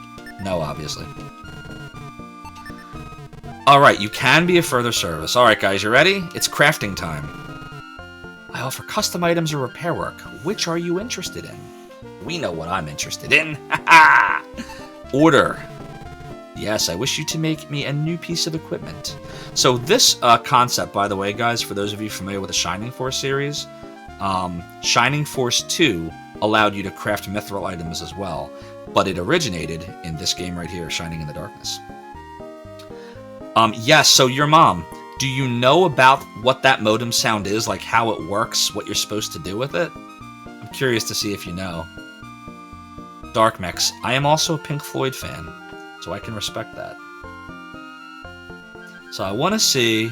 No, obviously. Alright, you can be a further service. Alright guys, you ready? It's crafting time. I offer custom items or repair work. Which are you interested in? We know what I'm interested in. Order. Yes, I wish you to make me a new piece of equipment. So this concept, by the way, guys, for those of you familiar with the Shining Force series, Shining Force 2 allowed you to craft mithril items as well, but it originated in this game right here, Shining in the Darkness. Yes, so your mom, do you know about what that modem sound is, like how it works, what you're supposed to do with it? I'm curious to see if you know. Dark Mix, I am also a Pink Floyd fan, so I can respect that. So I want to see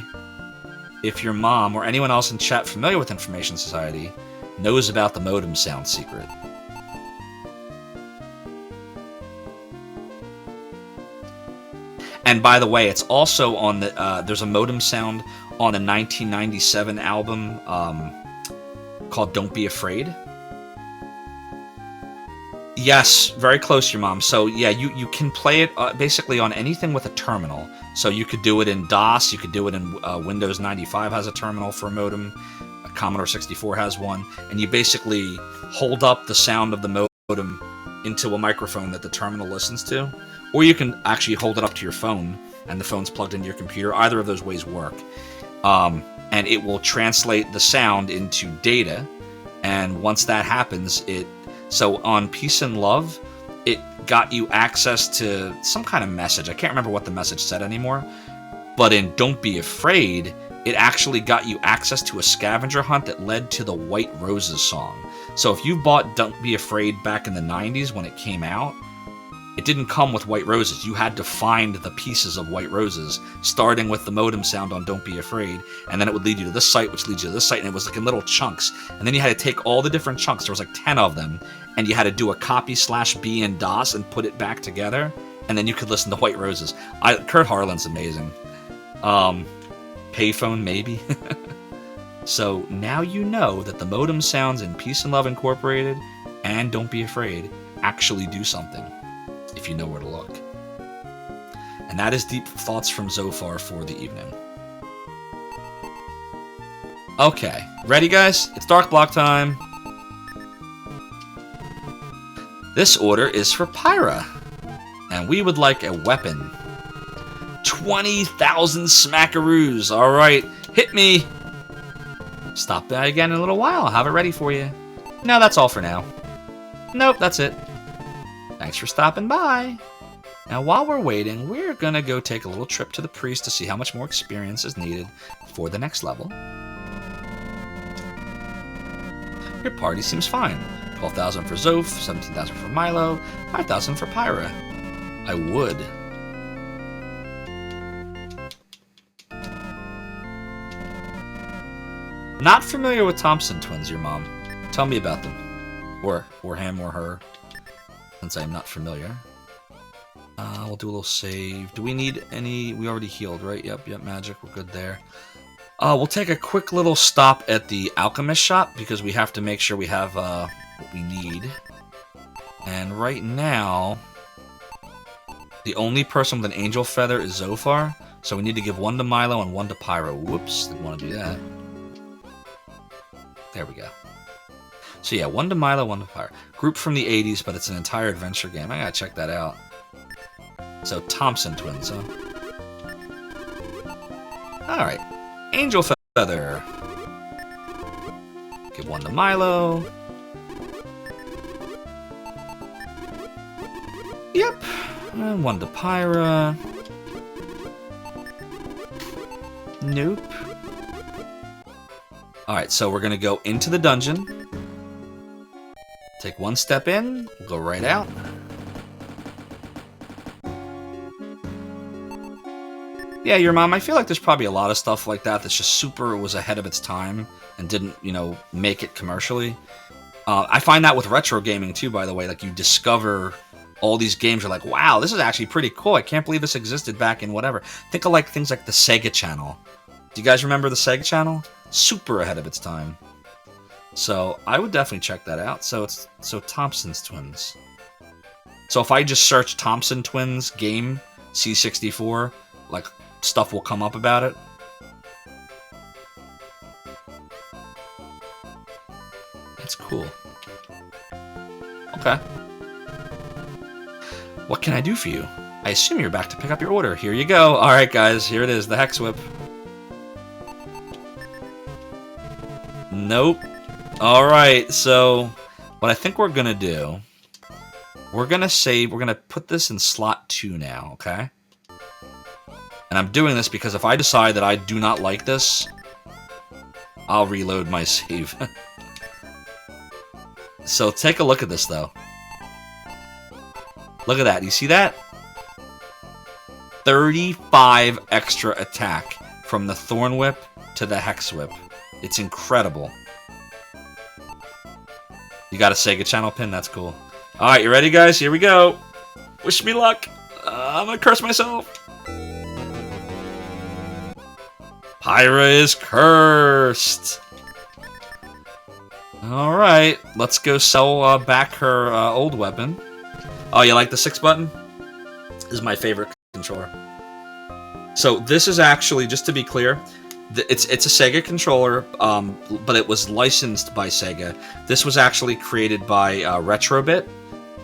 if your mom or anyone else in chat familiar with Information Society knows about the modem sound secret. And by the way, it's also on the, there's a modem sound on the 1997 album called Don't Be Afraid. Yes, very close, your mom. So yeah, you can play it basically on anything with a terminal. So you could do it in DOS, you could do it in Windows 95 has a terminal for a modem, Commodore 64 has one, and you basically hold up the sound of the modem into a microphone that the terminal listens to, or you can actually hold it up to your phone and the phone's plugged into your computer. Either of those ways work. And it will translate the sound into data, and once that happens, so on Peace and Love, it got you access to some kind of message. I can't remember what the message said anymore. But in Don't Be Afraid, it actually got you access to a scavenger hunt that led to the White Roses song. So if you bought Don't Be Afraid back in the 90s when it came out, it didn't come with White Roses. You had to find the pieces of White Roses, starting with the modem sound on Don't Be Afraid, and then it would lead you to this site, which leads you to this site, and it was like in little chunks. And then you had to take all the different chunks, there was like 10 of them, and you had to do a copy/B in DOS and put it back together, and then you could listen to White Roses. Kurt Harlan's amazing. Payphone, maybe? So now you know that the modem sounds in Peace and Love Incorporated and Don't Be Afraid actually do something, if you know where to look. And that is Deep Thoughts from Zophar for the evening. Okay, ready guys? It's Dark Block time. This order is for Pyra, and we would like a weapon. 20,000 smackaroos. Alright, hit me. Stop by again in a little while. I'll have it ready for you. No, that's all for now. Nope, that's it. Thanks for stopping by. Now, while we're waiting, we're gonna go take a little trip to the priest to see how much more experience is needed for the next level. Your party seems fine. 12,000 for Zoph, 17,000 for Milo, 5,000 for Pyra. I would. Not familiar with Thompson twins, your mom. Tell me about them. Or him or her. Since I'm not familiar. We'll do a little save. Do we need any? We already healed, right? Yep, magic. We're good there. We'll take a quick little stop at the alchemist shop because we have to make sure we have what we need. And right now, the only person with an angel feather is Zophar, so we need to give one to Milo and one to Pyro. Whoops, didn't want to do that. There we go. So yeah, one to Milo, one to Pyro. Group from the 80s, but it's an entire adventure game. I gotta check that out. So Thompson twins, huh? Alright. Angel feather. Give one to Milo. Yep. And one to Pyra. Nope. Alright, so we're gonna go into the dungeon. Take one step in, we'll go right out. Yeah, your mom. I feel like there's probably a lot of stuff like that that's just super was ahead of its time and didn't, make it commercially. I find that with retro gaming too, by the way. Like, you discover all these games, you're like, wow, this is actually pretty cool. I can't believe this existed back in whatever. Think of like things like the Sega Channel. Do you guys remember the Sega Channel? Super ahead of its time. So I would definitely check that out. So Thompson's Twins. So if I just search Thompson Twins game C64, like, stuff will come up about it. That's cool. Okay. What can I do for you? I assume you're back to pick up your order. Here you go. Alright guys, here it is, the Hex Whip. Nope. Alright, so what I think we're gonna do, we're gonna put this in slot 2 now, okay? And I'm doing this because if I decide that I do not like this, I'll reload my save. So take a look at this though. Look at that, you see that? 35 extra attack from the Thorn Whip to the Hex Whip. It's incredible. You got a Sega Channel pin? That's cool. Alright, you ready guys? Here we go. Wish me luck. I'm gonna curse myself. Pyra is cursed. Alright, let's go sell back her old weapon. Oh, you like the 6 button? This is my favorite controller. So this is actually, just to be clear, it's a Sega controller, but it was licensed by Sega. This was actually created by Retrobit,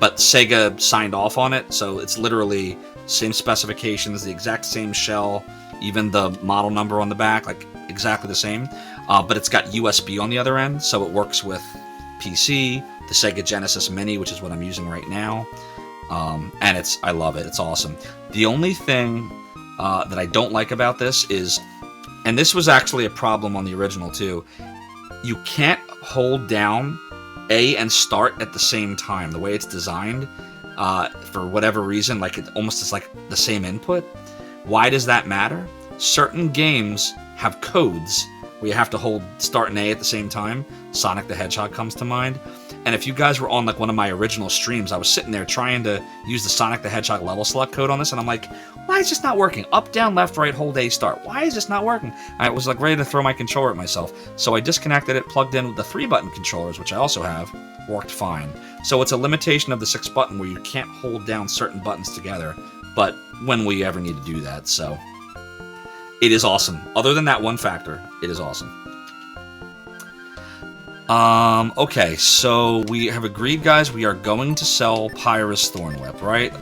but Sega signed off on it, so it's literally same specifications, the exact same shell, even the model number on the back, like exactly the same. But it's got USB on the other end, so it works with PC, the Sega Genesis Mini, which is what I'm using right now. And I love it. It's awesome. The only thing that I don't like about this is, and this was actually a problem on the original too, you can't hold down A and start at the same time. The way it's designed, for whatever reason, like it almost is like the same input. Why does that matter? Certain games have codes where you have to hold start and A at the same time. Sonic the Hedgehog comes to mind. And if you guys were on like one of my original streams, I was sitting there trying to use the Sonic the Hedgehog level select code on this, and I'm like, why is this not working? Up, down, left, right, hold A, start. Why is this not working? I was like ready to throw my controller at myself. So I disconnected it, plugged in with the 3-button controllers, which I also have, worked fine. So it's a limitation of the 6-button where you can't hold down certain buttons together, but when will you ever need to do that? So it is awesome. Other than that one factor, it is awesome. Okay, so we have agreed, guys, we are going to sell Pyra's Thorn Whip, right?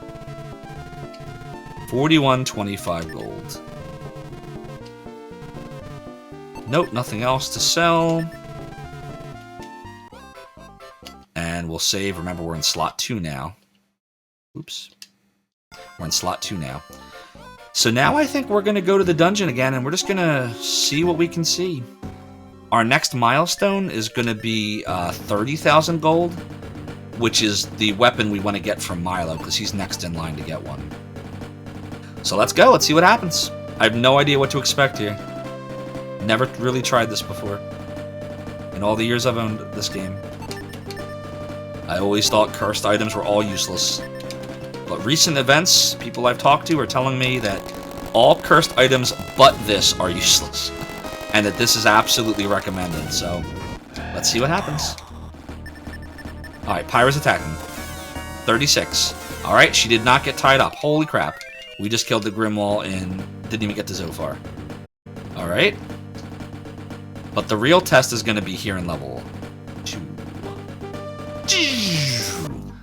41.25 gold. Nope, nothing else to sell. And we'll save. Remember, we're in slot 2 now. Oops. We're in slot 2 now. So now I think we're going to go to the dungeon again, and we're just going to see what we can see. Our next milestone is going to be 30,000 gold, which is the weapon we want to get from Milo, because he's next in line to get one. So let's go. Let's see what happens. I have no idea what to expect here. Never really tried this before. In all the years I've owned this game. I always thought cursed items were all useless. But recent events, people I've talked to are telling me that all cursed items but this are useless. And that this is absolutely recommended, so let's see what happens. Alright, Pyra's attacking. 36. Alright, she did not get tied up. Holy crap. We just killed the Grimwall and didn't even get to Zophar. Alright. But the real test is going to be here in level 2.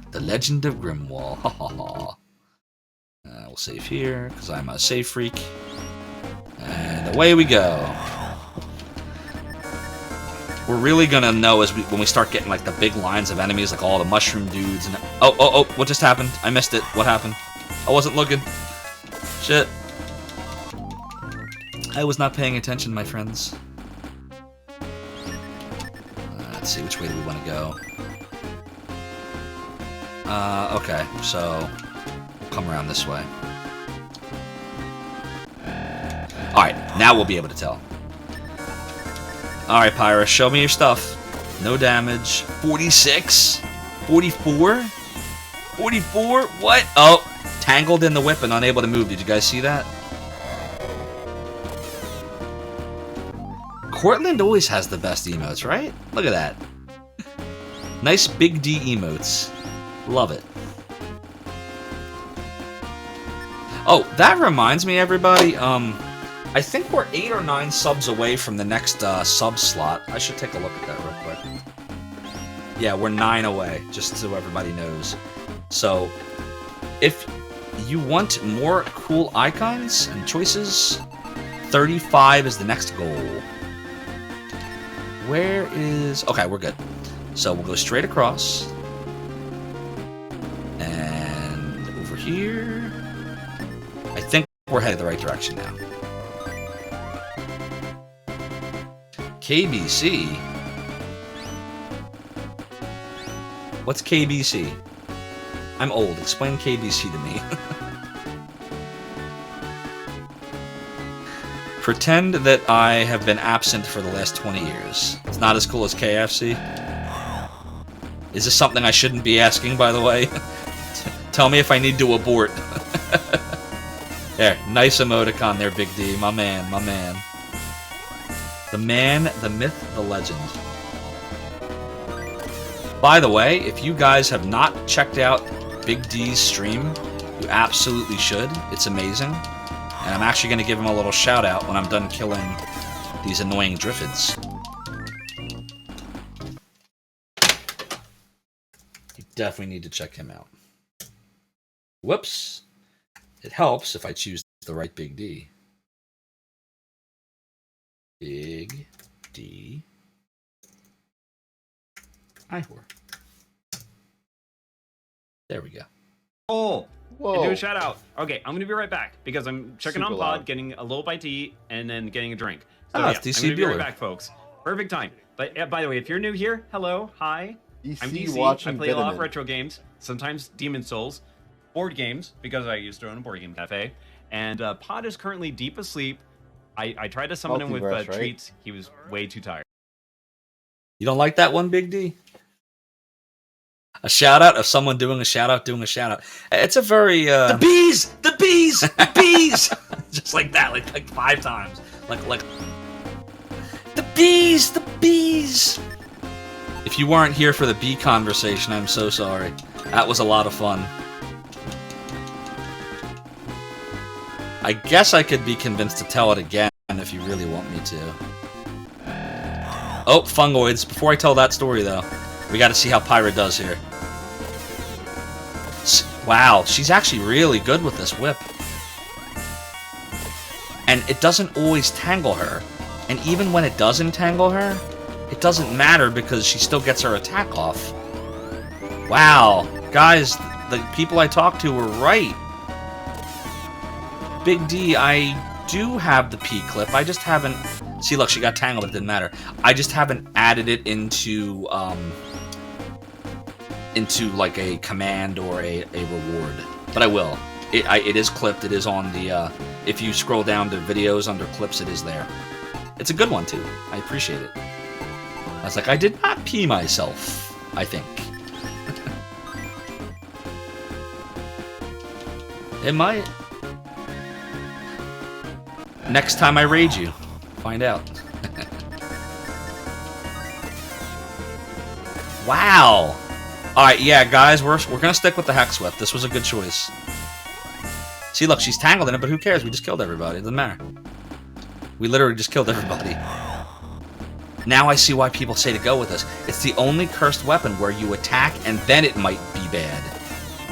The Legend of Grimwall. Ha ha ha. We'll save here, because I'm a save freak. And away we go. We're really gonna know when we start getting like the big lines of enemies, like all the mushroom dudes and oh, what just happened? I missed it. What happened? I wasn't looking. Shit. I was not paying attention, my friends. Let's see, which way do we want to go? Okay, so come around this way. Alright, now we'll be able to tell. Alright, Pyra, show me your stuff. No damage. 46? 44? 44? What? Oh, tangled in the whip and unable to move. Did you guys see that? Cortland always has the best emotes, right? Look at that. Nice Big D emotes. Love it. Oh, that reminds me, everybody. I think we're 8 or 9 subs away from the next sub slot. I should take a look at that real quick. Yeah, we're 9 away, just so everybody knows. So, if you want more cool icons and choices, 35 is the next goal. Where is... Okay, we're good. So we'll go straight across. And over here. I think we're headed the right direction now. KBC? What's KBC? I'm old. Explain KBC to me. Pretend that I have been absent for the last 20 years. It's not as cool as KFC. Is this something I shouldn't be asking, by the way? Tell me if I need to abort. There, nice emoticon there, Big D. My man, my man. The man, the myth, the legend. By the way, if you guys have not checked out Big D's stream, you absolutely should. It's amazing. And I'm actually going to give him a little shout out when I'm done killing these annoying Driffids. You definitely need to check him out. Whoops. It helps if I choose the right Big D. Big D. Ihor. There we go. Oh, Whoa. do a shout out. Okay, I'm gonna be right back because I'm checking Super on pod, loud. getting a little bite to eat, and then getting a drink. So Ah, yeah, it's DC I'm gonna be right Bueller. back, folks. Perfect time. But by the way, if you're new here, hello, hi. I'm DC DC. watching I play a lot of Bitterman. retro games, sometimes Demon Souls, board games because I used to own a board game cafe, and Pod is currently deep asleep. I tried to summon him with Multiverse, right? treats. He was way too tired. You don't like that one, Big D? A shout out of someone doing a shout out, doing a shout out. It's a very the bees, the bees, the bees, just like that, like 5 times, like the bees, the bees. If you weren't here for the bee conversation, I'm so sorry. That was a lot of fun. I guess I could be convinced to tell it again if you really want me to. Oh, fungoids. Before I tell that story, though, we got to see how Pyra does here. Wow, she's actually really good with this whip. And it doesn't always tangle her. And even when it does entangle her, it doesn't matter because she still gets her attack off. Wow, guys, the people I talked to were right. Big D, I do have the P clip. I just haven't... See, look, she got tangled, but it didn't matter. I just haven't added it into like a command or a reward. But I will. It is clipped. It is on the... if you scroll down to videos under clips, it is there. It's a good one, too. I appreciate it. I was like, I did not pee myself, I think. It might. Next time I raid you, find out. Wow. Alright, yeah, guys, we're gonna stick with the Hex Whip. This was a good choice. See, look, she's tangled in it, but who cares? We just killed everybody. It doesn't matter. We literally just killed everybody. Now I see why people say to go with this. It's the only cursed weapon where you attack and then it might be bad.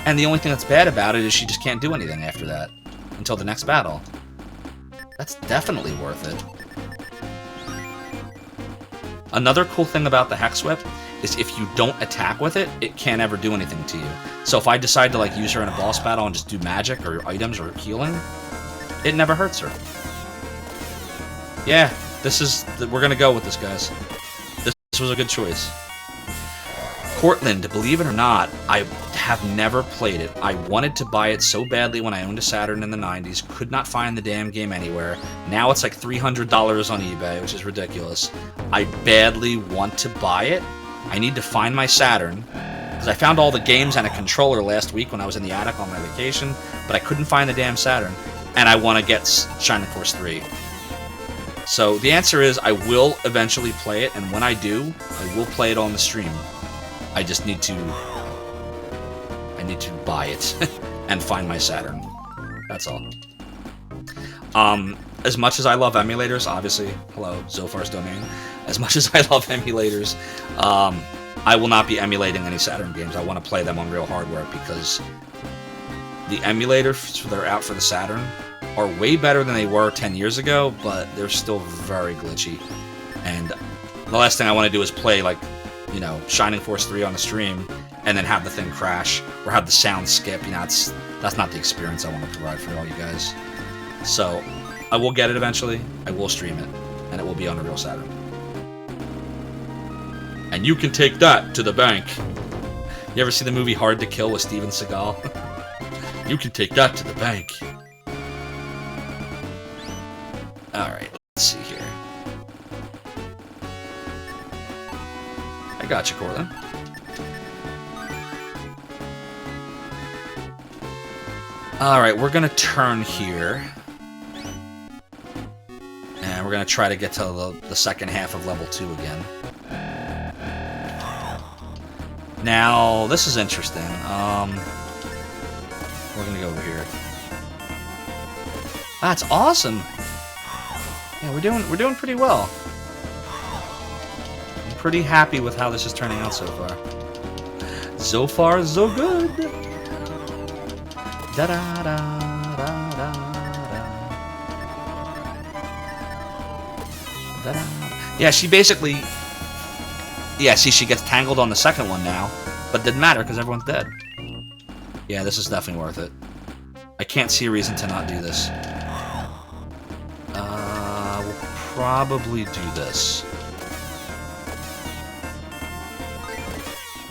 And the only thing that's bad about it is she just can't do anything after that. Until the next battle. That's definitely worth it. Another cool thing about the Hex Whip is if you don't attack with it, it can't ever do anything to you. So if I decide to like use her in a boss battle and just do magic or items or healing, it never hurts her. Yeah, we're gonna go with this, guys. This was a good choice. Portland, believe it or not, I have never played it. I wanted to buy it so badly when I owned a Saturn in the 90s. Could not find the damn game anywhere. Now it's like $300 on eBay, which is ridiculous. I badly want to buy it. I need to find my Saturn, because I found all the games and a controller last week when I was in the attic on my vacation, but I couldn't find the damn Saturn, and I want to get Shining Force 3. So the answer is I will eventually play it, and when I do, I will play it on the stream. I just need to buy it and find my Saturn. That's all. As much as I love emulators, obviously, hello, Zophar's domain. As much as I love emulators, I will not be emulating any Saturn games. I want to play them on real hardware because the emulators that are out for the Saturn are way better than they were 10 years ago, but they're still very glitchy. And the last thing I want to do is play, like, you know, Shining Force 3 on the stream and then have the thing crash or have the sound skip. You know, that's not the experience I want to provide for all you guys. So I will get it eventually. I will stream it, and it will be on a real Saturn. And you can take that to the bank. You ever see the movie Hard to Kill with Steven Seagal? You can take that to the bank. Alright, let's see here. I got you, Cortland. Alright, we're gonna turn here. And we're gonna try to get to the second half of level 2 again. Now, this is interesting. We're gonna go over here. That's awesome! Yeah, we're doing pretty well. I'm pretty happy with how this is turning out so far. So far, so good! Da da da da da da da. Yeah, she basically... Yeah, see, she gets tangled on the second one now, but it didn't matter because everyone's dead. Yeah, this is definitely worth it. I can't see a reason to not do this. We'll probably do this.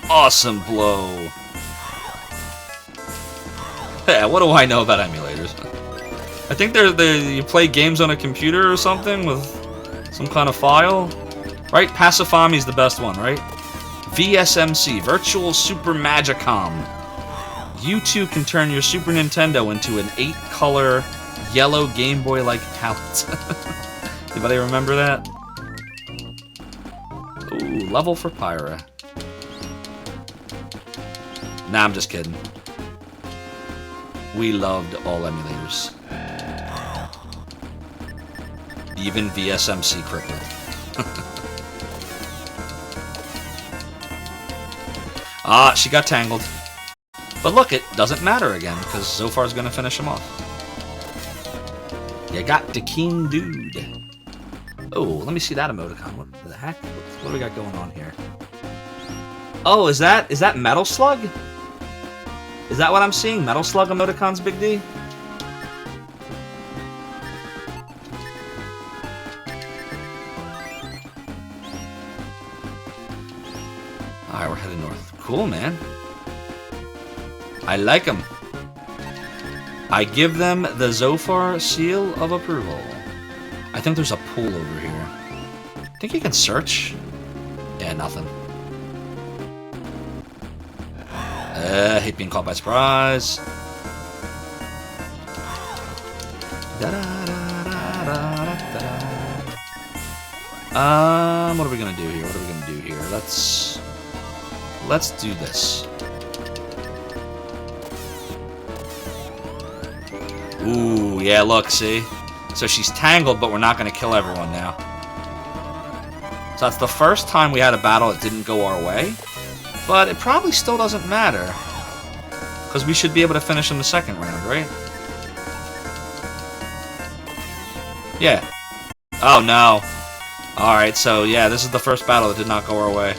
Awesome blow. Yeah, what do I know about emulators? I think you play games on a computer or something with some kind of file. Right? Pacifami's the best one, right? VSMC, Virtual Super Magicom. You too can turn your Super Nintendo into an 8-color yellow Game Boy-like palette. Anybody remember that? Ooh, level for Pyra. Nah, I'm just kidding. We loved all emulators. Even VSMC crippled. Ah, she got tangled. But look, it doesn't matter again, because Zophar's gonna finish him off. You got the king dude. Oh, let me see that emoticon. What the heck? What do we got going on here? Oh, is that Metal Slug? Is that what I'm seeing? Metal Slug emoticons, Big D? Alright, we're heading north. Cool, man. I like them. I give them the Zophar seal of approval. I think there's a pool over here. Think you can search? Yeah, nothing. Hate being caught by surprise. What are we gonna do here? What are we gonna do here? Let's do this. Ooh, yeah, look, see? So she's tangled, but we're not gonna kill everyone now. So that's the first time we had a battle that didn't go our way. But it probably still doesn't matter. Because we should be able to finish in the second round, right? Yeah. Oh, no. Alright, so yeah, this is the first battle that did not go our way.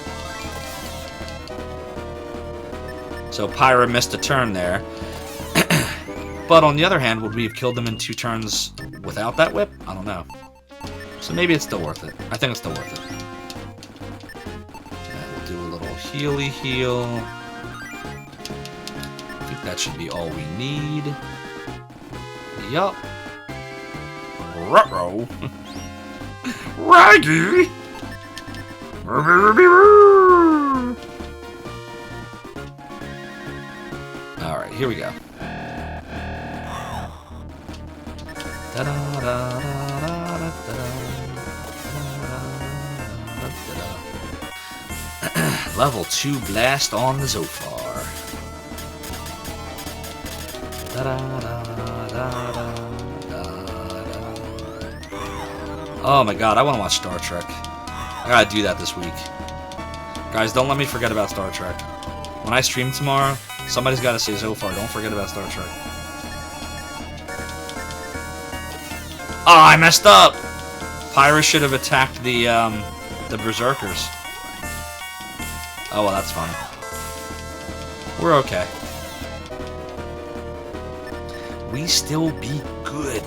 So Pyra missed a turn there. But on the other hand, would we have killed them in 2 turns without that whip? I don't know. So maybe it's still worth it. I think it's still worth it. Yeah, we'll do a little Healy heal. I think that should be all we need. Yup. Ruh-roh. Raggy! Alright, here we go. Level 2 blast on the Zophar. Oh my god, I want to watch Star Trek. I gotta do that this week. Guys, don't let me forget about Star Trek. When I stream tomorrow, somebody's gotta say Zophar, don't forget about Star Trek. Oh, I messed up! Pyrus should have attacked the Berserkers. Oh, well, that's fine. We're okay. We still be good.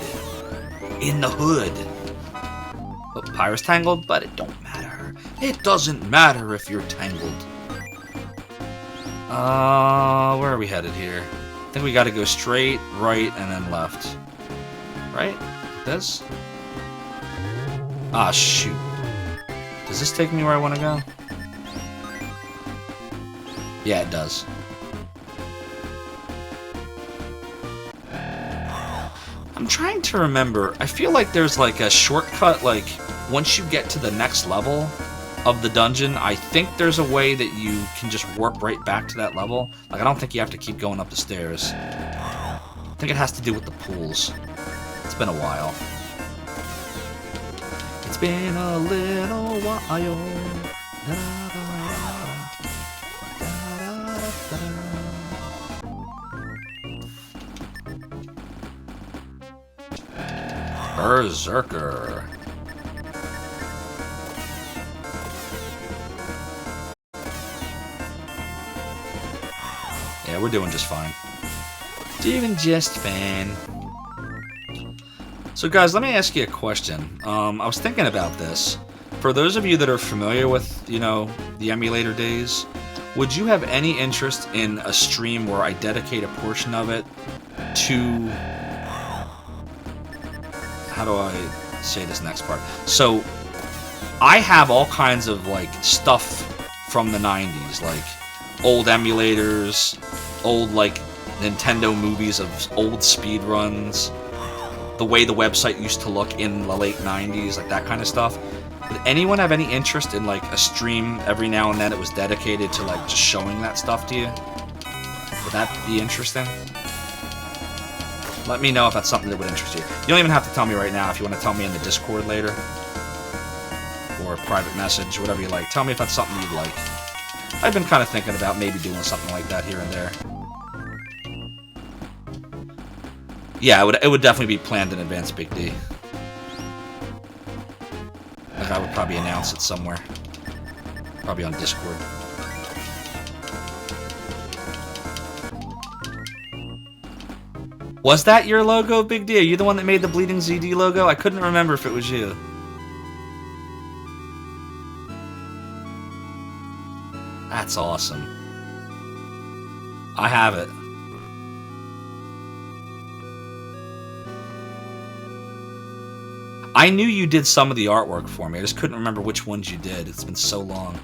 In the hood. Oh, Pyrus tangled, but it don't matter. It doesn't matter if you're tangled. Where are we headed here? I think we gotta go straight, right, and then left. Right? This? Ah, shoot. Does this take me where I want to go? Yeah, it does. I'm trying to remember. I feel like there's like a shortcut, like, once you get to the next level of the dungeon, I think there's a way that you can just warp right back to that level. Like, I don't think you have to keep going up the stairs. I think it has to do with the pools. It's been a while. It's been a little while. Berserker. Yeah, we're doing just fine. Doing just fine. So guys, let me ask you a question. I was thinking about this. For those of you that are familiar with, you know, the emulator days, would you have any interest in a stream where I dedicate a portion of it to... How do I say this next part? So, I have all kinds of, like, stuff from the 90s, like old emulators, old, like, Nintendo movies of old speedruns, the way the website used to look in the late 90s, like that kind of stuff. Would anyone have any interest in, like, a stream every now and then that was dedicated to, like, just showing that stuff to you? Would that be interesting? Let me know if that's something that would interest you. You don't even have to tell me right now. If you want to tell me in the Discord later, or a private message, whatever you like. Tell me if that's something you'd like. I've been kind of thinking about maybe doing something like that here and there. Yeah, it would definitely be planned in advance, Big D. Like, I would probably announce it somewhere. Probably on Discord. Was that your logo, Big D? Are you the one that made the Bleeding ZD logo? I couldn't remember if it was you. That's awesome. I have it. I knew you did some of the artwork for me. I just couldn't remember which ones you did. It's been so long.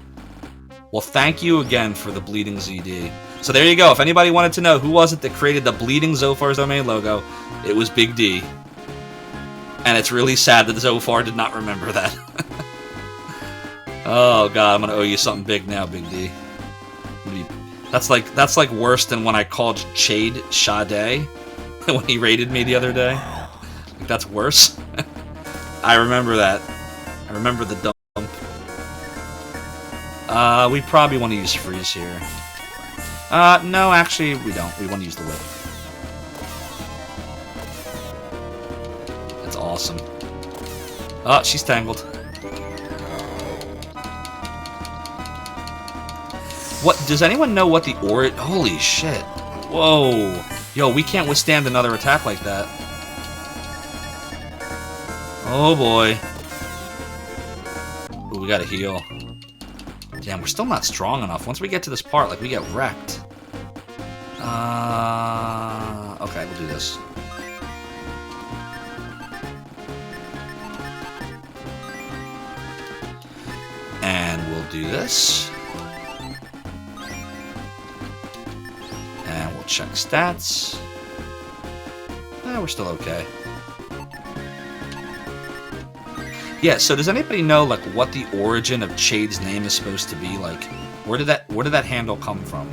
Well, thank you again for the Bleeding ZD. So there you go. If anybody wanted to know who was it that created the Bleeding Zophar's Domain logo, it was Big D. And it's really sad that Zophar did not remember that. Oh god, I'm gonna owe you something big now, Big D. That's like worse than when I called Chade Sade when he raided me the other day. Like, that's worse. I remember that. I remember the dump. We probably want to use freeze here. No, actually, we don't. We want to use the whip. That's awesome. Oh, she's tangled. What, does anyone know what the holy shit. Whoa. Yo, we can't withstand another attack like that. Oh boy. Ooh, we gotta heal. Damn, we're still not strong enough. Once we get to this part, like, we get wrecked. Okay, we'll do this. And we'll do this. And we'll check stats. We're still okay. Yeah, so does anybody know, like, what the origin of Chade's name is supposed to be? Like, where did that handle come from?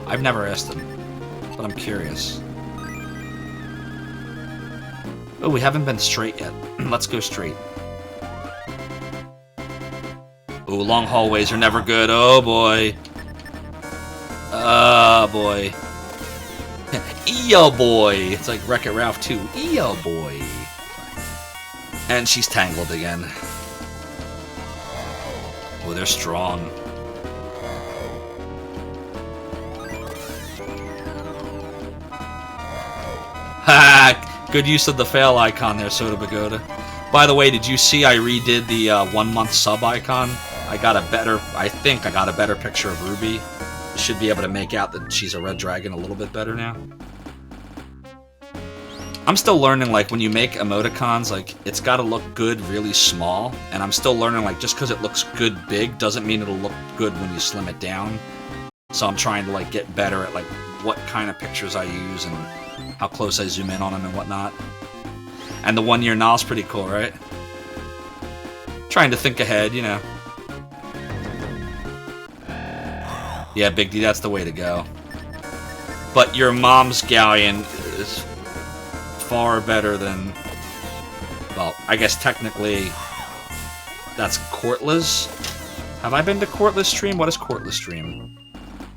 I've never asked him, but I'm curious. Oh, we haven't been straight yet. Let's go straight. Oh, long hallways are never good. Oh, boy. Oh, boy. Eo boy! It's like Wreck-It Ralph 2. Eo boy! And she's tangled again. Oh, they're strong. Ha! Good use of the fail icon there, Soda Pagoda. By the way, did you see I redid the 1 month sub icon? I think I got a better picture of Ruby. You should be able to make out that she's a red dragon a little bit better now. I'm still learning, like, when you make emoticons, like, it's gotta look good really small, and I'm still learning, like, just because it looks good big doesn't mean it'll look good when you slim it down. So I'm trying to, like, get better at, like, what kind of pictures I use and how close I zoom in on them and whatnot. And the 1 year Nal's pretty cool, right? Trying to think ahead, you know. Yeah, Big D, that's the way to go. But your mom's galleon is far better than... Well, I guess technically that's Cortla's. Have I been to Cortla's stream? What is Cortla's stream?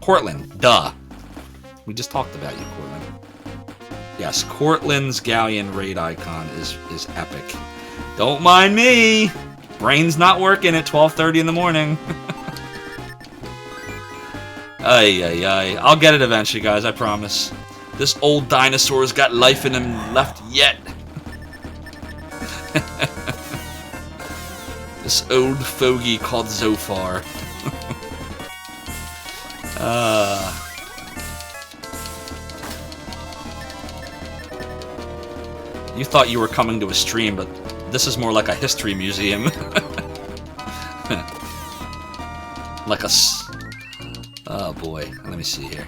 Cortland, duh. We just talked about you, Cortland. Yes, Cortland's galleon raid icon is epic. Don't mind me! Brain's not working at 12:30 in the morning. Ay, ay, ay. I'll get it eventually, guys, I promise. This old dinosaur's got life in him left yet. This old fogey called Zophar. You thought you were coming to a stream, but this is more like a history museum. Like a... Oh boy, let me see here.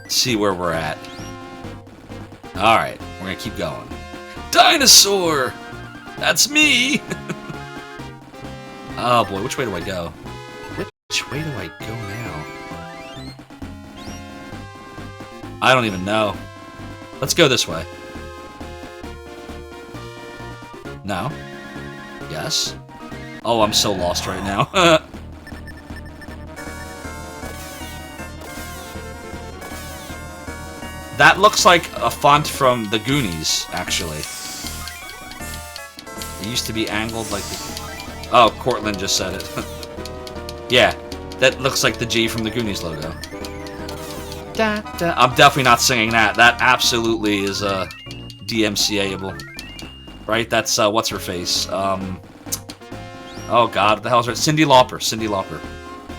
See where we're at. Alright, we're gonna keep going. Dinosaur! That's me! Oh boy, which way do I go? Which way do I go now? I don't even know. Let's go this way. No? Yes? Oh, I'm so lost right now. That looks like a font from the Goonies, actually. It used to be angled like the... Oh, Cortland just said it. Yeah, that looks like the G from the Goonies logo. Da, da. I'm definitely not singing that. That absolutely is DMCA-able. Right? That's, what's-her-face? Oh god, what the hell's her... Cyndi Lauper. Cyndi Lauper.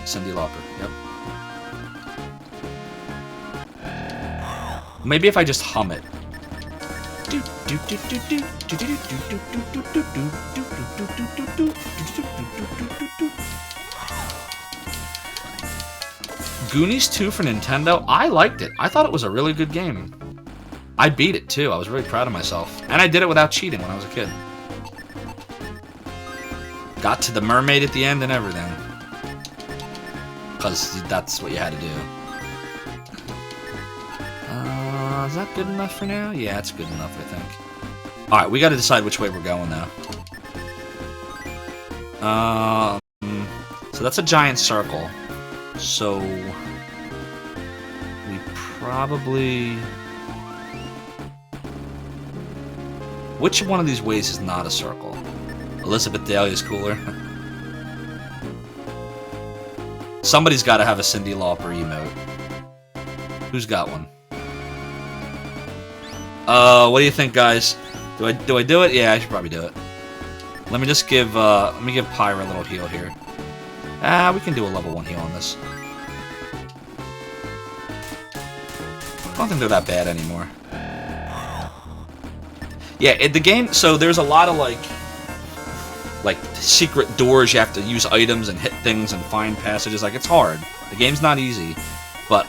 Cyndi Lauper, yep. Maybe if I just hum it. Goonies 2 for Nintendo? I liked it. I thought it was a really good game. I beat it too. I was really proud of myself. And I did it without cheating when I was a kid. Got to the mermaid at the end and everything. Because that's what you had to do. Is that good enough for now? Yeah, it's good enough, I think. Alright, we gotta decide which way we're going now. So that's a giant circle. So... we probably... Which one of these ways is not a circle? Elizabeth Dahlia's cooler. Somebody's gotta have a Cyndi Lauper emote. Who's got one? What do you think, guys? Do I do it? Yeah, I should probably do it. Let me just give let me give Pyra a little heal here. We can do a level 1 heal on this. I don't think they're that bad anymore. Yeah, the game, so there's a lot of, like, secret doors. You have to use items and hit things and find passages. Like, it's hard. The game's not easy, but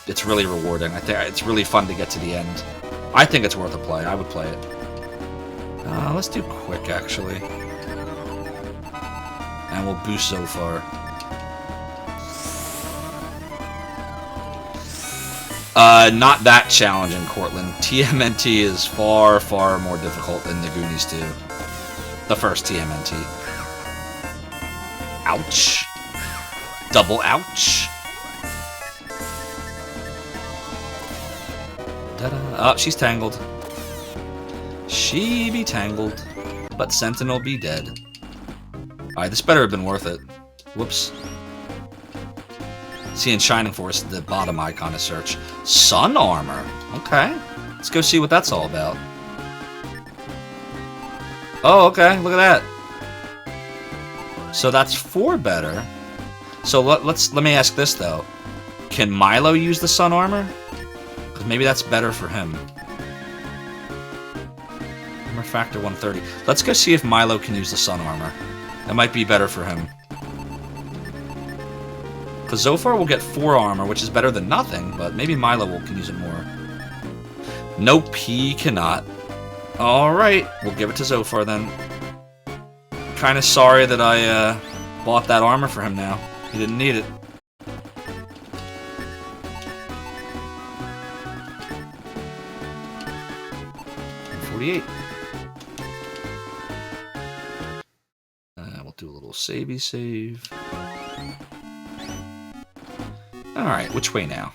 it's really rewarding. I think it's really fun to get to the end. I think it's worth a play. I would play it. Let's do quick, actually. And we'll boost Zophar. Not that challenging, Cortland. TMNT is far, far more difficult than the Goonies 2. The first TMNT. Ouch. Double ouch. Ta-da. Oh, she's tangled. She be tangled, but Sentinel be dead. Alright, this better have been worth it. Whoops. See in Shining Force, the bottom icon is search. Sun armor. Okay. Let's go see what that's all about. Oh, okay. Look at that. So that's 4 better. So let me ask this though. Can Milo use the sun armor? Because maybe that's better for him. Armor factor 130. Let's go see if Milo can use the sun armor. That might be better for him. Because Zophar will get 4 armor, which is better than nothing, but maybe Milo can use it more. Nope, he cannot. Alright, we'll give it to Zophar then. Kinda sorry that I bought that armor for him now. He didn't need it. $48. We'll do a little savey save. Alright, which way now?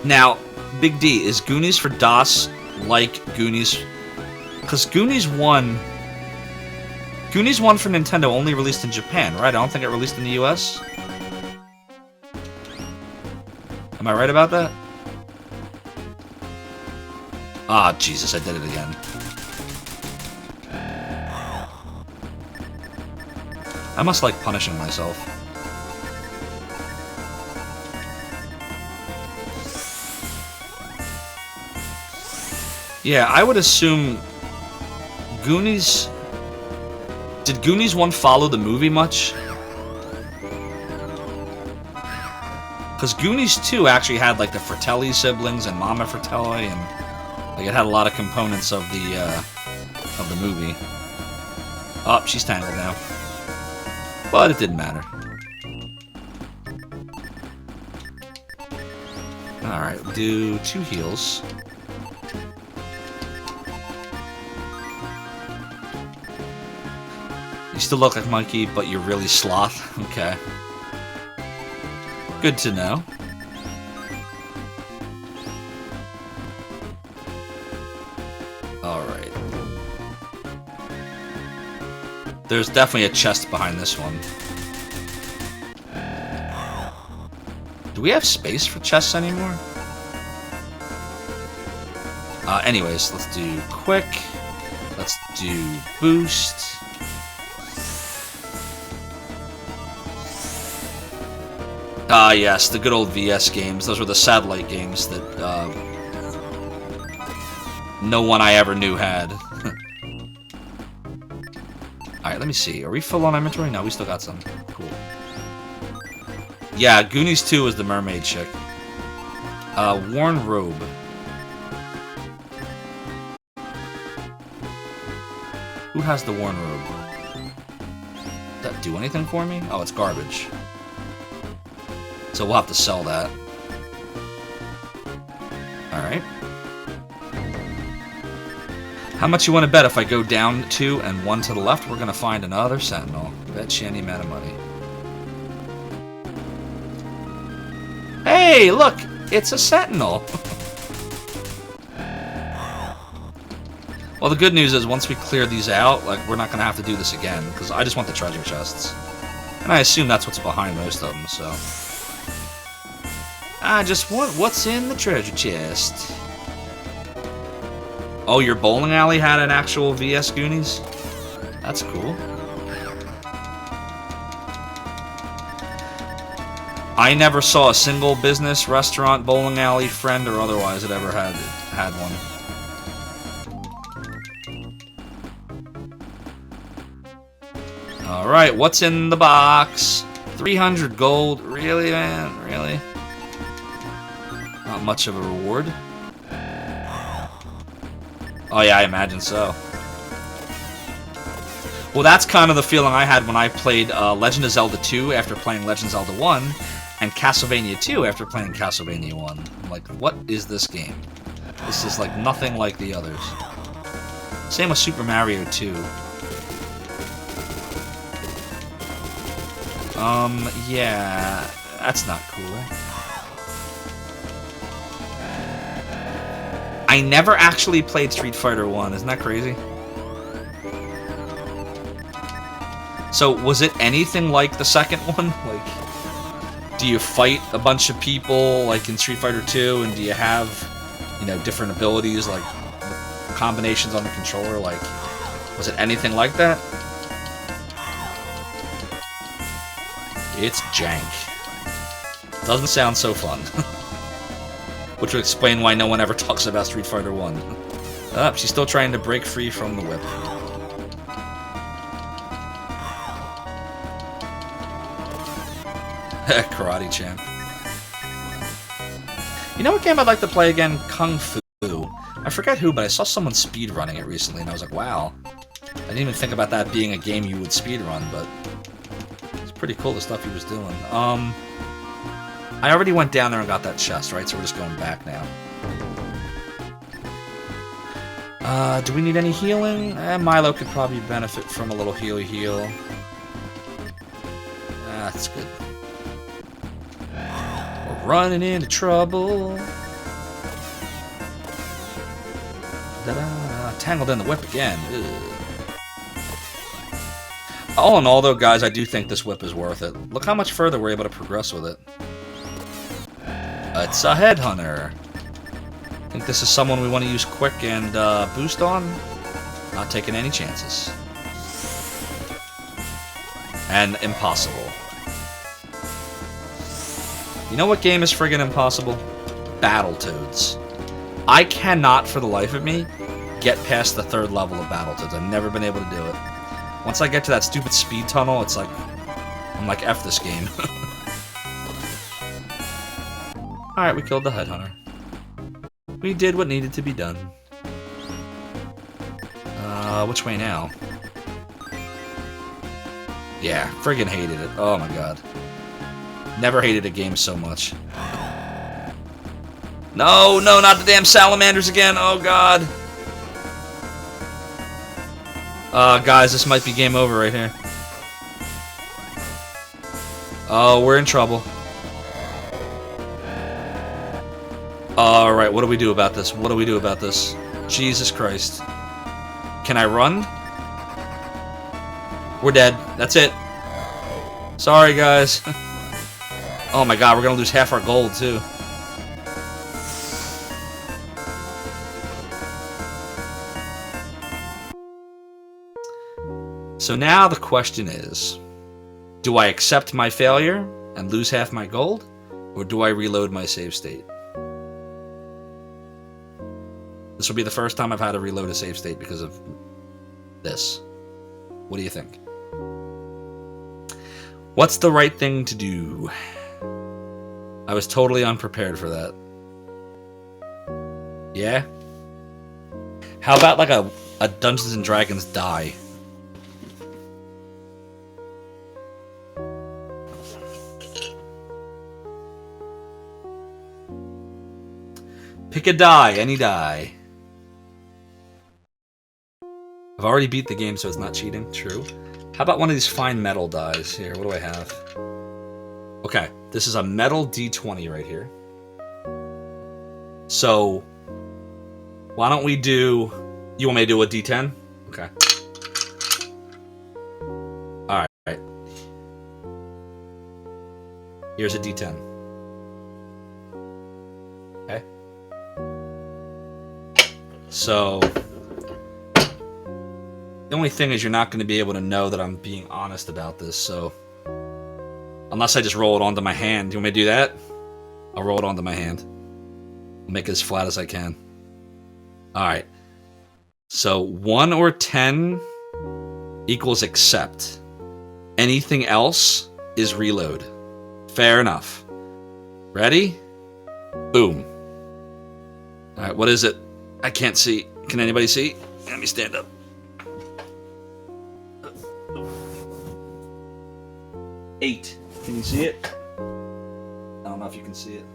Now, Big D, is Goonies for DOS like Goonies? Because Goonies 1 for Nintendo only released in Japan, right? I don't think it released in the US? Am I right about that? Ah, Jesus, I did it again. I must like punishing myself. Yeah, I would assume Goonies... Did Goonies 1 follow the movie much? Because Goonies 2 actually had like the Fratelli siblings and Mama Fratelli, and like it had a lot of components of the movie. Oh, she's tangled now. But it didn't matter. Alright, we'll do 2 heals. You still look like Monkey, but you're really Sloth. Okay. Good to know. Alright. There's definitely a chest behind this one. Do we have space for chests anymore? Anyways, let's do quick. Let's do boost. Ah, yes, the good old VS games. Those were the satellite games that no one I ever knew had. Alright, let me see. Are we full on inventory? No, we still got some. Cool. Yeah, Goonies 2 was the mermaid chick. Worn robe. Who has the worn robe? Does that do anything for me? Oh, it's garbage. So we'll have to sell that. Alright. How much you want to bet if I go down 2 and 1 to the left, we're going to find another Sentinel. Bet you any amount of money. Hey, look! It's a Sentinel! Well, the good news is once we clear these out, like, we're not going to have to do this again, because I just want the treasure chests. And I assume that's what's behind most of them, so... I just want what's in the treasure chest. Oh, your bowling alley had an actual VS Goonies? That's cool. I never saw a single business, restaurant, bowling alley, friend, or otherwise that ever had one. Alright, what's in the box? 300 gold. Really, man? Really? Not much of a reward. Oh yeah, I imagine so. Well, that's kind of the feeling I had when I played Legend of Zelda 2 after playing Legend of Zelda 1, and Castlevania 2 after playing Castlevania 1. I'm like, what is this game? This is like nothing like the others. Same with Super Mario 2. Yeah, that's not cool. I never actually played Street Fighter 1, isn't that crazy? So, was it anything like the second one? Like, do you fight a bunch of people, like in Street Fighter 2, and do you have, you know, different abilities, like, combinations on the controller? Like, was it anything like that? It's jank. Doesn't sound so fun. Which would explain why no one ever talks about Street Fighter 1. She's still trying to break free from the whip. Karate champ. You know what game I'd like to play again? Kung Fu. I forget who, but I saw someone speedrunning it recently, and I was like, wow. I didn't even think about that being a game you would speedrun, but it's pretty cool, the stuff he was doing. I already went down there and got that chest, right? So we're just going back now. Do we need any healing? Milo could probably benefit from a little heal. That's good. We're running into trouble. Da-da, tangled in the whip again. Ugh. All in all, though, guys, I do think this whip is worth it. Look how much further we're able to progress with it. It's a headhunter. I think this is someone we want to use quick and boost on. Not taking any chances. And impossible. You know what game is friggin' impossible? Battletoads. I cannot, for the life of me, get past the 3rd level of Battletoads. I've never been able to do it. Once I get to that stupid speed tunnel, it's like... I'm like, F this game. Alright, we killed the headhunter. We did what needed to be done. Which way now? Yeah, friggin' hated it. Oh my god. Never hated a game so much. No, not the damn salamanders again! Oh god! Guys, this might be game over right here. Oh, we're in trouble. Alright, what do we do about this? What do we do about this? Jesus Christ. Can I run? We're dead. That's it. Sorry, guys. Oh my god, we're gonna lose half our gold, too. So now the question is, do I accept my failure and lose half my gold, or do I reload my save state? This will be the first time I've had to reload a save state because of this. What do you think? What's the right thing to do? I was totally unprepared for that. Yeah? How about like a Dungeons and Dragons die? Pick a die, any die. I've already beat the game, so it's not cheating. True. How about one of these fine metal dies? Here, what do I have? Okay, this is a metal D20 right here. So, why don't we do... You want me to do a D10? Okay. Alright. Here's a D10. Okay. So... The only thing is you're not going to be able to know that I'm being honest about this, so... Unless I just roll it onto my hand. Do you want me to do that? I'll roll it onto my hand. Make it as flat as I can. Alright. So 1 or 10 equals accept. Anything else is reload. Fair enough. Ready? Boom. Alright, what is it? I can't see. Can anybody see? Let me stand up. Eight. Can you see it? I don't know if you can see it.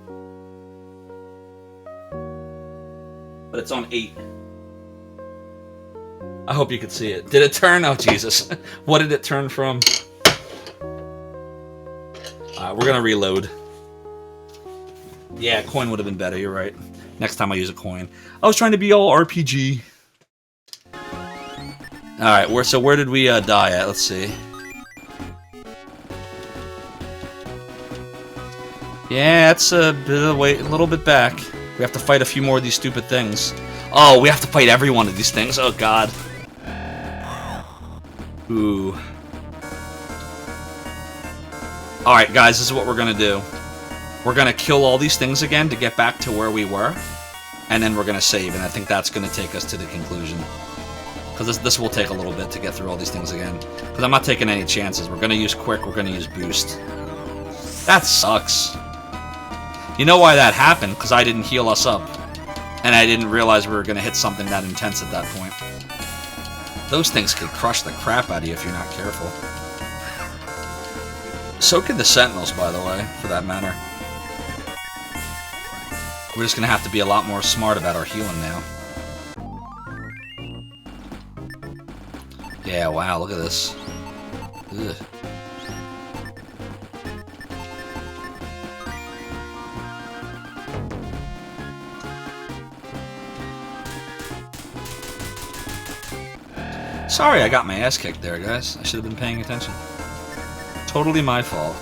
But it's on 8. I hope you could see it. Did it turn? Oh, Jesus. What did it turn from? We're going to reload. Yeah, coin would have been better. You're right. Next time I use a coin. I was trying to be all RPG. Alright, so where did we die at? Let's see. Yeah, it's a bit of wait, a little bit back. We have to fight a few more of these stupid things. Oh, we have to fight every one of these things. Oh, God. Ooh. Alright, guys, this is what we're gonna do. We're gonna kill all these things again to get back to where we were. And then we're gonna save, and I think that's gonna take us to the conclusion. Because this will take a little bit to get through all these things again. Because I'm not taking any chances. We're gonna use quick, we're gonna use boost. That sucks. You know why that happened? Because I didn't heal us up. And I didn't realize we were gonna hit something that intense at that point. Those things could crush the crap out of you if you're not careful. So could the Sentinels, by the way, for that matter. We're just gonna have to be a lot more smart about our healing now. Yeah, wow, look at this. Ugh. Sorry I got my ass kicked there, guys. I should have been paying attention. Totally my fault.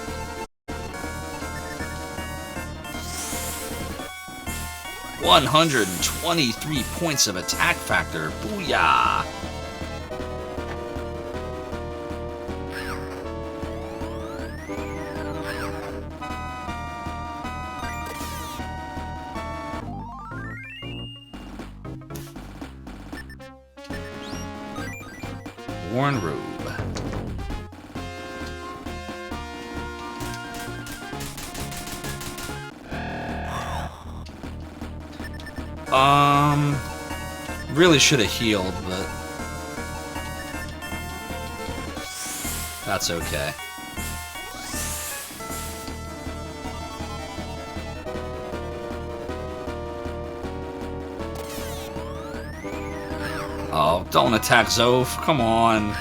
$123 points of attack factor. Booyah! Worn robe. Really should have healed, but that's okay. Oh, don't attack Zoph. Come on.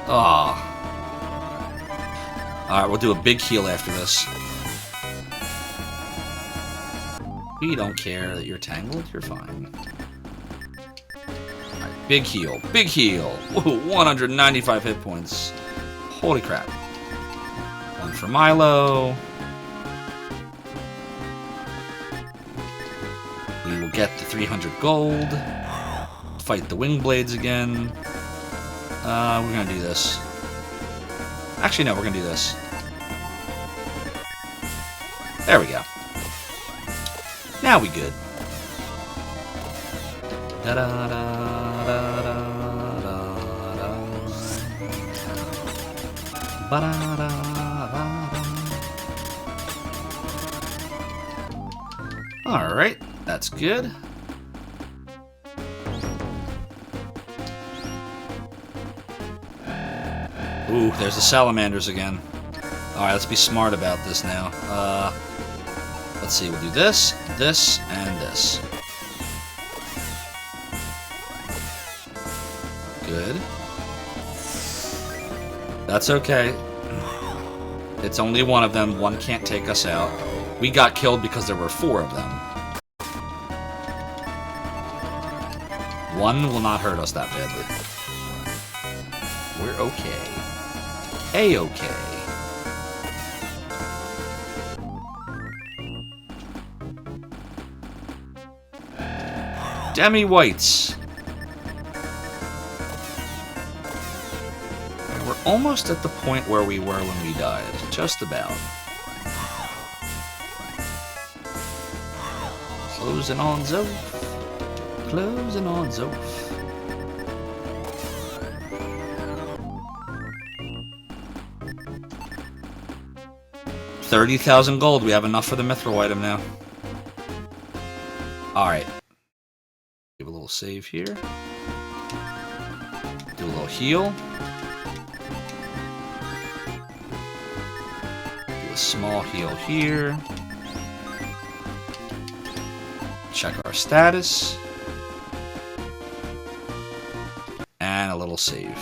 Oh. Alright, we'll do a big heal after this. We don't care that you're tangled. You're fine. Alright, big heal. Big heal. Whoa, 195 hit points. Holy crap. One for Milo. We will get the 300 gold. Fight the wing blades again. We're gonna do this. Actually, no, we're gonna do this. There we go. Now we good. Da da da da da da da. Ba da da da. All right, that's good. Ooh, there's the salamanders again. Alright, let's be smart about this now. Let's see, we'll do this, this, and this. Good. That's okay. It's only one of them. One can't take us out. We got killed because there were 4 of them. One will not hurt us that badly. We're okay. A-okay. Demi Whites. almost at the point where we were when we died. Just about. Closing on Zoph. Closing on Zoph. 30,000 gold. We have enough for the mithril item now. Alright. Give a little save here. Do a little heal. Do a small heal here. Check our status. And a little save.